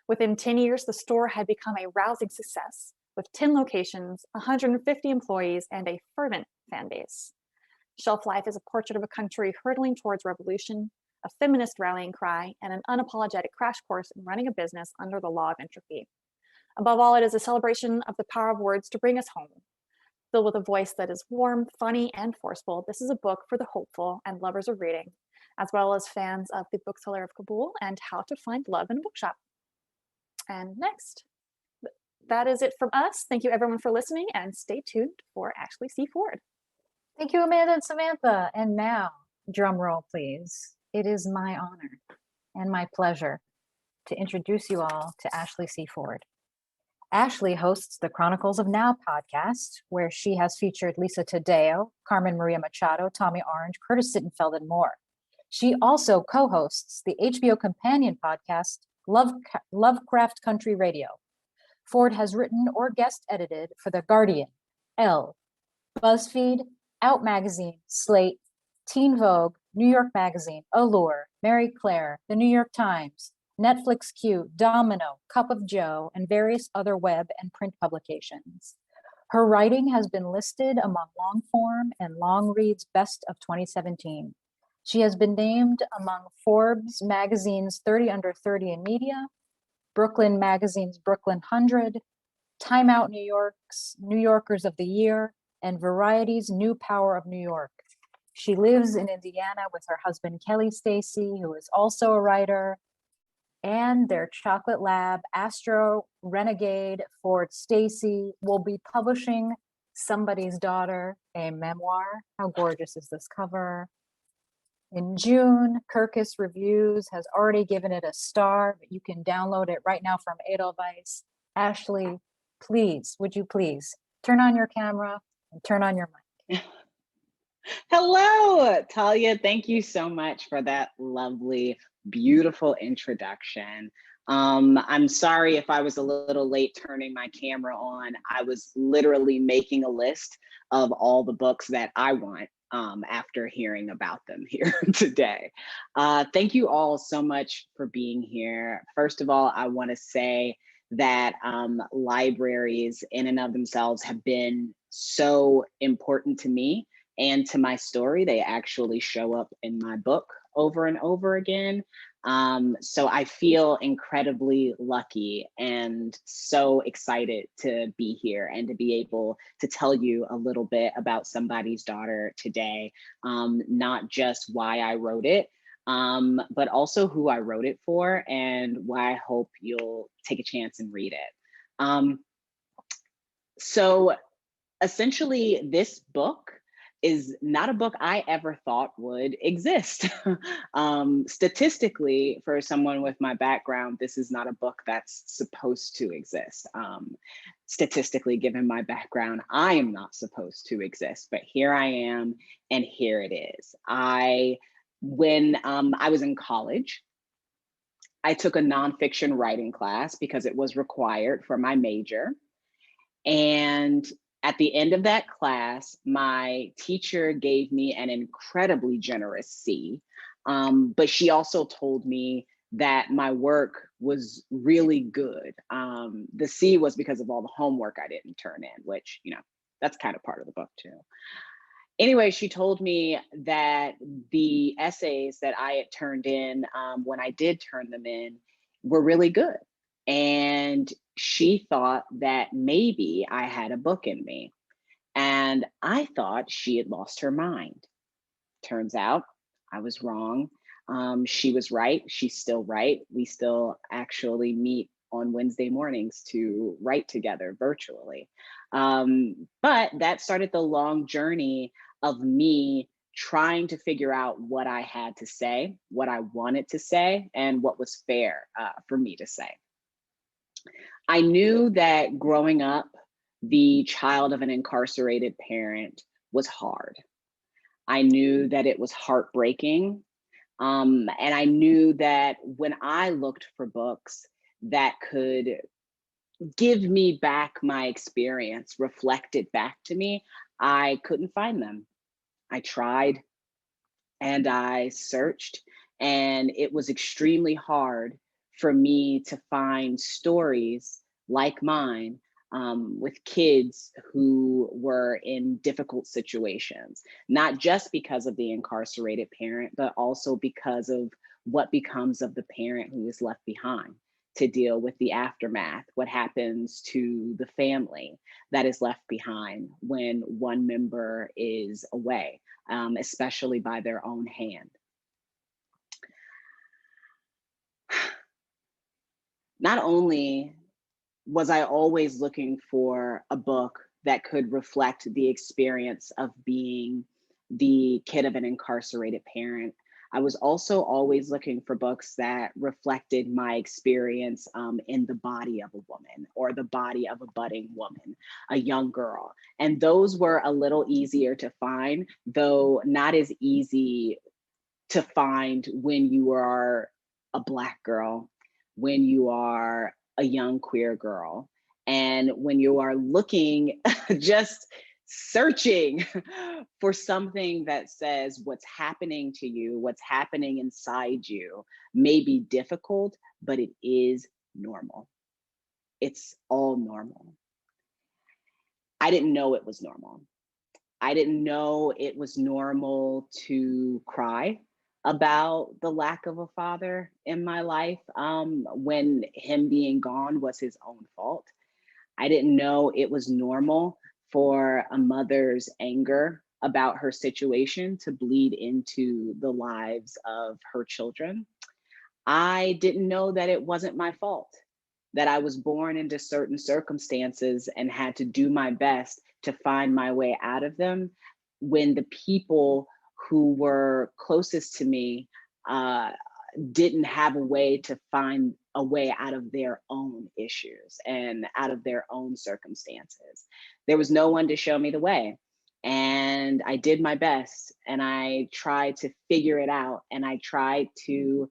Speaker 11: Within 10 years, the store had become a rousing success with 10 locations, 150 employees, and a fervent fan base. Shelf Life is a portrait of a country hurtling towards revolution, a feminist rallying cry, and an unapologetic crash course in running a business under the law of entropy. Above all, it is a celebration of the power of words to bring us home. Filled with a voice that is warm, funny, and forceful, this is a book for the hopeful and lovers of reading, as well as fans of The Bookseller of Kabul and How to Find Love in a Bookshop. And next, that is it from us. Thank you everyone for listening, and stay tuned for Ashley C. Ford.
Speaker 1: Thank you, Amanda and Samantha. And now, drum roll, please. It is my honor and my pleasure to introduce you all to Ashley C. Ford. Ashley hosts the Chronicles of Now podcast, where she has featured Lisa Taddeo, Carmen Maria Machado, Tommy Orange, Curtis Sittenfeld, and more. She also co-hosts the HBO companion podcast, Lovecraft Country Radio. Ford has written or guest edited for The Guardian, Elle, BuzzFeed, Out Magazine, Slate, Teen Vogue, New York Magazine, Allure, Mary Claire, The New York Times, Netflix Q, Domino, Cup of Joe, and various other web and print publications. Her writing has been listed among long form and long reads best of 2017. She has been named among Forbes magazine's 30 Under 30 in Media, Brooklyn Magazine's Brooklyn 100, Time Out New York's New Yorkers of the Year, and Variety's New Power of New York. She lives in Indiana with her husband, Kelly Stacy, who is also a writer, and their chocolate lab, Astro Renegade Ford Stacy, will be publishing Somebody's Daughter, a memoir. How gorgeous is this cover? In June, Kirkus Reviews has already given it a star, but you can download it right now from Edelweiss. Ashley, please, would you please turn on your camera and turn on your mic.
Speaker 13: Hello, Talia. Thank you so much for that lovely, beautiful introduction. I'm sorry if I was a little late turning my camera on. I was literally making a list of all the books that I want after hearing about them here today. Thank you all so much for being here. First of all, I want to say that libraries in and of themselves have been so important to me and to my story. They actually show up in my book over and over again. So I feel incredibly lucky and so excited to be here and to be able to tell you a little bit about Somebody's Daughter today, not just why I wrote it, but also who I wrote it for and why I hope you'll take a chance and read it. So essentially, this book is not a book I ever thought would exist. Statistically, for someone with my background, this is not a book that's supposed to exist. Statistically, given my background, I am not supposed to exist, but here I am, and here it is. When I was in college, I took a nonfiction writing class because it was required for my major. And at the end of that class, my teacher gave me an incredibly generous C, but she also told me that my work was really good. The C was because of all the homework I didn't turn in, which, you know, that's kind of part of the book too. Anyway, she told me that the essays that I had turned in when I did turn them in were really good. And she thought that maybe I had a book in me. And I thought she had lost her mind. Turns out I was wrong. She was right. She's still right. We still actually meet on Wednesday mornings to write together virtually. But that started the long journey of me trying to figure out what I had to say, what I wanted to say, and what was fair for me to say. I knew that growing up, the child of an incarcerated parent was hard. I knew that it was heartbreaking. And I knew that when I looked for books that could give me back my experience, reflect it back to me, I couldn't find them. I tried and I searched, and it was extremely hard for me to find stories like mine with kids who were in difficult situations, not just because of the incarcerated parent, but also because of what becomes of the parent who is left behind to deal with the aftermath, what happens to the family that is left behind when one member is away, especially by their own hand. Not only was I always looking for a book that could reflect the experience of being the kid of an incarcerated parent, I was also always looking for books that reflected my experience in the body of a woman or the body of a budding woman, a young girl. And those were a little easier to find, though not as easy to find when you are a Black girl, when you are a young queer girl, and when you are looking just searching for something that says what's happening to you, what's happening inside you may be difficult, but it is normal. It's all normal. I didn't know it was normal. I didn't know it was normal to cry about the lack of a father in my life, when him being gone was his own fault. I didn't know it was normal for a mother's anger about her situation to bleed into the lives of her children. I didn't know that it wasn't my fault, that I was born into certain circumstances and had to do my best to find my way out of them when the people who were closest to me didn't have a way to find a way out of their own issues and out of their own circumstances. There was no one to show me the way. And I did my best and I tried to figure it out and I tried to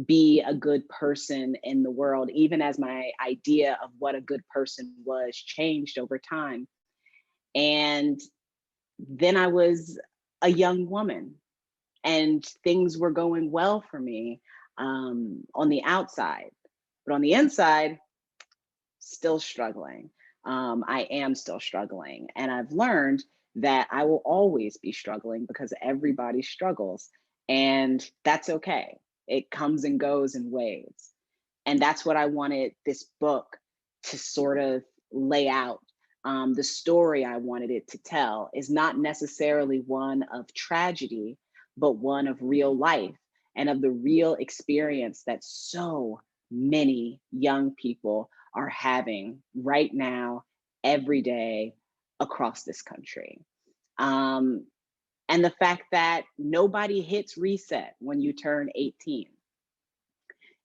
Speaker 13: be a good person in the world, even as my idea of what a good person was changed over time. And then I was a young woman and things were going well for me on the outside, but on the inside, still struggling. I am still struggling. And I've learned that I will always be struggling because everybody struggles. And that's okay. It comes and goes in waves. And that's what I wanted this book to sort of lay out. The story I wanted it to tell is not necessarily one of tragedy, but one of real life and of the real experience that so many young people are having right now, every day across this country. And the fact that nobody hits reset when you turn 18.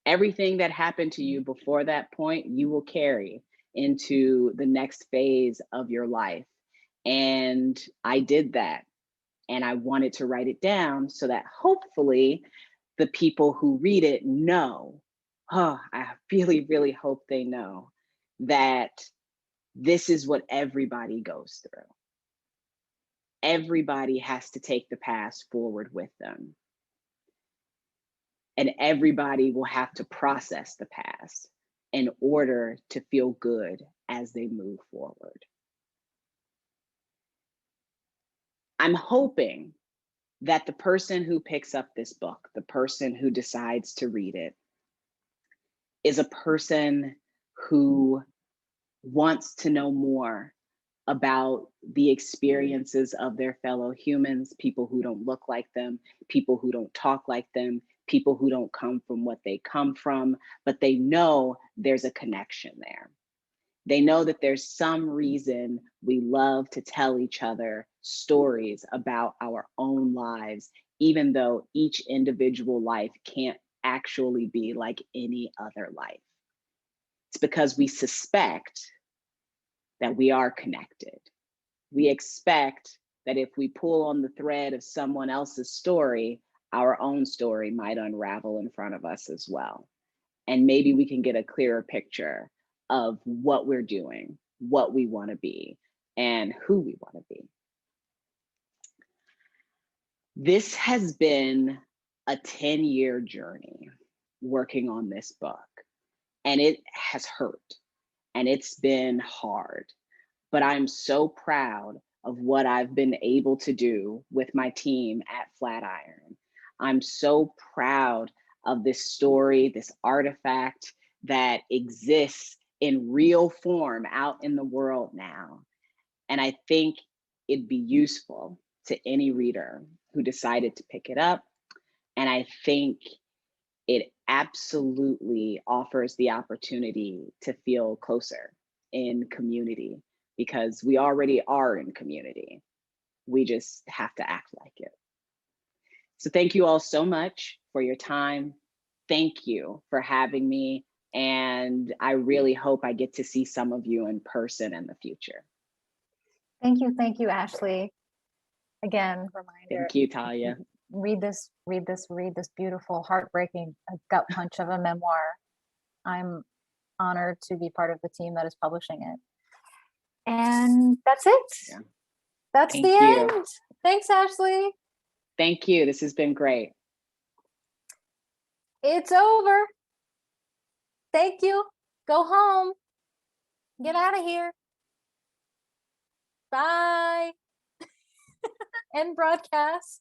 Speaker 13: Everything that happened to you before that point, you will carry into the next phase of your life. And I did that. And I wanted to write it down so that hopefully the people who read it know, I really, really hope they know that this is what everybody goes through. Everybody has to take the past forward with them. And everybody will have to process the past in order to feel good as they move forward. I'm hoping that the person who picks up this book, the person who decides to read it, is a person who wants to know more about the experiences of their fellow humans, people who don't look like them, people who don't talk like them, people who don't come from what they come from, but they know there's a connection there. They know that there's some reason we love to tell each other stories about our own lives, even though each individual life can't actually be like any other life. It's because we suspect that we are connected. We expect that if we pull on the thread of someone else's story, our own story might unravel in front of us as well. And maybe we can get a clearer picture of what we're doing, what we want to be, and who we want to be. This has been a 10-year journey working on this book, and it has hurt, and it's been hard, but I'm so proud of what I've been able to do with my team at Flatiron. I'm so proud of this story, this artifact that exists in real form out in the world now. And I think it'd be useful to any reader who decided to pick it up. And I think it absolutely offers the opportunity to feel closer in community, because we already are in community. We just have to act like it. So thank you all so much for your time. Thank you for having me. And I really hope I get to see some of you in person in the future.
Speaker 1: Thank you, Ashley. Again, reminder.
Speaker 13: Thank you, Talia.
Speaker 1: Read this beautiful, heartbreaking, gut punch of a memoir. I'm honored to be part of the team that is publishing it. And that's it.
Speaker 13: Yeah.
Speaker 1: That's
Speaker 13: Thank
Speaker 1: the
Speaker 13: you.
Speaker 1: end. Thanks, Ashley.
Speaker 13: Thank you. This has been great.
Speaker 1: It's over. Thank you. Go home. Get out of here. Bye. End broadcast.